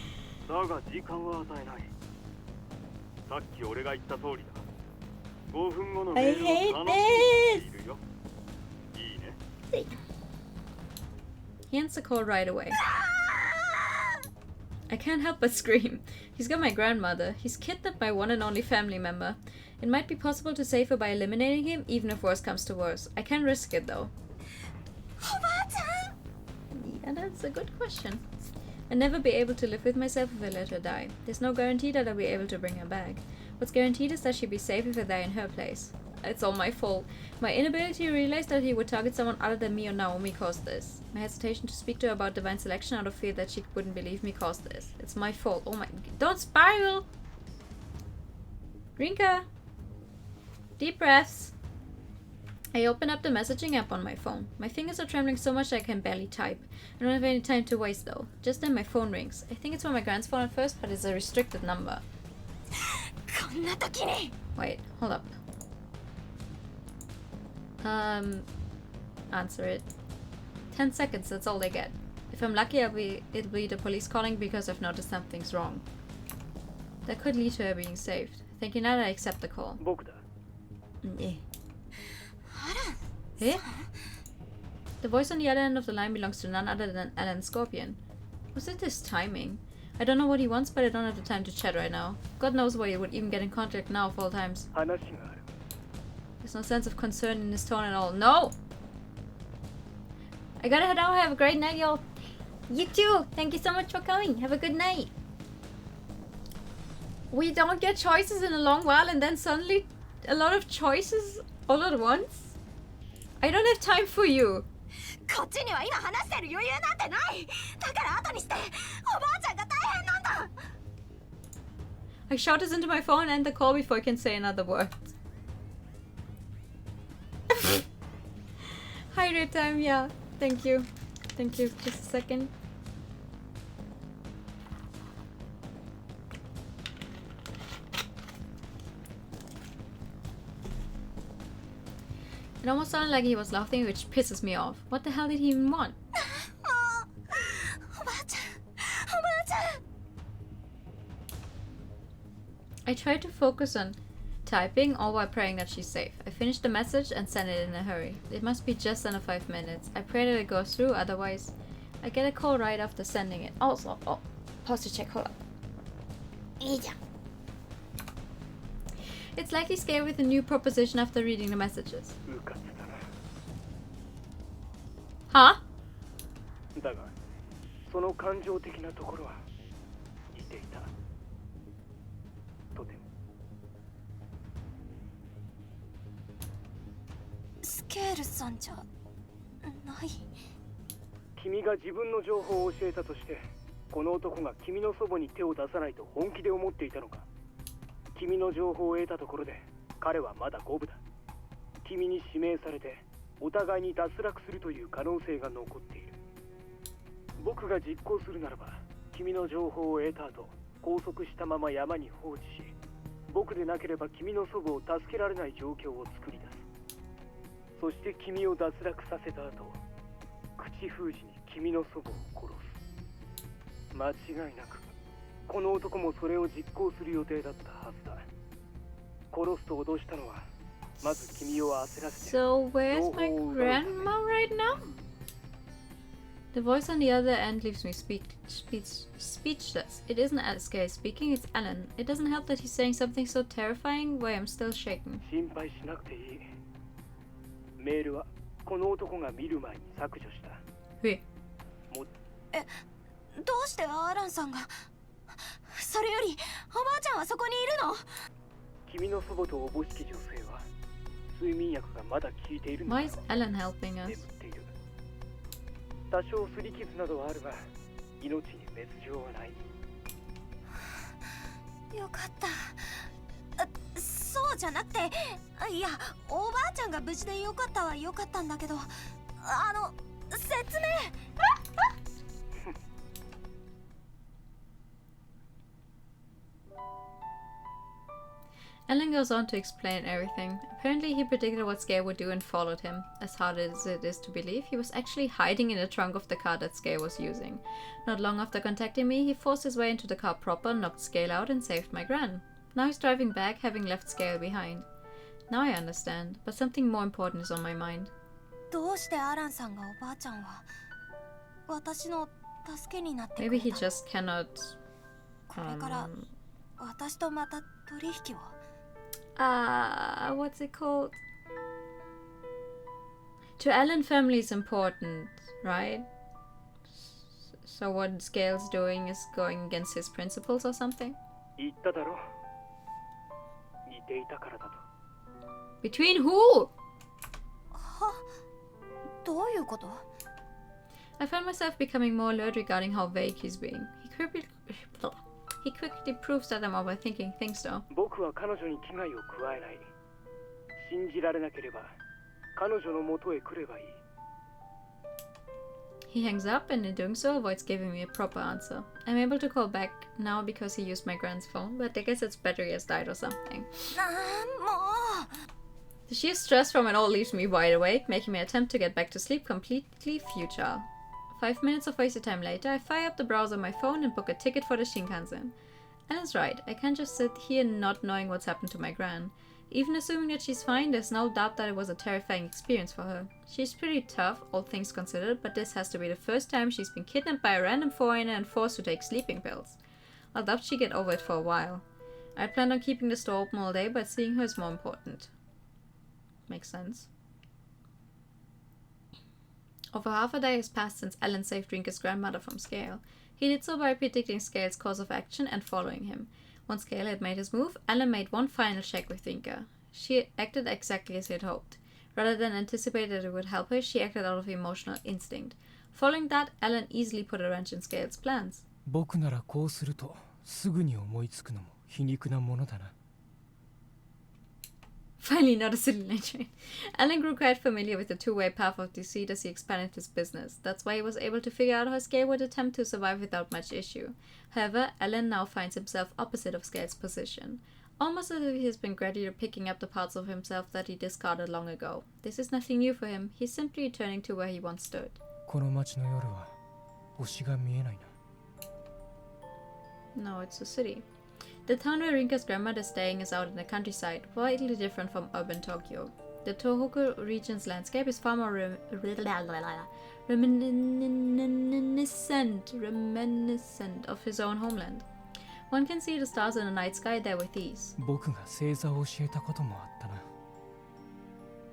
this. He ends the call right away. I can't help but scream. He's got my grandmother. He's kidnapped my one and only family member. It might be possible to save her by eliminating him, even if worse comes to worse. I can risk it though. Yeah, that's a good question. I'll never be able to live with myself if I let her die. There's no guarantee that I'll be able to bring her back. What's guaranteed is that she'll be safe if I die in her place. It's all my fault. My inability to realize that he would target someone other than me or Naomi caused this. My hesitation to speak to her about divine selection out of fear that she wouldn't believe me caused this. It's my fault. Oh my... Don't spiral! Rinka! Deep breaths. I open up the messaging app on my phone. My fingers are trembling so much that I can barely type. I don't have any time to waste though. Just then my phone rings. I think it's from my grand's phone at first, but it's a restricted number. Wait, hold up. Answer it. 10 seconds, that's all they get. If I'm lucky, it'll be the police calling because I've noticed something's wrong. That could lead to her being saved. Thinking that, I accept the call. Eh? The voice on the other end of the line belongs to none other than Alan Scorpion. Was it his timing? I don't know what he wants, but I don't have the time to chat right now. God knows why he would even get in contact now of all times. There's no sense of concern in his tone at all. No! I gotta head out. Have a great night, y'all. You too! Thank you so much for coming. Have a good night. We don't get choices in a long while and then suddenly a lot of choices all at once? I don't have time for you. こっちには今話してる余裕なんてない。だから後にして、おばあちゃんが大変なんだ。I shout this into my phone and end the call before I can say another word. Hi, real time, yeah. Thank you. Thank you. Just a second. It almost sounded like he was laughing, which pisses me off. What the hell did he even want? I tried to focus on typing, all while praying that she's safe. I finished the message and sent it in a hurry. It must be just under 5 minutes. I pray that it goes through, otherwise I get a call right after sending it. Also, pause to check, hold up. It's likely scared with a new proposition after reading the messages. Huh? だが、その感情的なところは似ていた。とても。スケールさんじゃない。君が自分の情報を教えたとして、この男が君の祖母に手を出さないと本気で思っていたのか。君の情報を得たところで、彼はまだ五分だ。君に指名されて、お互いに脱落するという可能性が残っている。僕が実行するならば、君の情報を得た後、拘束したまま山に放置し、僕でなければ君の祖母を助けられない状況を作り出す。そして君を脱落させた後、口封じに君の祖母を殺す。間違いなく、この男もそれを実行する予定だったはずだ。殺すと脅したのは、まず君を焦らせて。So where's my grandma right now? The voice on the other end leaves me speechless. It isn't Alice speaking, it's Alan. It doesn't help that he's saying something so terrifying why I'm still shaken. 心配しなくていい。メールはこの男が見る前に削除した。え、どうしてアーランさんが。それよりおばあちゃんはそこにいるの。君の祖母とおぼしき女性は睡眠薬がまだ効いているのだろう。 Why is Alan helping us? 眠っている。多少擦り傷などはあるが命に別状はない。よかった。そうじゃなくて、いや、おばあちゃんが無事でよかったはよかったんだけど、説明。Alan goes on to explain everything. Apparently he predicted what Scare would do and followed him. As hard as it is to believe, he was actually hiding in the trunk of the car that Scare was using. Not long after contacting me, he forced his way into the car proper, knocked Scale out and saved my gran. Now he's driving back, having left Scale behind. Now I understand, but something more important is on my mind. どうしてアランさんがおばあちゃんは私の助けになってくれた。 Maybe he just cannot... これから私とまた取引を。what's it called? To Alan, family is important, right? So what Scale's doing is going against his principles or something? 言っただろ。似ていたからだと。Between who? は、どういうこと？ I found myself becoming more alert regarding how vague he's being. He quickly proves that I'm overthinking things though. 僕は彼女に危害を加えない。信じられなければ彼女の元へ来ればいい。He hangs up and in doing so avoids giving me a proper answer. I'm able to call back now because he used my grand's phone, but I guess its battery has died or something. もう。 The sheer stress from it all leaves me wide awake, making my attempt to get back to sleep completely futile. 5 minutes of wasted time later, I fire up the browser on my phone and book a ticket for the Shinkansen. Alan's right, I can't just sit here not knowing what's happened to my gran. Even assuming that she's fine, there's no doubt that it was a terrifying experience for her. She's pretty tough, all things considered, but this has to be the first time she's been kidnapped by a random foreigner and forced to take sleeping pills. I'll doubt she get over it for a while. I planned on keeping the store open all day, but seeing her is more important. Makes sense. Over half a day has passed since Alan saved Rinka's grandmother from Scale. He did so by predicting Scale's course of action and following him. Once Scale had made his move, Alan made one final check with Rinka. She acted exactly as he had hoped. Rather than anticipate that it would help her, she acted out of emotional instinct. Following that, Alan easily put a wrench in Scale's plans. 僕ならこうするとすぐに思いつくのも皮肉なものだな。 Finally, not a silly nature. Alan grew quite familiar with the two-way path of deceit as he expanded his business. That's why he was able to figure out how Scale would attempt to survive without much issue. However, Alan now finds himself opposite of Scale's position. Almost as if he has been gradually picking up the parts of himself that he discarded long ago. This is nothing new for him. He's simply returning to where he once stood. この街の夜は星が見えないな。 No, it's a city. The town where Rinka's grandmother is staying is out in the countryside, widely different from urban Tokyo. The Tohoku region's landscape is far more reminiscent of his own homeland. One can see the stars in the night sky there with ease. 僕が星座を教えたこともあったな。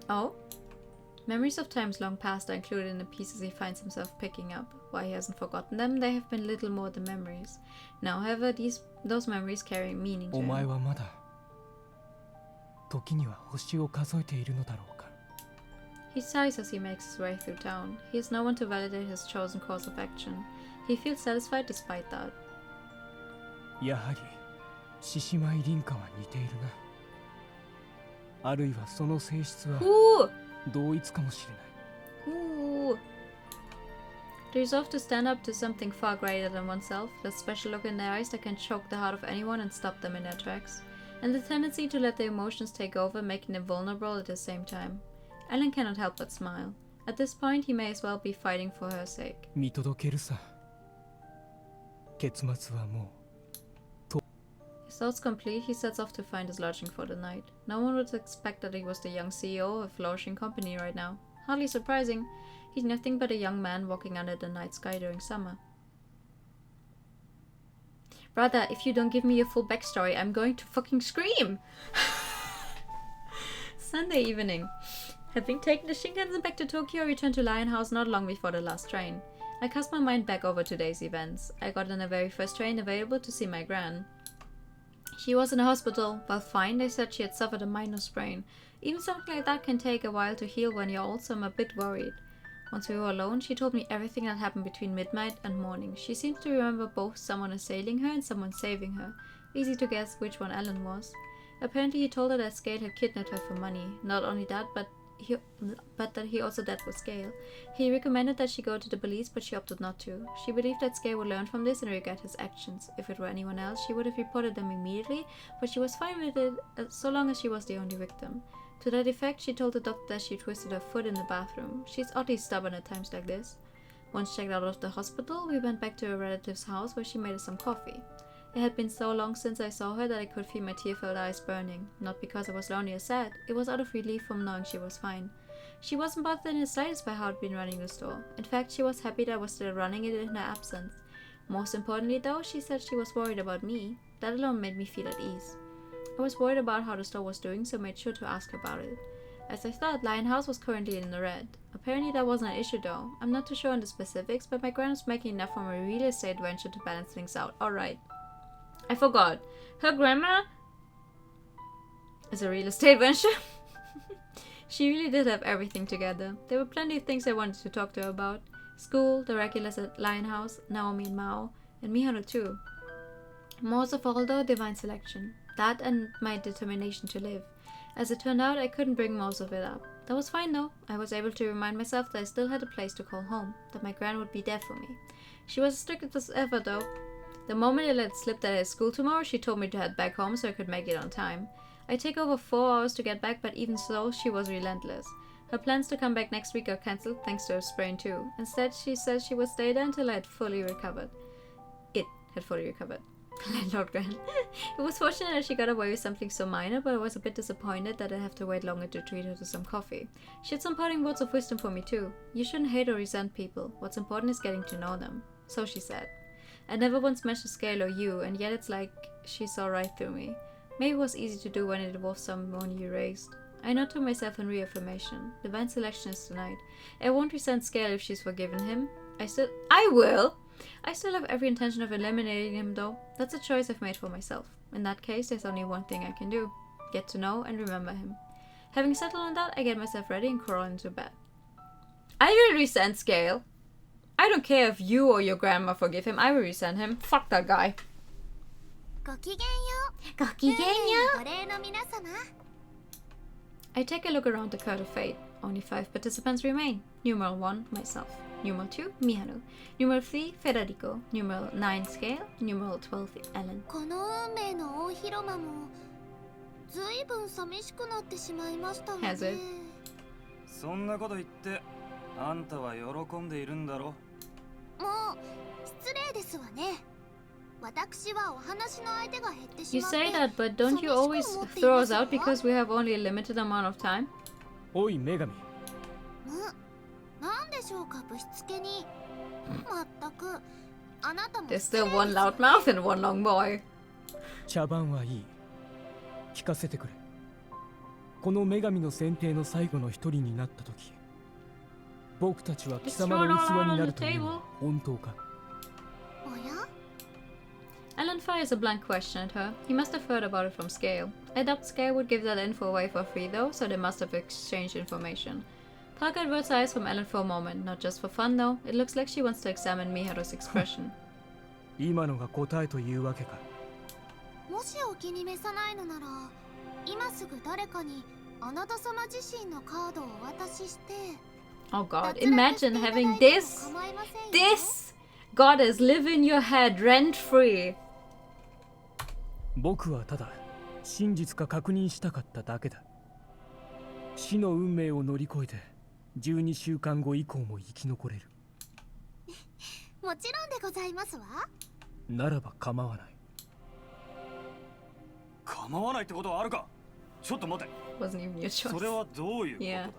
Oh? Memories of times long past are included in the pieces he finds himself picking up. While he hasn't forgotten them, they have been little more than memories. Now, however, those memories carry meaning to お前 him. はまだ時には星を数えているのだろうか。 He sighs as he makes his way through town. He has no one to validate his chosen course of action. He feels satisfied despite that. やはり獅子舞凛花は似ているな。あるいはその性質は Ooh! 同一かもしれない。 Ooh! The resolve to stand up to something far greater than oneself, the special look in their eyes that can choke the heart of anyone and stop them in their tracks, and the tendency to let their emotions take over, making them vulnerable at the same time. Alan cannot help but smile. At this point, he may as well be fighting for her sake. 見届けるさ。結末はもう。 His thoughts complete, he sets off to find his lodging for the night. No one would expect that he was the young CEO of a flourishing company right now. Hardly surprising. He's nothing but a young man walking under the night sky during summer. Brother, if you don't give me a full backstory, I'm going to fucking scream! Sunday evening. Having taken the Shinkansen back to Tokyo, I returned to Lion House not long before the last train. I cast my mind back over today's events. I got on the very first train available to see my gran. She was in a hospital. Well, fine, they said she had suffered a minor sprain. Even something like that can take a while to heal when you're old, so I'm a bit worried. Once we were alone, she told me everything that happened between midnight and morning. She seemed to remember both someone assailing her and someone saving her. Easy to guess which one Alan was. Apparently he told her that Scale had kidnapped her for money. Not only that, but that he also dealt with Scale. He recommended that she go to the police, but she opted not to. She believed that Scale would learn from this and regret his actions. If it were anyone else, she would have reported them immediately, but she was fine with it so long as she was the only victim. To that effect, she told the doctor that she twisted her foot in the bathroom. She's oddly stubborn at times like this. Once checked out of the hospital, we went back to her relative's house where she made us some coffee. It had been so long since I saw her that I could feel my tear-filled eyes burning. Not because I was lonely or sad, it was out of relief from knowing she was fine. She wasn't bothered in the slightest by how I'd been running the store. In fact, she was happy that I was still running it in her absence. Most importantly though, she said she was worried about me. That alone made me feel at ease. I was worried about how the store was doing, so made sure to ask her about it. As I thought, Lion House was currently in the red. Apparently that wasn't an issue though. I'm not too sure on the specifics, but my gran was making enough from a real estate venture to balance things out. Alright. I forgot. Her grandma is a real estate venture. She really did have everything together. There were plenty of things I wanted to talk to her about. School, the regulars at Lion House, Naomi and Mao, and Miharu too. Most of all though, divine selection. That and my determination to live. As it turned out, I couldn't bring most of it up. That was fine though. I was able to remind myself that I still had a place to call home, that my gran would be there for me. She was as strict as ever though. The moment I let it slip that I had school tomorrow, she told me to head back home so I could make it on time. I'd take over 4 hours to get back, but even so, she was relentless. Her plans to come back next week are cancelled thanks to her sprain too. Instead, she says she would stay there until I had fully recovered. It had fully recovered. Landlord Gran. It was fortunate that she got away with something so minor, but I was a bit disappointed that I'd have to wait longer to treat her to some coffee. She had some parting words of wisdom for me too. You shouldn't hate or resent people. What's important is getting to know them. So she said. I never once mentioned Scale or you, and yet it's like she saw right through me. Maybe it was easy to do when it involved someone you raised. I know to myself in reaffirmation. Divine selection is tonight. I won't resent Scale if she's forgiven him. I will! I still have every intention of eliminating him though. That's a choice I've made for myself. In that case, there's only one thing I can do. Get to know and remember him. Having settled on that, I get myself ready and crawl into bed. I will resent Scale. I don't care if you or your grandma forgive him. I will resent him. Fuck that guy. ごきげんよう。ごきげんよう。ご礼の皆様。 I take a look around the court of fate. Only 5 participants remain. Numeral 1, myself. Numeral 2, Miharu. Numeral 3, Federico. Numeral 9, Scale. Numeral 12, Ellen. この運命の大広間もずいぶん寂しくなってしまいましたわね。 Has it? そんなこと言ってあんたは喜んでいるんだろ。もう失礼ですわね。私はお話の相手が減ってし You まって say that, but don't you always throw us out because we have only a limited amount of time? おい女神、なんでしょうか、ぶしつけに。まったくあなたも There's still one loud mouth and one long boy. 茶番はいい。聞かせてくれ。この女神の選定の最後の一人になった時、僕たちは貴様の器になるというのは本当か？おや Ellen fires a blank question at her. He must have heard about it from Scale. I doubt Scale would give that info away for free though, so they must have exchanged information. Parker averts eyes from Ellen for a moment, not just for fun though. It looks like she wants to examine Miharu's expression. 今のが答えというわけか。もしお気に召さないのなら、今すぐ誰かにあなた様自身のカードをお渡しして。 Oh god, imagine having this goddess live in your head rent free. 僕はただ真実か確認したかっただけだ。死の運命を乗り越えて12週間後以降も生き残れる。もちろんでございますわ。ならば構わない。構わないってことはあるか。ちょっと待て。 Wasn't even your choice. それはどういうことだ。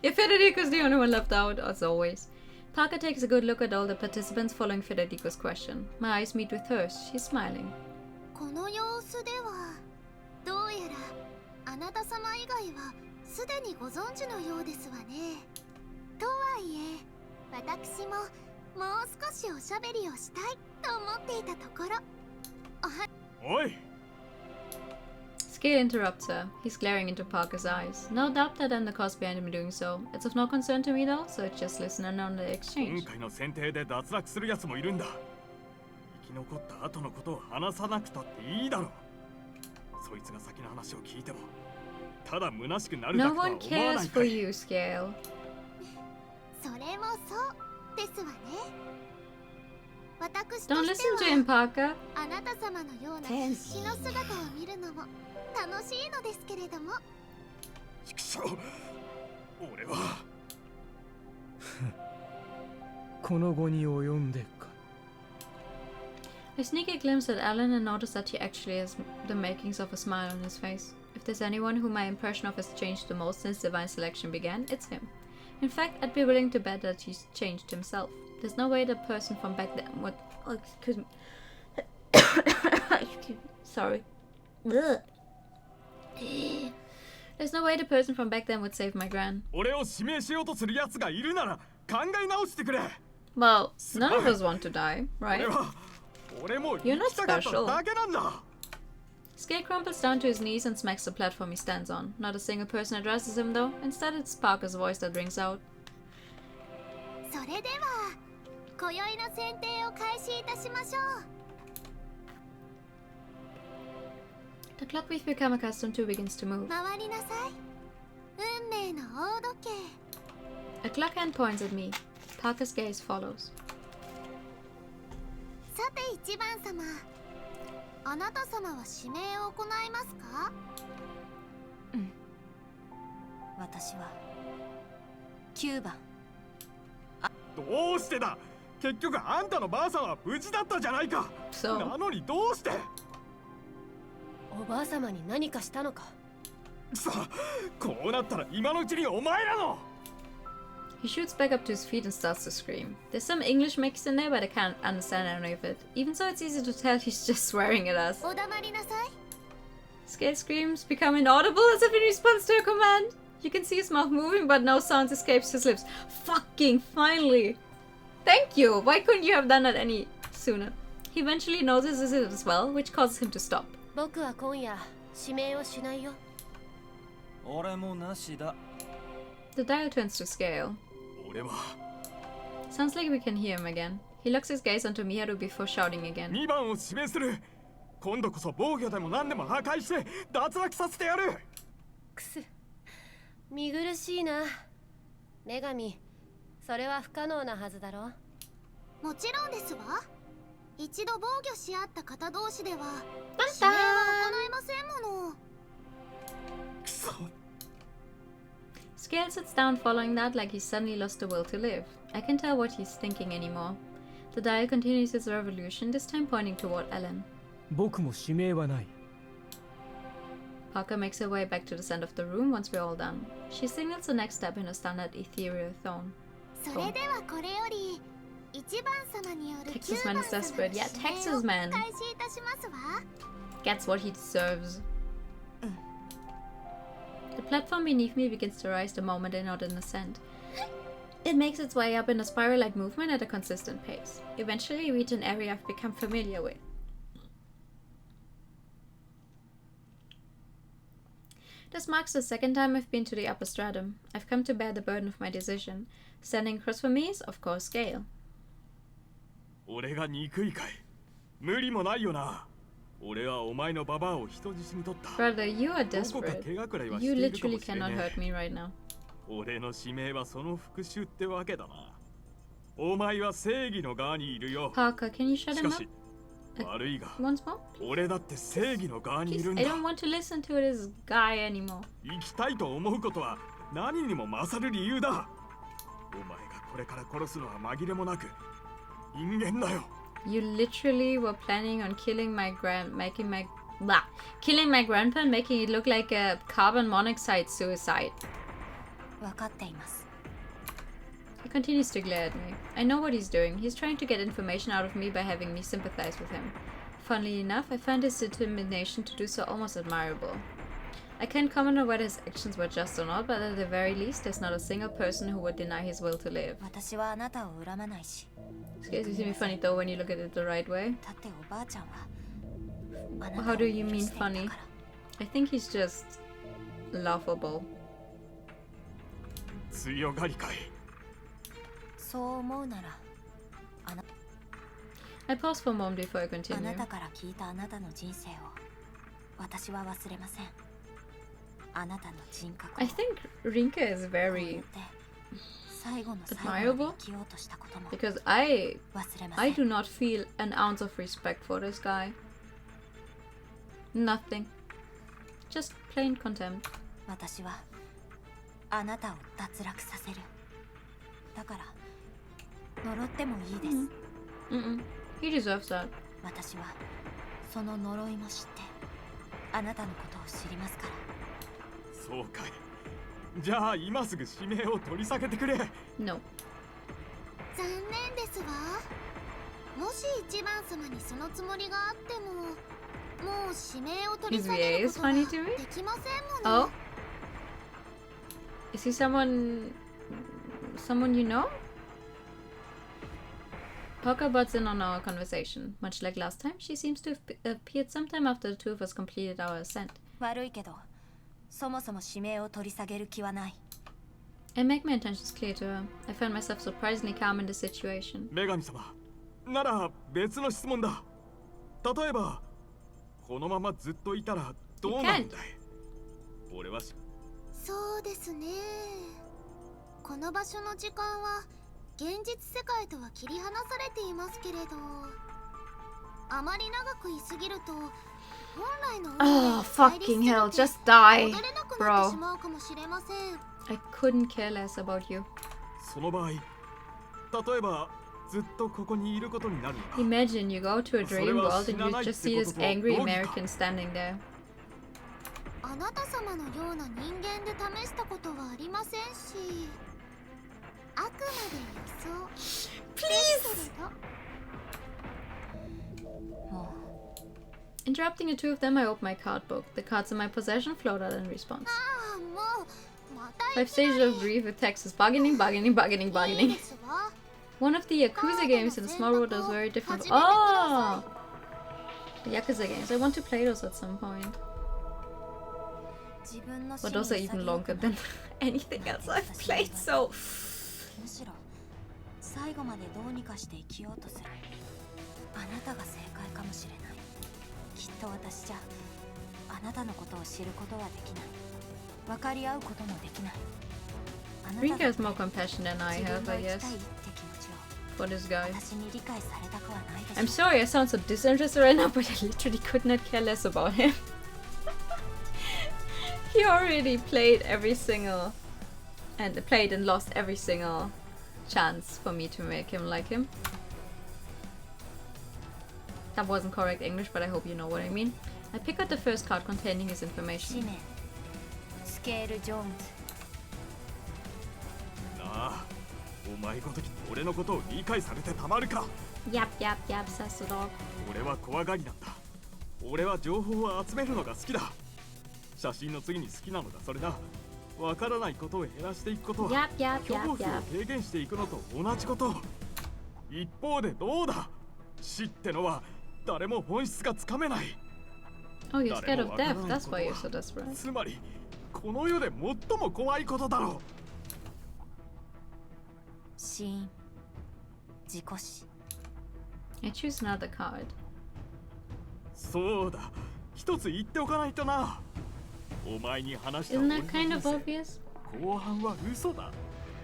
Yeah, Federico's the only one left out, as always. Parker takes a good look at all the participants following Federico's question. My eyes meet with hers. She's smiling. この様子ではどうやらあなた様以外はすでにご存知のようですわね。とはいえ私ももう少しおしゃべりをしたいと思っていたところ。おい Scale interrupts her. He's glaring into Parker's eyes. No doubt that and the cause behind him doing so. It's of no concern to me though, so it's just listen and on the 今 exchange. 回の選定で脱落するやつもいるんだ。生き残った後のことを話さなくたっていいだろう。そいつが先の話を聞いてもただ虚しくなるだ No けとは one 思わ cares ないか for い。 you, Scale. それもそうですわね。私 Don't として listen to him, は Parker. あなた様のような必死の姿を見るのも楽しいのですけれども。ちくしょう、俺はこの後に及んでか。I sneak a glimpse at Alan and notice that he actually has the makings of a smile on his face. If there's anyone who my impression of has changed the most since Divine Selection began, it's him. In fact, I'd be willing to bet that he's changed himself. There's no way the person from back then would... Oh, excuse me. Excuse me. Sorry. Ugh. There's no way the person from back then would save my gran. 俺を指名しようとするやつがいるなら考え直してくれ。 Well, none of us want to die, 俺 right? は俺も生 You're not きたかった special. だけなんだ。 Scale crumples down to his knees and smacks the platform he stands on. Not a single person addresses him though. Instead, it's Parker's voice that rings out. それでは今宵の選定を開始いたしましょう。 The clock we've become accustomed to begins to move. 回りなさい。運命の大時計。 A clock hand points at me. Parker's gaze follows. さて一番様、あなた様は指名を行いますか？私は9番。どうしてだ。結局あんたのばあさんは無事だったじゃないか。 So, なのにどうして。おばあ様に何かしたのか。さあ、こうなったら今のうちにお前らの。He shoots back up to his feet and starts to scream. There's some English mixed in there, but I can't understand any of it. Even so, it's easy to tell he's just swearing at us. Scale screams become inaudible as if in response to a command. You can see his mouth moving, but no sound escapes his lips. Fucking finally! Thank you! Why couldn't you have done that any sooner? He eventually notices it as well, which causes him to stop. 僕は今夜指名をしないよ。俺もなしだ。 The dial turns to Scale. 俺は Sounds like we can hear him again. He locks his gaze onto Miharu before shouting again. 2番を指名する。今度こそ防御でも何でも破壊して脱落させてやる。くす。見苦しいな。女神、それは不可能なはずだろ。もちろんですわ。一度防御し合った方同士ではタン指名は行えませんもの。くそ。Scale sits down following that like he's suddenly lost the will to live. I can't tell what he's thinking anymore. The dial continues its revolution, this time pointing toward Ellen. 僕も指名はない。 Parker makes her way back to the center of the room once we're all done. She signals the next step in her standard ethereal tone. それではこれより一番様による Texas 9 man 番 is 様の desperate. 指 Yeah, 名 Texas を man 開始いたしますわ。 gets what he deserves. The platform beneath me begins to rise the moment I nod in assent. It makes its way up in a spiral-like movement at a consistent pace. Eventually, we reach an area I've become familiar with. This marks the second time I've been to the upper stratum. I've come to bear the burden of my decision. Standing across from me is, of course, Scale. 俺が憎いかい。無理もないよな。俺はお前のババアを人質に取った。 Brother, you are どこか desperate. 怪我くらいはし You ているか literally もしれ cannot ね hurt え。 me right now. 俺の使命はその復讐ってわけだな。お前は正義の側にいるよ。 Parker, can you shut し him か up? し、悪いが、 Once more? 俺だって正義の側にい Please, るん I だ。 don't want to listen to this guy anymore. 生きたいと思うことは何にも勝る理由だ。お前がこれから殺すのは紛れもなく人間だよ。 You literally were planning on killing my killing my grandpa and making it look like a carbon monoxide suicide. 分かっています。 He continues to glare at me. I know what he's doing. He's trying to get information out of me by having me sympathize with him. Funnily enough, I find his determination to do so almost admirable. I can't comment on whether his actions were just or not, but at the very least, there's not a single person who would deny his will to live. 私はあなたを恨まないし。 Scares you see me funny though when you look at it the right way. だっておばあちゃんはあな Well, た how を do you 許 mean していた funny? から。 I think he's just laughable. 強がりかい。そう思うなら I pause for a moment before I あ continue. なたから聞いたあなたの人生を私は忘れません。あなたの人格を I think Rinka is こうやっ very て最後の最後まで admirable 生きようとしたことも because I 忘れませ I ん。 do not feel an ounce of respect for this guy. Nothing. Just plain contempt. 私はあなたを脱落させる。だから呪ってもいいです。 Mm-mm. He deserves that. 私はその呪いも知ってあなたのことを知りますから。そうかい。じゃあ今すぐ指名を取り下げてくれ。 No. 残念ですわ。もし一番様にそのつもりがあってももう指名を取り His 下げ VA る is ことは funny で to me? きませんもの。 Oh? Is he someone you know? Parker butts in on our conversation. Much like last time, she seems to have appeared sometime after the two of us completed our ascent. 悪いけどそもそも指名を取り下げる気はない。 I make my intentions clear to her. I find myself surprisingly calm in the situation. 女神様、なら別の質問だ。例えば、このままずっといたらどうなるんだい？俺はそうですね。この場所の時間は現実世界とは切り離されていますけれど、あまり長くいすぎると本来の Oh, fucking hell, just die, bro. I couldn't care less about you. その場合、例えばずっとここにいることになるのか。 Imagine you go to a dream world and you just see this angry American standing there. あなた様のような人間で試したことはありませんし、あ Please! Interrupting the two of them, I opened my card book. The cards in my possession flowed out in response. 5 stages of grief with Texas bargaining. One of the Yakuza games in the small world was very different. Oh! The Yakuza games. I want to play those at some point. But those are even longer than anything else I've played, so... 最後までどうにかして生きようとする。あなたが正解かもしれない。きっと私じゃあなたのことを知ることはできない。分かり合うこともできない。 Rinka has more compassion than I have, I guess, for this guy. I'm sorry I sound so disinterested right now, but I literally could not care less about him. He already played every single... and played and lost every single chance for me to make him like him. That wasn't correct English, but I hope you know what I mean. I pick out the first card containing his information. Yap, says the dog. 俺は怖がりなんだ。俺は情報を集めるのが好きだ。写真の次に好きなのがそれだ。わからないことを減らしていくことは恐怖を軽減していくのと同じこと。一方でどうだ。死ってのは誰も本質がつかめない。Oh, you're scared of death. That's why you're so desperate. つまりこの世で最も怖いことだろう。死因、事故死。I choose another card. そうだ。一つ言っておかないとな。お前に話した Isn't that kind of obvious? 後半は嘘だ。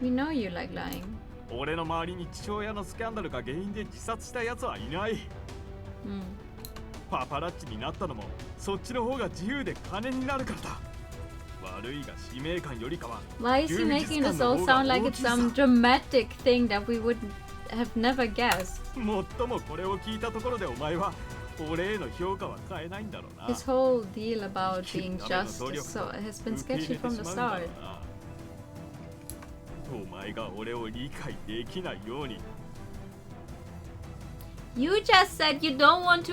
We know you like lying. 俺の周りに父親のスキャンダルが原因で自殺した奴はいない。パパラッチになったのもそっちの方が自由で金になるからだ。悪いが使命感よりかは。Why is he making this all sound like it's some dramatic thing that we would have never guessed? もっともこれを聞いたところでお前は俺への評価は変えないんだろうな。 His whole deal about being just has been sketchy from the start. お前が俺を理解できないように。You just said you don't want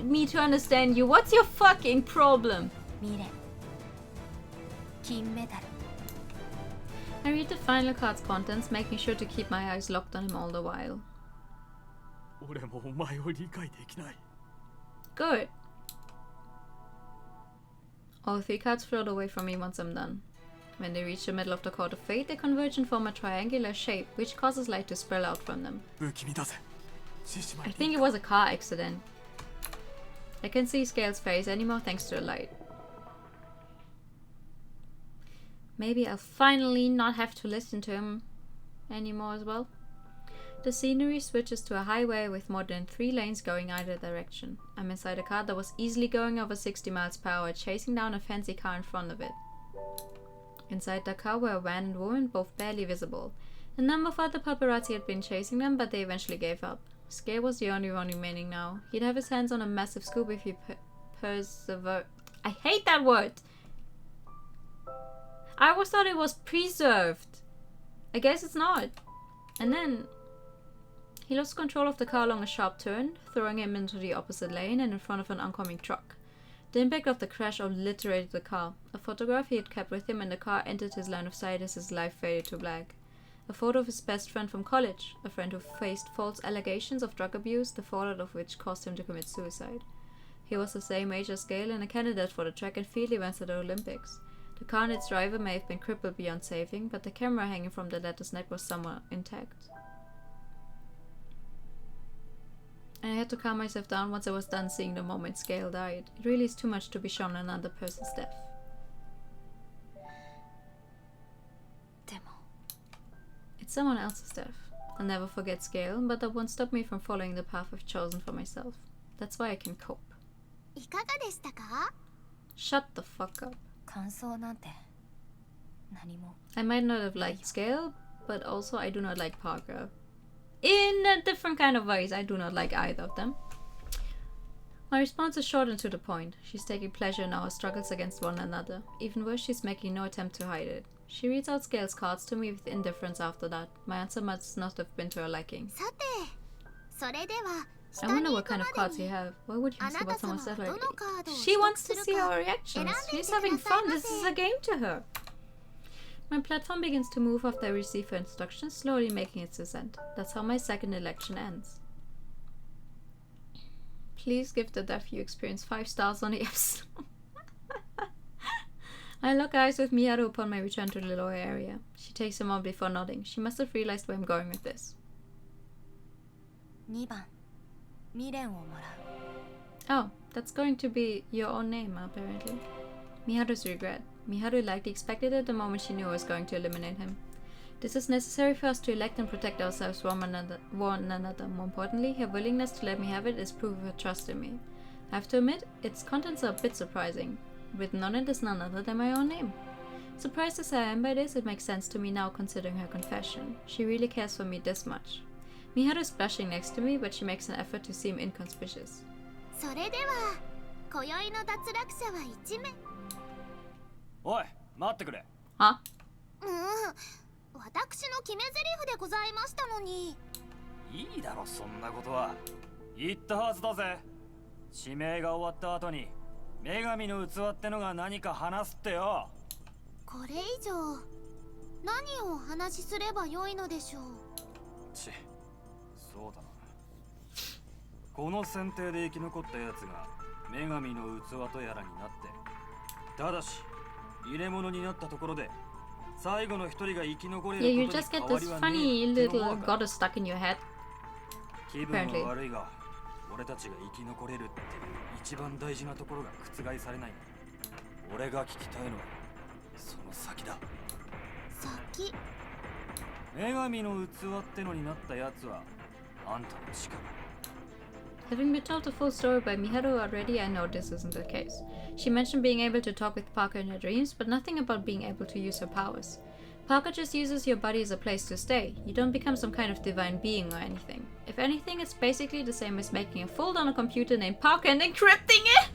me to understand you. What's your fucking problem? ミレ、金メダル。I read the final card's contents, making sure to keep my eyes locked on him all the while. 俺もお前を理解できない。 Good. All 3 cards float away from me once I'm done. When they reach the middle of the Court of Fate, they converge and form a triangular shape, which causes light to spill out from them. I think it was a car accident. I can't see Scale's face anymore thanks to the light. Maybe I'll finally not have to listen to him anymore as well. The scenery switches to a highway with more than 3 lanes going either direction. I'm inside a car that was easily going over 60 miles per hour, chasing down a fancy car in front of it. Inside the car were a van and woman, both barely visible. A number of other paparazzi had been chasing them, but they eventually gave up. Scale was the only one remaining now. He'd have his hands on a massive scoop if he persevered. I hate that word! I always thought it was preserved. I guess it's not. And then he lost control of the car along a sharp turn, throwing him into the opposite lane and in front of an oncoming truck. The impact of the crash obliterated the car. A photograph he had kept with him in the car entered his line of sight as his life faded to black. A photo of his best friend from college, a friend who faced false allegations of drug abuse, the fallout of which caused him to commit suicide. He was the same age as Gale and a candidate for the track and field events at the Olympics. The car and its driver may have been crippled beyond saving, but the camera hanging from the latter's neck was somewhat intact. And I had to calm myself down once I was done seeing the moment Scale died. It really is too much to be shown another person's death. It's someone else's death. I'll never forget Scale, but that won't stop me from following the path I've chosen for myself. That's why I can cope. いかがでしたか? Shut the fuck up. 感想なんて何も。 I might not have liked Scale, but also I do not like Parker. In a different kind of ways, I do not like either of them. My response is short and to the point. She's taking pleasure in our struggles against one another. Even worse, she's making no attempt to hide it. She reads out Scales cards to me with indifference after that. My answer must not have been to her liking. さて、それでは I wonder what kind of cards you have. Why would you ask about someone's letter? She wants to see our reactions. She's having fun. This is a game to her. My platform begins to move after I receive her instructions, slowly making its descent. That's how my second election ends. Please give the death you experience 5 stars on the apps. I lock eyes with Miharu upon my return to the lower area. She takes a moment before nodding. She must have realized where I'm going with this. 2番未練をもらう Oh, that's going to be your own name, apparently. Miharu's regret. Miharu likely expected it the moment she knew I was going to eliminate him. This is necessary for us to elect and protect ourselves from one another. More importantly, her willingness to let me have it is proof of her trust in me. I have to admit, its contents are a bit surprising. Written on it is none other than my own name. Surprised as I am by this, it makes sense to me now considering her confession. She really cares for me this much. Miharu is blushing next to me, but she makes an effort to seem inconspicuous. それでは今宵の脱落者は1名。おい、待ってくれ。Huh? 私の決め台詞でございましたのに。いいだろ、そんなことは。言ったはずだぜ。指名が終わった後に女神の器ってのが何か話すってよ。これ以上何をお話しすればよいのでしょう。そうだな。この選定で生き残ったやつが女神の器とやらになって、ただし入れ物になったところで最後の一人が生き残れる Yeah, you ことに just 変 get わ this りは funny ねえ。 little goddess stuck in your head. 気分は悪いが、俺たちが生き残れるっていう一番大事なところが覆されない。俺が聞きたいのはその先だ。先。女神の器ってのになったやつはあんたの力。Having been told the full story by Miharu already, I know this isn't the case. She mentioned being able to talk with Parker in her dreams, but nothing about being able to use her powers. Parker just uses your body as a place to stay. You don't become some kind of divine being or anything. If anything, it's basically the same as making a fold on a computer named Parker and encrypting it!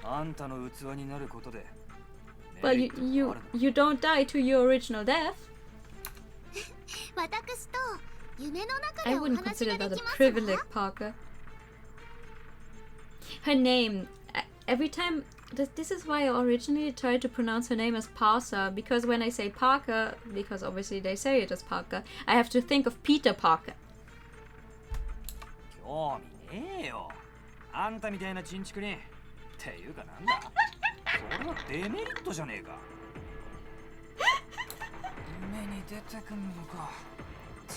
あんたの器になることで。But you don't die to your original death. 私と夢の中 I でお wouldn't 話 consider がで that a きます privilege, わ。 Parker. Her name. Every time. This is why I originally tried to pronounce her name as Parser, because when I say Parker, because obviously they say it as Parker, I have to think of Peter Parker. 興味ねえよ。あんたみたいなチンチクに。っていうかなんだ。それはデメリットじゃねえか。夢に出てくんのか。うぜ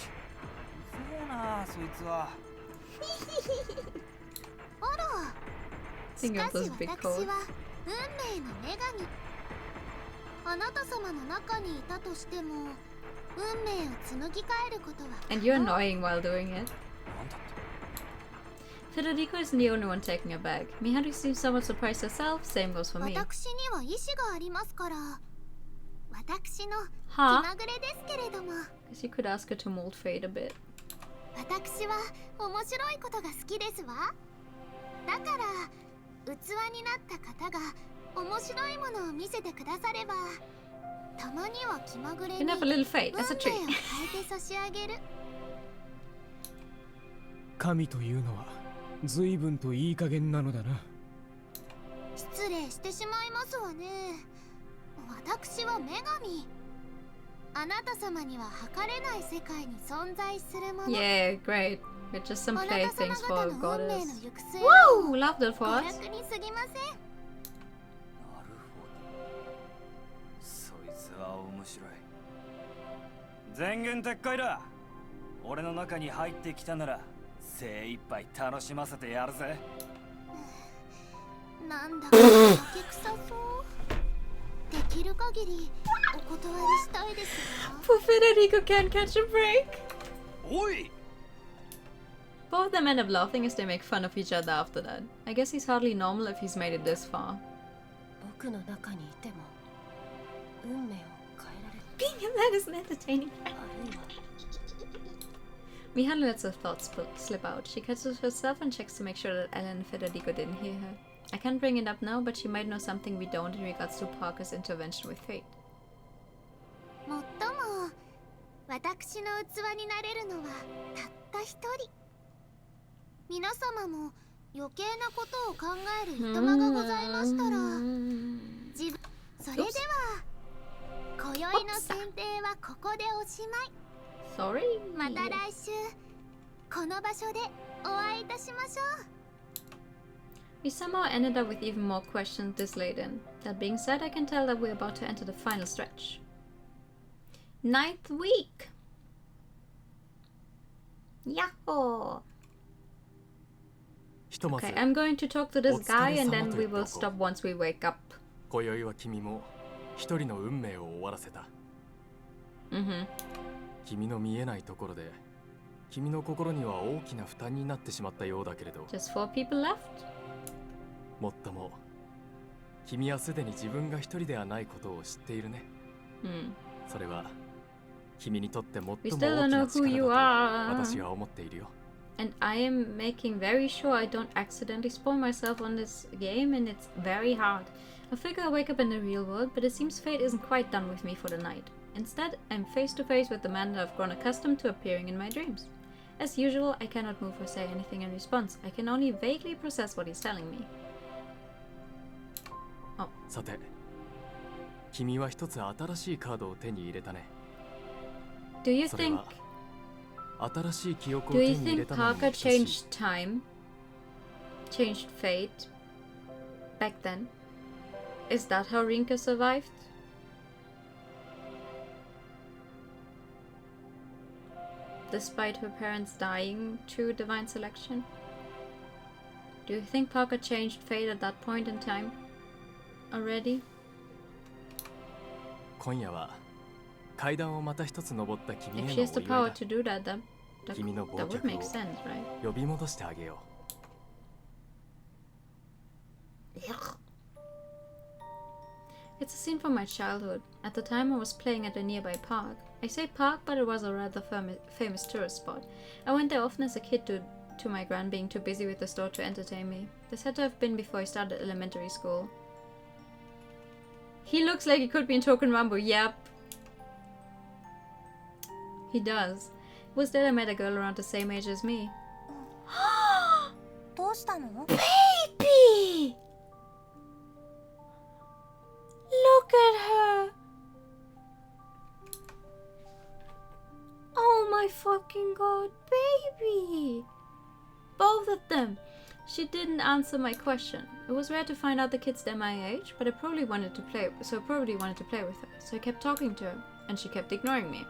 えな、そいつは。あら。し Think か of し those big 私 codes. は運命の女神。あなた様の中にいたとしても運命を紡ぎ替えることは可能。 And you're annoying while doing it. なんだって。 Federico isn't the only one taking a bag. Miharu seems somewhat surprised herself. Same goes for me. 私には意志がありますから。私の気 Huh? まぐれですけれども。 Guess you could ask her to mold fate a bit. 私は面白いことが好きですわ。だから器になった方が面白いものを見せてくだされば、たまには気まぐれ You に can have a little fate 運 as a 命 treat. を変えて差し上げる。神というのは随分といい加減なのだな。失礼してしまいますわね。私は女神。あなた様には測れない世界に存在するもの。 Yeah, great. We're just some あなた playthings 様 for 方 a の運命 goddess. の行く末 Woo! は Love that for 娯 us. 楽に過ぎません。なるほど。そいつは面白い。全言撤回だ。俺の中に入ってきたなら精一杯楽しませてやるぜ。なんだか酒臭そう。できる限りお断りしたいですわ。 Poor Federico can't catch a break. おい。 Both of them end up laughing as they make fun of each other after that. I guess he's hardly normal if he's made it this far. 僕の中にいても運命を変えられる。 Being a man isn't entertaining. あるいは Miharu lets her thoughts slip out. She catches herself and checks to make sure that Ellen and Federico didn't hear her. I can't bring it up now, but she might know something we don't in regards to Parker's intervention with fate. もっとも私の器になれるのはたった一人。皆様も余計なことを考えるいとまがございましたら、自分それでは今宵の選定はここでおしまい。 Sorry. また来週この場所でお会いいたしましょう。 We somehow ended up with even more questions this late in. That being said, I can tell that we're about to enter the final stretch. 9th week! Yahoo! Okay, I'm going to talk to this guy and then we will stop once we wake up. 今宵は君も一人の運命を終わらせた。君の見えないところで、君の心には大きな負担になってしまったようだけれど。Just 4 people left? もっとも、君はすでに自分が一人ではないことを知っているね。それは君にとって最も大きな力だと私は思っているよ。And I am making very sure I don't accidentally spoil myself on this game, and it's very hard. I figure I'll wake up in the real world, but it seems fate isn't quite done with me for the night. Instead, I'm face to face with the man that I've grown accustomed to appearing in my dreams. As usual, I cannot move or say anything in response. I can only vaguely process what he's telling me. さて、君は一つ新しいカードを手に入れたね。Do you think Parker changed time? Changed fate? Back then? Is that how Rinka survived? Despite her parents dying through divine selection? Do you think Parker changed fate at that point in time? Already? 今夜は階段をまた一つ登った君へ If のお she 祝 has the い power だ。 to do that, that 君の忘 would 却 make を sense, right? 呼び戻してあげよう。It's a scene from my childhood. At the time, I was playing at a nearby park. I say park, but it was a rather famous tourist spot. I went there often as a kid due to my gran being too busy with the store to entertain me. This had to have been before I started elementary school. He looks like he could be in Token Rambo. Yep. He does. It was there I met a girl around the same age as me. どうしたの？ Baby! Look at her! Oh my fucking god, baby! Both of them! She didn't answer my question. It was rare to find out the kids they're my age, but I probably wanted to play with her. So I kept talking to her, and she kept ignoring me.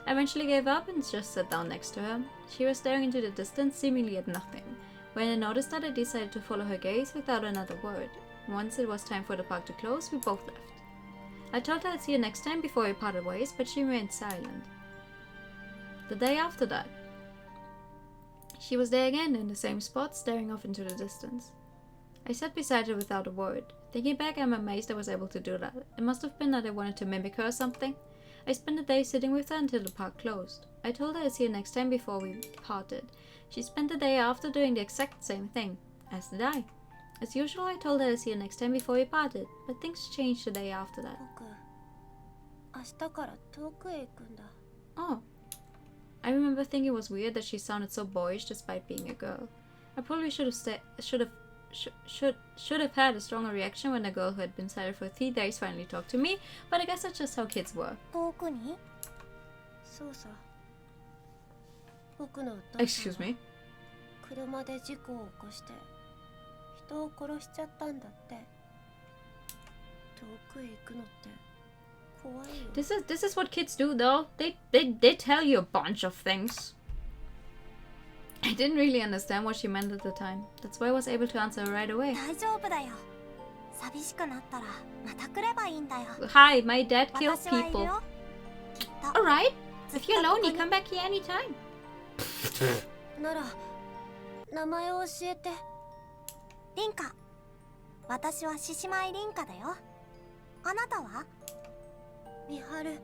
I eventually gave up and just sat down next to her. She was staring into the distance, seemingly at nothing. When I noticed that, I decided to follow her gaze without another word. Once it was time for the park to close, we both left. I told her I'd see her next time before we parted ways, but she remained silent. The day after that, she was there again in the same spot, staring off into the distance. I sat beside her without a word. Thinking back, I'm amazed I was able to do that. It must have been that I wanted to mimic her or something. I spent the day sitting with her until the park closed. I told her I'd see her next time before we parted. She spent the day after doing the exact same thing, as did I. As usual, I told her I'd see her next time before we parted, but things changed the day after that. 僕、明日から遠くへ行くんだ。 Oh. I remember thinking it was weird that she sounded so boyish despite being a girl. I probably should have had a stronger reaction when the girl who had been silent for 3 days finally talked to me, but I guess that's just how kids were. 遠くに？そうさ。僕のお父さん Excuse me? 車で事故を起こして人を殺しちゃったんだって。遠くへ行くのって怖いよ。 This is what kids do though. They tell you a bunch of things. I didn't really understand what she meant at the time. That's why I was able to answer right away. 大丈夫だよ。寂しくなったらまた来ればいいんだよ。 Hi, my dad kills 私はいる people. よ。きっと。 Alright. If you're lonely, come back here anytime. なら名前を教えて。リンカ。私は獅子舞リンカだよ。あなたは？ミハル。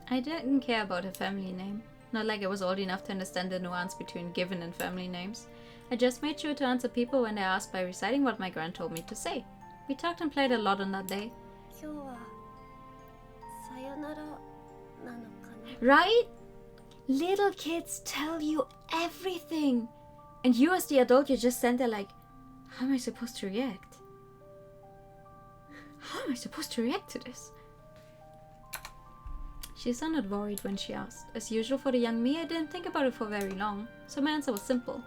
I didn't care about her family name. Not like I was old enough to understand the nuance between given and family names. I just made sure to answer people when they asked by reciting what my grand told me to say. We talked and played a lot on that day. Right? Little kids tell you everything. And you as the adult, you just stand there like, how am I supposed to react? How am I supposed to react to this? She sounded worried when she asked. As usual for the young me, I didn't think about it for very long, so my answer was simple.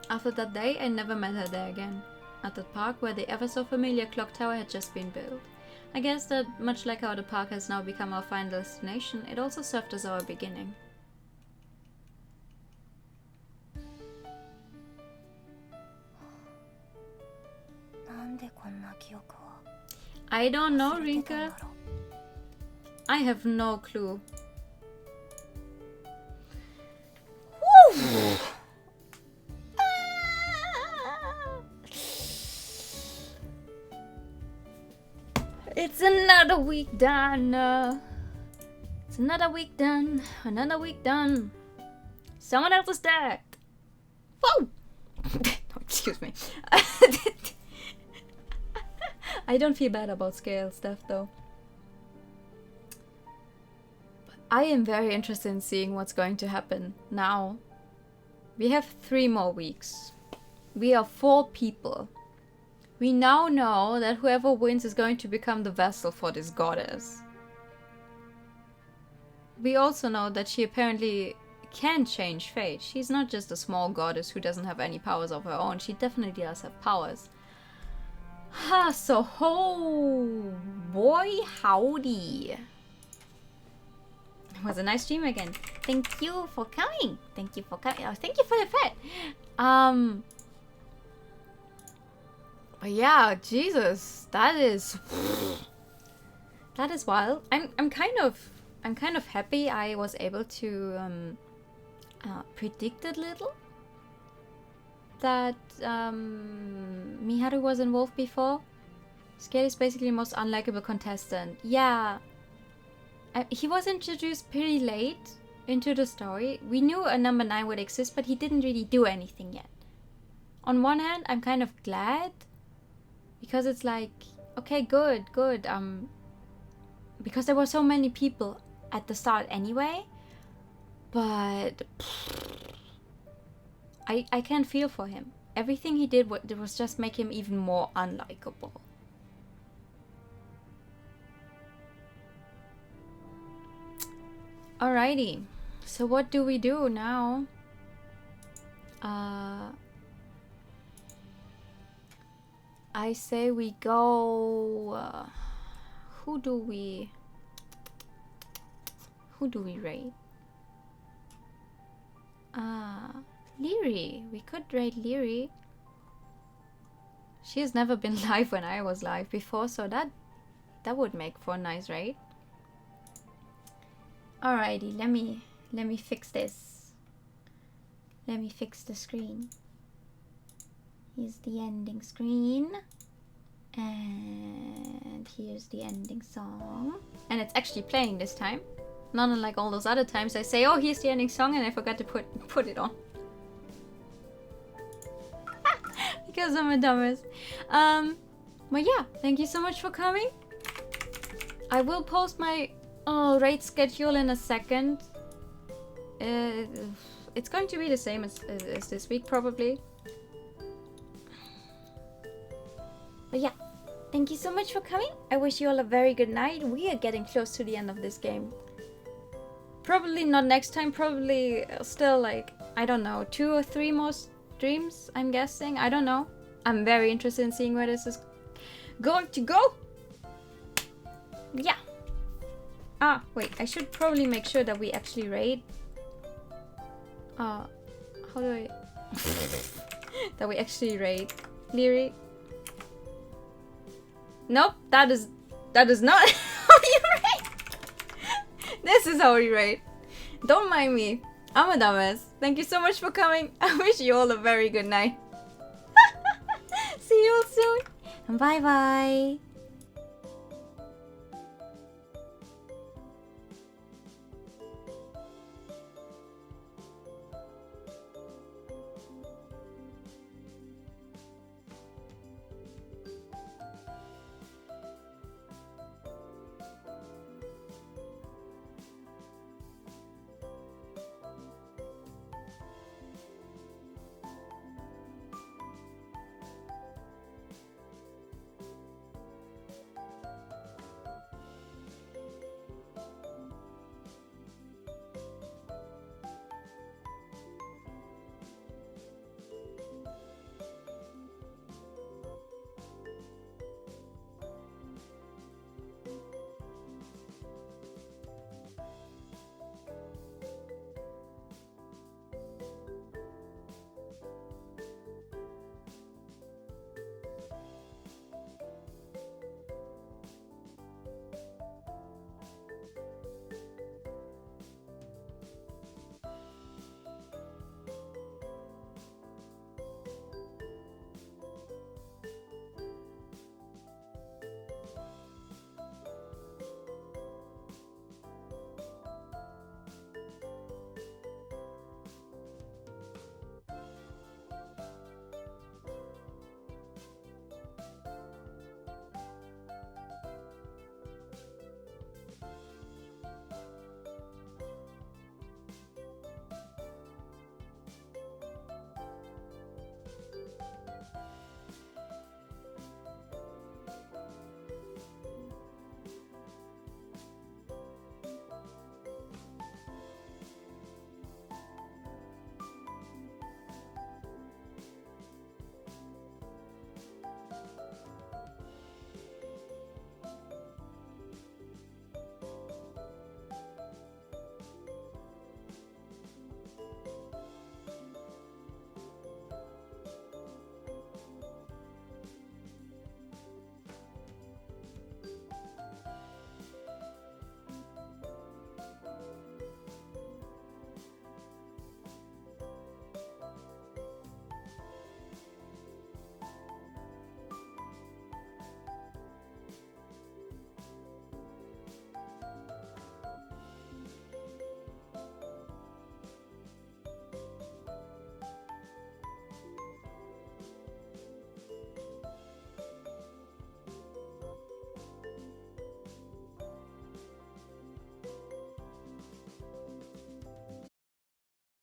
After that day, I never met her there again. At the park where the ever so familiar clock tower had just been built. I guess that, much like how the park has now become our final destination, it also served as our beginning. I don't know, Rinka. I have no clue. Woo! It's another week done. It's another week done. Another week done. Someone else is dead. Whoa! Oh, excuse me. I don't feel bad about scale stuff though. But I am very interested in seeing what's going to happen now. We have 3 more weeks. We are 4 people. We now know that whoever wins is going to become the vessel for this goddess. We also know that she apparently can change fate. She's not just a small goddess who doesn't have any powers of her own. She definitely does have powers. Ha, so oh boy, howdy. It was a nice stream again. Thank you for coming. Thank you for coming. Oh, thank you for the pet. But yeah, Jesus, that is wild. I'm kind of happy I was able to predict a little that Miharu was involved before. Scale is basically the most unlikable contestant. Yeah, he was introduced pretty late into the story. We knew a number 9 would exist, but he didn't really do anything yet. On one hand, I'm kind of glad, because it's like, okay, good. Because there were so many people at the start anyway, but I can't feel for him. Everything he did was just make him even more unlikable. Alrighty, so what do we do now? I say we go... who do we raid? Lyri. We could raid Lyri. She has never been live when I was live before, so that would make for a nice raid. Alrighty, let me fix this. Let me fix the screen. Here's the ending screen. And here's the ending song. And it's actually playing this time. Not unlike all those other times I say, oh, here's the ending song, and I forgot to put it on. Because I'm a dumbass. But yeah, thank you so much for coming. I will post my raid schedule in a second. It's going to be the same as this week, probably. But yeah, thank you so much for coming. I wish you all a very good night. We are getting close to the end of this game. Probably not next time, probably still like, I don't know, 2 or 3 more streams, I'm guessing. I don't know. I'm very interested in seeing where this is going to go. Yeah. Ah, wait, I should probably make sure that we actually raid. How do I... that we actually raid Lyri. Nope, that is not how you raid. This is how we raid. Don't mind me. I'm a dumbass. Thank you so much for coming. I wish you all a very good night. See you all soon. Bye bye.